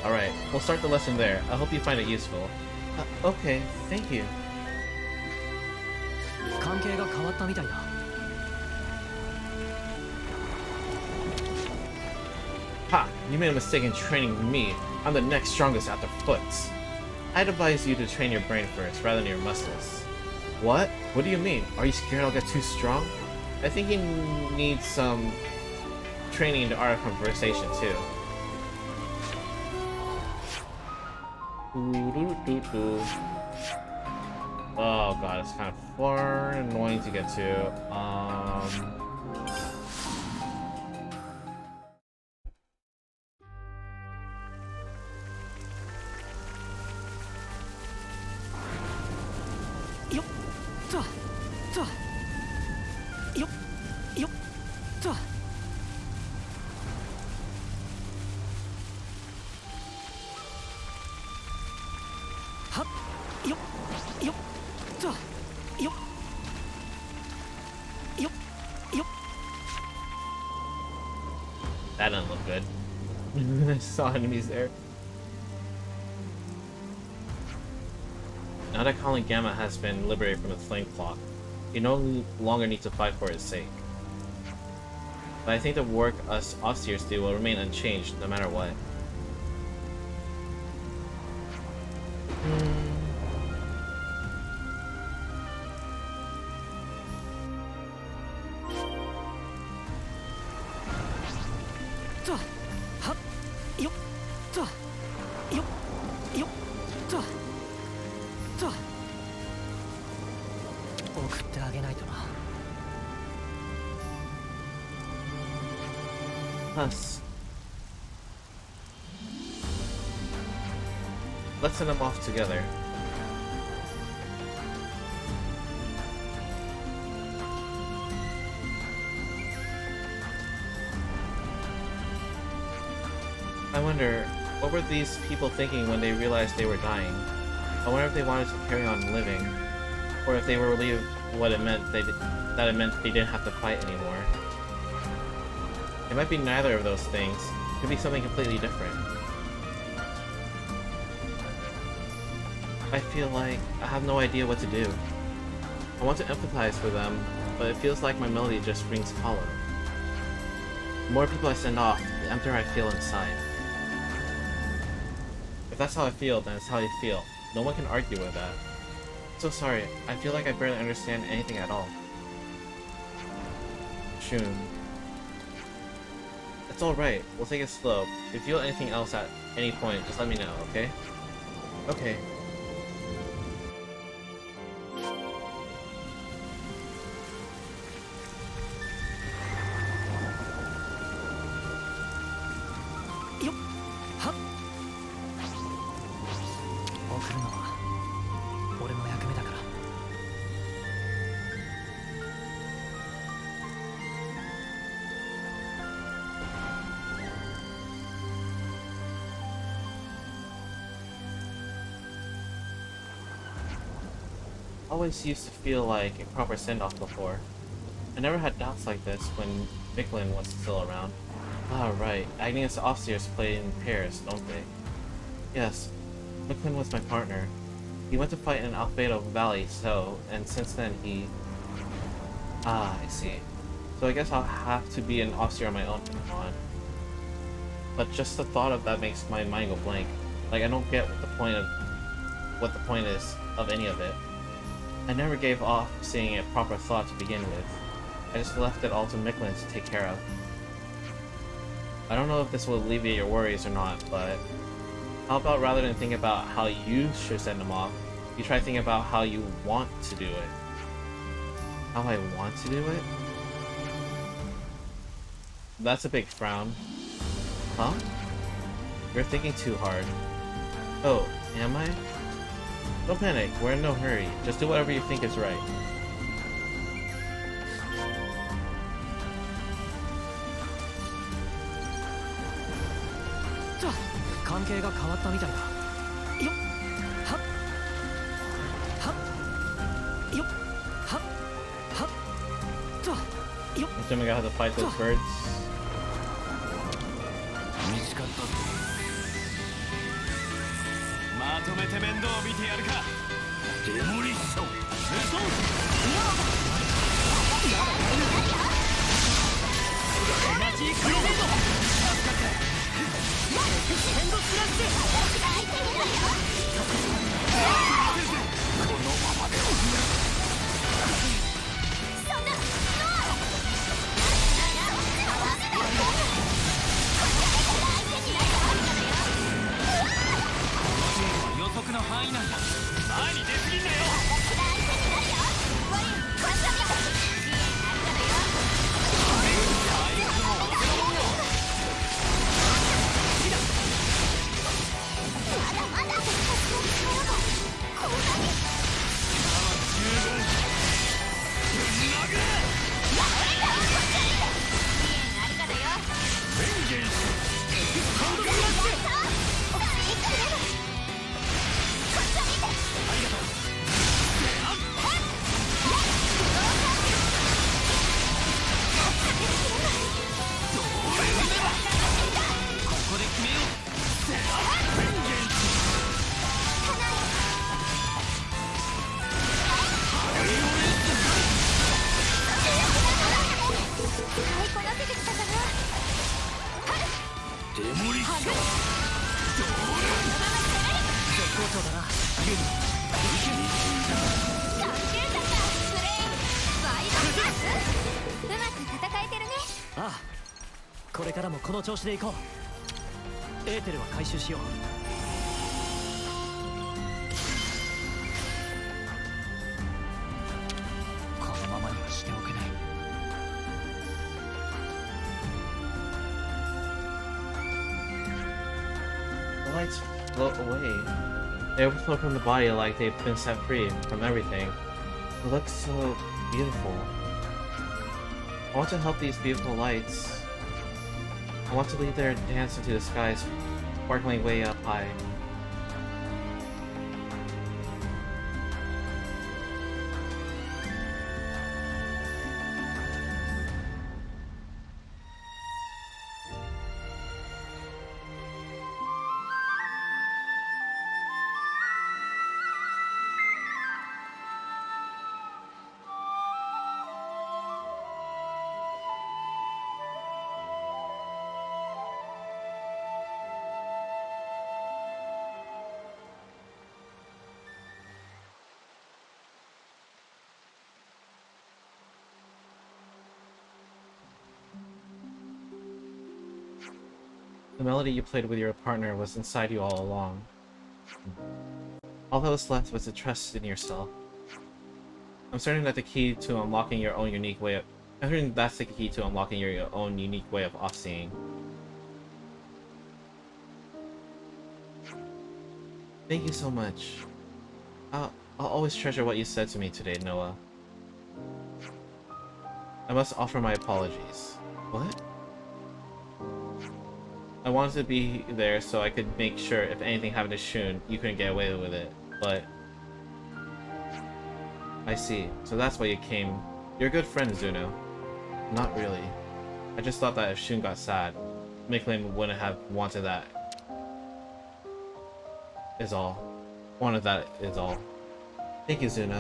Alright, we'll start the lesson there. I hope you find it useful. Okay, thank you. 関係が変わったみたいだ。Ha! You made a mistake in training me. I'm the next strongest at the foots. I'd advise you to train your brain first, rather than your muscles. What? What do you mean? Are you scared I'll get too strong? I think you need some training in the art of conversation, too. Oh god, it's kind of far and annoying to get to. That doesn't look good. I saw enemies there. Now that Colony Gamma has been liberated from its flame clock, you no longer need to fight for its sake. But I think the work us Offseers do will remain unchanged no matter what. Us. Let's send them off together. I wonder, what were these people thinking when they realized they were dying? I wonder if they wanted to carry on living, or if they were relieved what it meant that it meant they didn't have to fight anymore. It might be neither of those things. It could be something completely different. I feel like I have no idea what to do. I want to empathize with them, but it feels like my melody just rings hollow. The more people I send off, the emptier I feel inside. If that's how I feel, then it's how you feel. No one can argue with that. I'm so sorry. I feel like I barely understand anything at all. Shun. It's alright, we'll take it slow. If you feel anything else at any point, just let me know, okay? Okay. Always used to feel like a proper send-off before. I never had doubts like this when Micklin was still around. Ah, right. Agnes Offseers play in pairs, don't they? Yes. Micklin was my partner. He went to fight in Alfredo Valley, and since then he... Ah, I see. So I guess I'll have to be an Offseer on my own from now on. But just the thought of that makes my mind go blank. Like, I don't get what the point is of any of it. I never gave off seeing a proper thought to begin with. I just left it all to Micklin to take care of. I don't know if this will alleviate your worries or not, but how about rather than think about how you should send them off, you try thinking about how you want to do it. How I want to do it? That's a big frown. Huh? You're thinking too hard. Oh, am I? Don't panic, we're in no hurry. Just do whatever you think is right. 関係が変わったみたいだ。よっはっはっよっはっはっとよっ Assuming I have to fight those birds. 見つかったってまとめて面倒見てやるか。デモリッションエナジークロード。予測の範囲なんだ。前に出すぎんなよ。これからもこの調子でいこう。エーテルは回収しよう。このままにはしておけない。The lights float away. They overflow from the body like they've been set free from everything. It looks so beautiful. I want to help these beautiful lights. I want to lead their dance into the skies, sparkling way up high. The melody you played with your partner was inside you all along. All that was left was the trust in yourself. I'm certain that the key to unlocking your own unique way of... I'm certain that's the key to unlocking your own unique way of off-seeing. Thank you so much. I'll always treasure what you said to me today, Noah. I must offer my apologies. What? I wanted to be there so I could make sure if anything happened to Shun, you couldn't get away with it, but... I see. So that's why you came. You're a good friend, Zuno. Not really. I just thought that if Shun got sad, Micklin wouldn't have wanted that. Is all. Wanted that is all. Thank you, Zuno.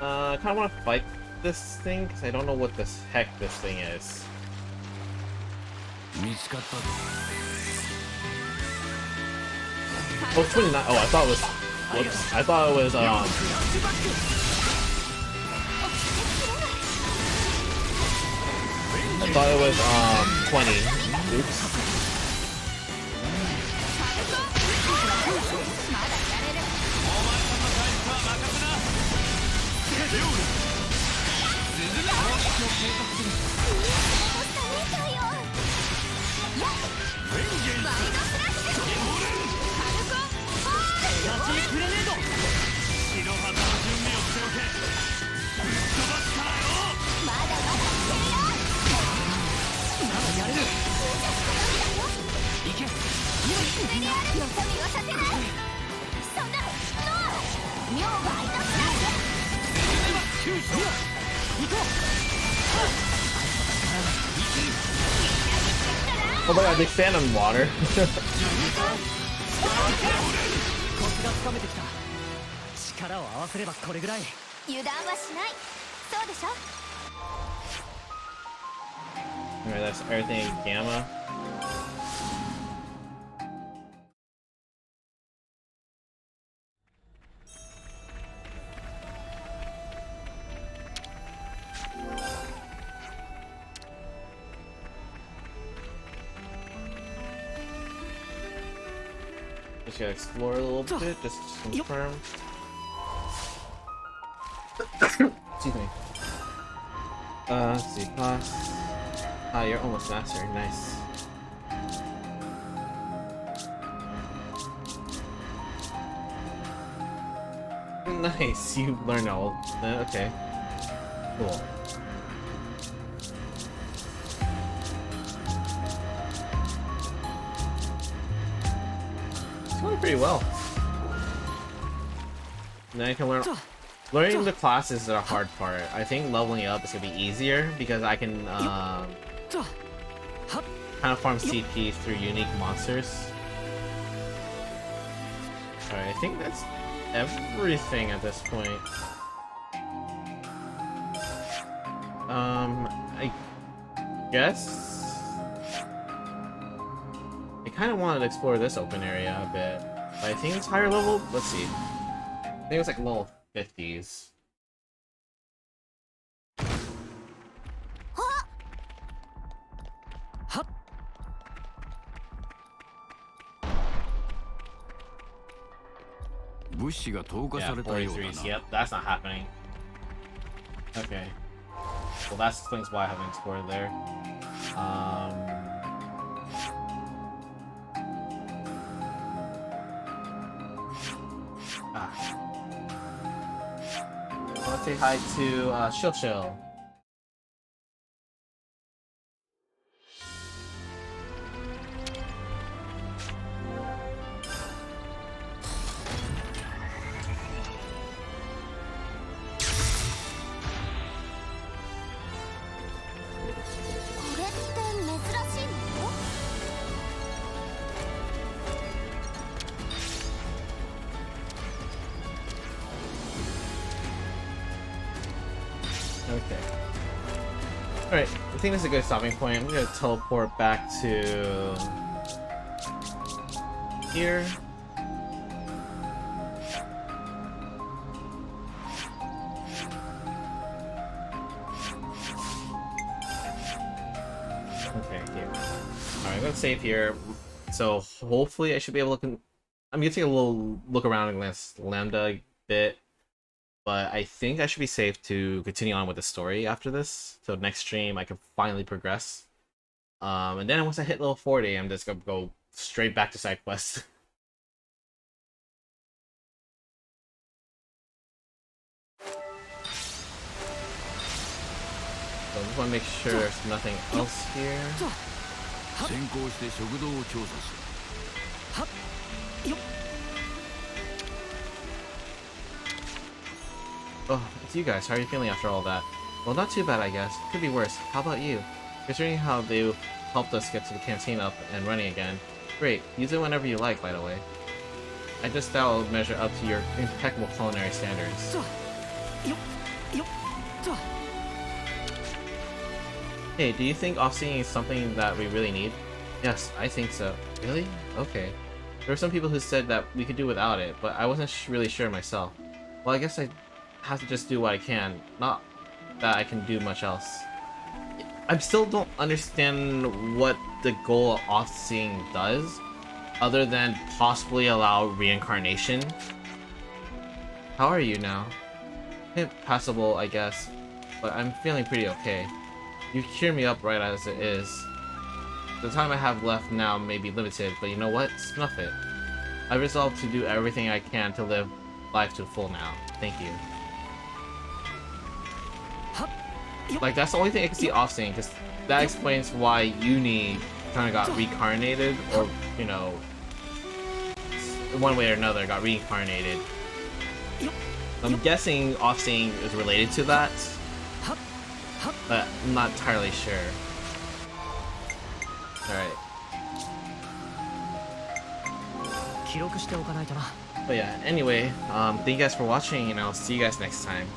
I kind of want to fight this thing because I don't know what the heck this thing is. 見つかった Oh, 29. Oh, I thought it was. Whoops. I thought it was thought it was 20. Oops. Oh my god, they stand on water. コツがつかめてきた。力を合わせればこれぐらい。油断はしない。そうでしょ。 Alright, that's everything in Gamma. Just gotta explore a little bit, just to confirm. Excuse me. Let's see, pass. Ah, you're almost master. Nice. Nice, you learned all that. Okay. Cool. It's going pretty well. Now you can learn. Learning the classes is the hard part. I think leveling up is gonna be easier because I can kind of farm CP through unique monsters. Alright, I think that's everything at this point. I guess I kind of wanted to explore this open area a bit, but I think it's higher level. Let's see. I think it's like level 50s. Yeah, 43s. Yep, that's not happening. Okay. Well, that explains why I haven't explored there. Let's say hi to Shil. Okay. Alright, I think this is a good stopping point. I'm gonna teleport back to here. Okay, here. Alright, I'm gonna save here. So hopefully I should be able to... I'm gonna take a little look around and glance Lambda a bit. But I think I should be safe to continue on with the story after this. So next stream I can finally progress. And then once I hit level 40, I'm just gonna go straight back to side quests. So I just want to make sure there's nothing else here. Oh, it's you guys. How are you feeling after all that? Well, not too bad, I guess. Could be worse. How about you? Considering how they helped us get to the canteen up and running again. Great. Use it whenever you like, by the way. I just doubt I'll measure up to your impeccable culinary standards. Hey, do you think off-seeing is something that we really need? Yes, I think so. Really? Okay. There were some people who said that we could do without it, but I wasn't really sure myself. Well, I guess I have to just do what I can. Not that I can do much else. I still don't understand what the goal of off-seeing does, other than possibly allow reincarnation. How are you now? Passable, I guess, but I'm feeling pretty okay. You cheer me up right as it is. The time I have left now may be limited, but you know what? Snuff it. I resolve to do everything I can to live life to full now. Thank you. Like, that's the only thing I can see off-seeing, because that explains why Uni kind of got reincarnated, or, you know, one way or another got reincarnated. I'm guessing off-seeing is related to that, but I'm not entirely sure. Alright. 記録しておかないとな。 But yeah, anyway, thank you guys for watching, and I'll see you guys next time.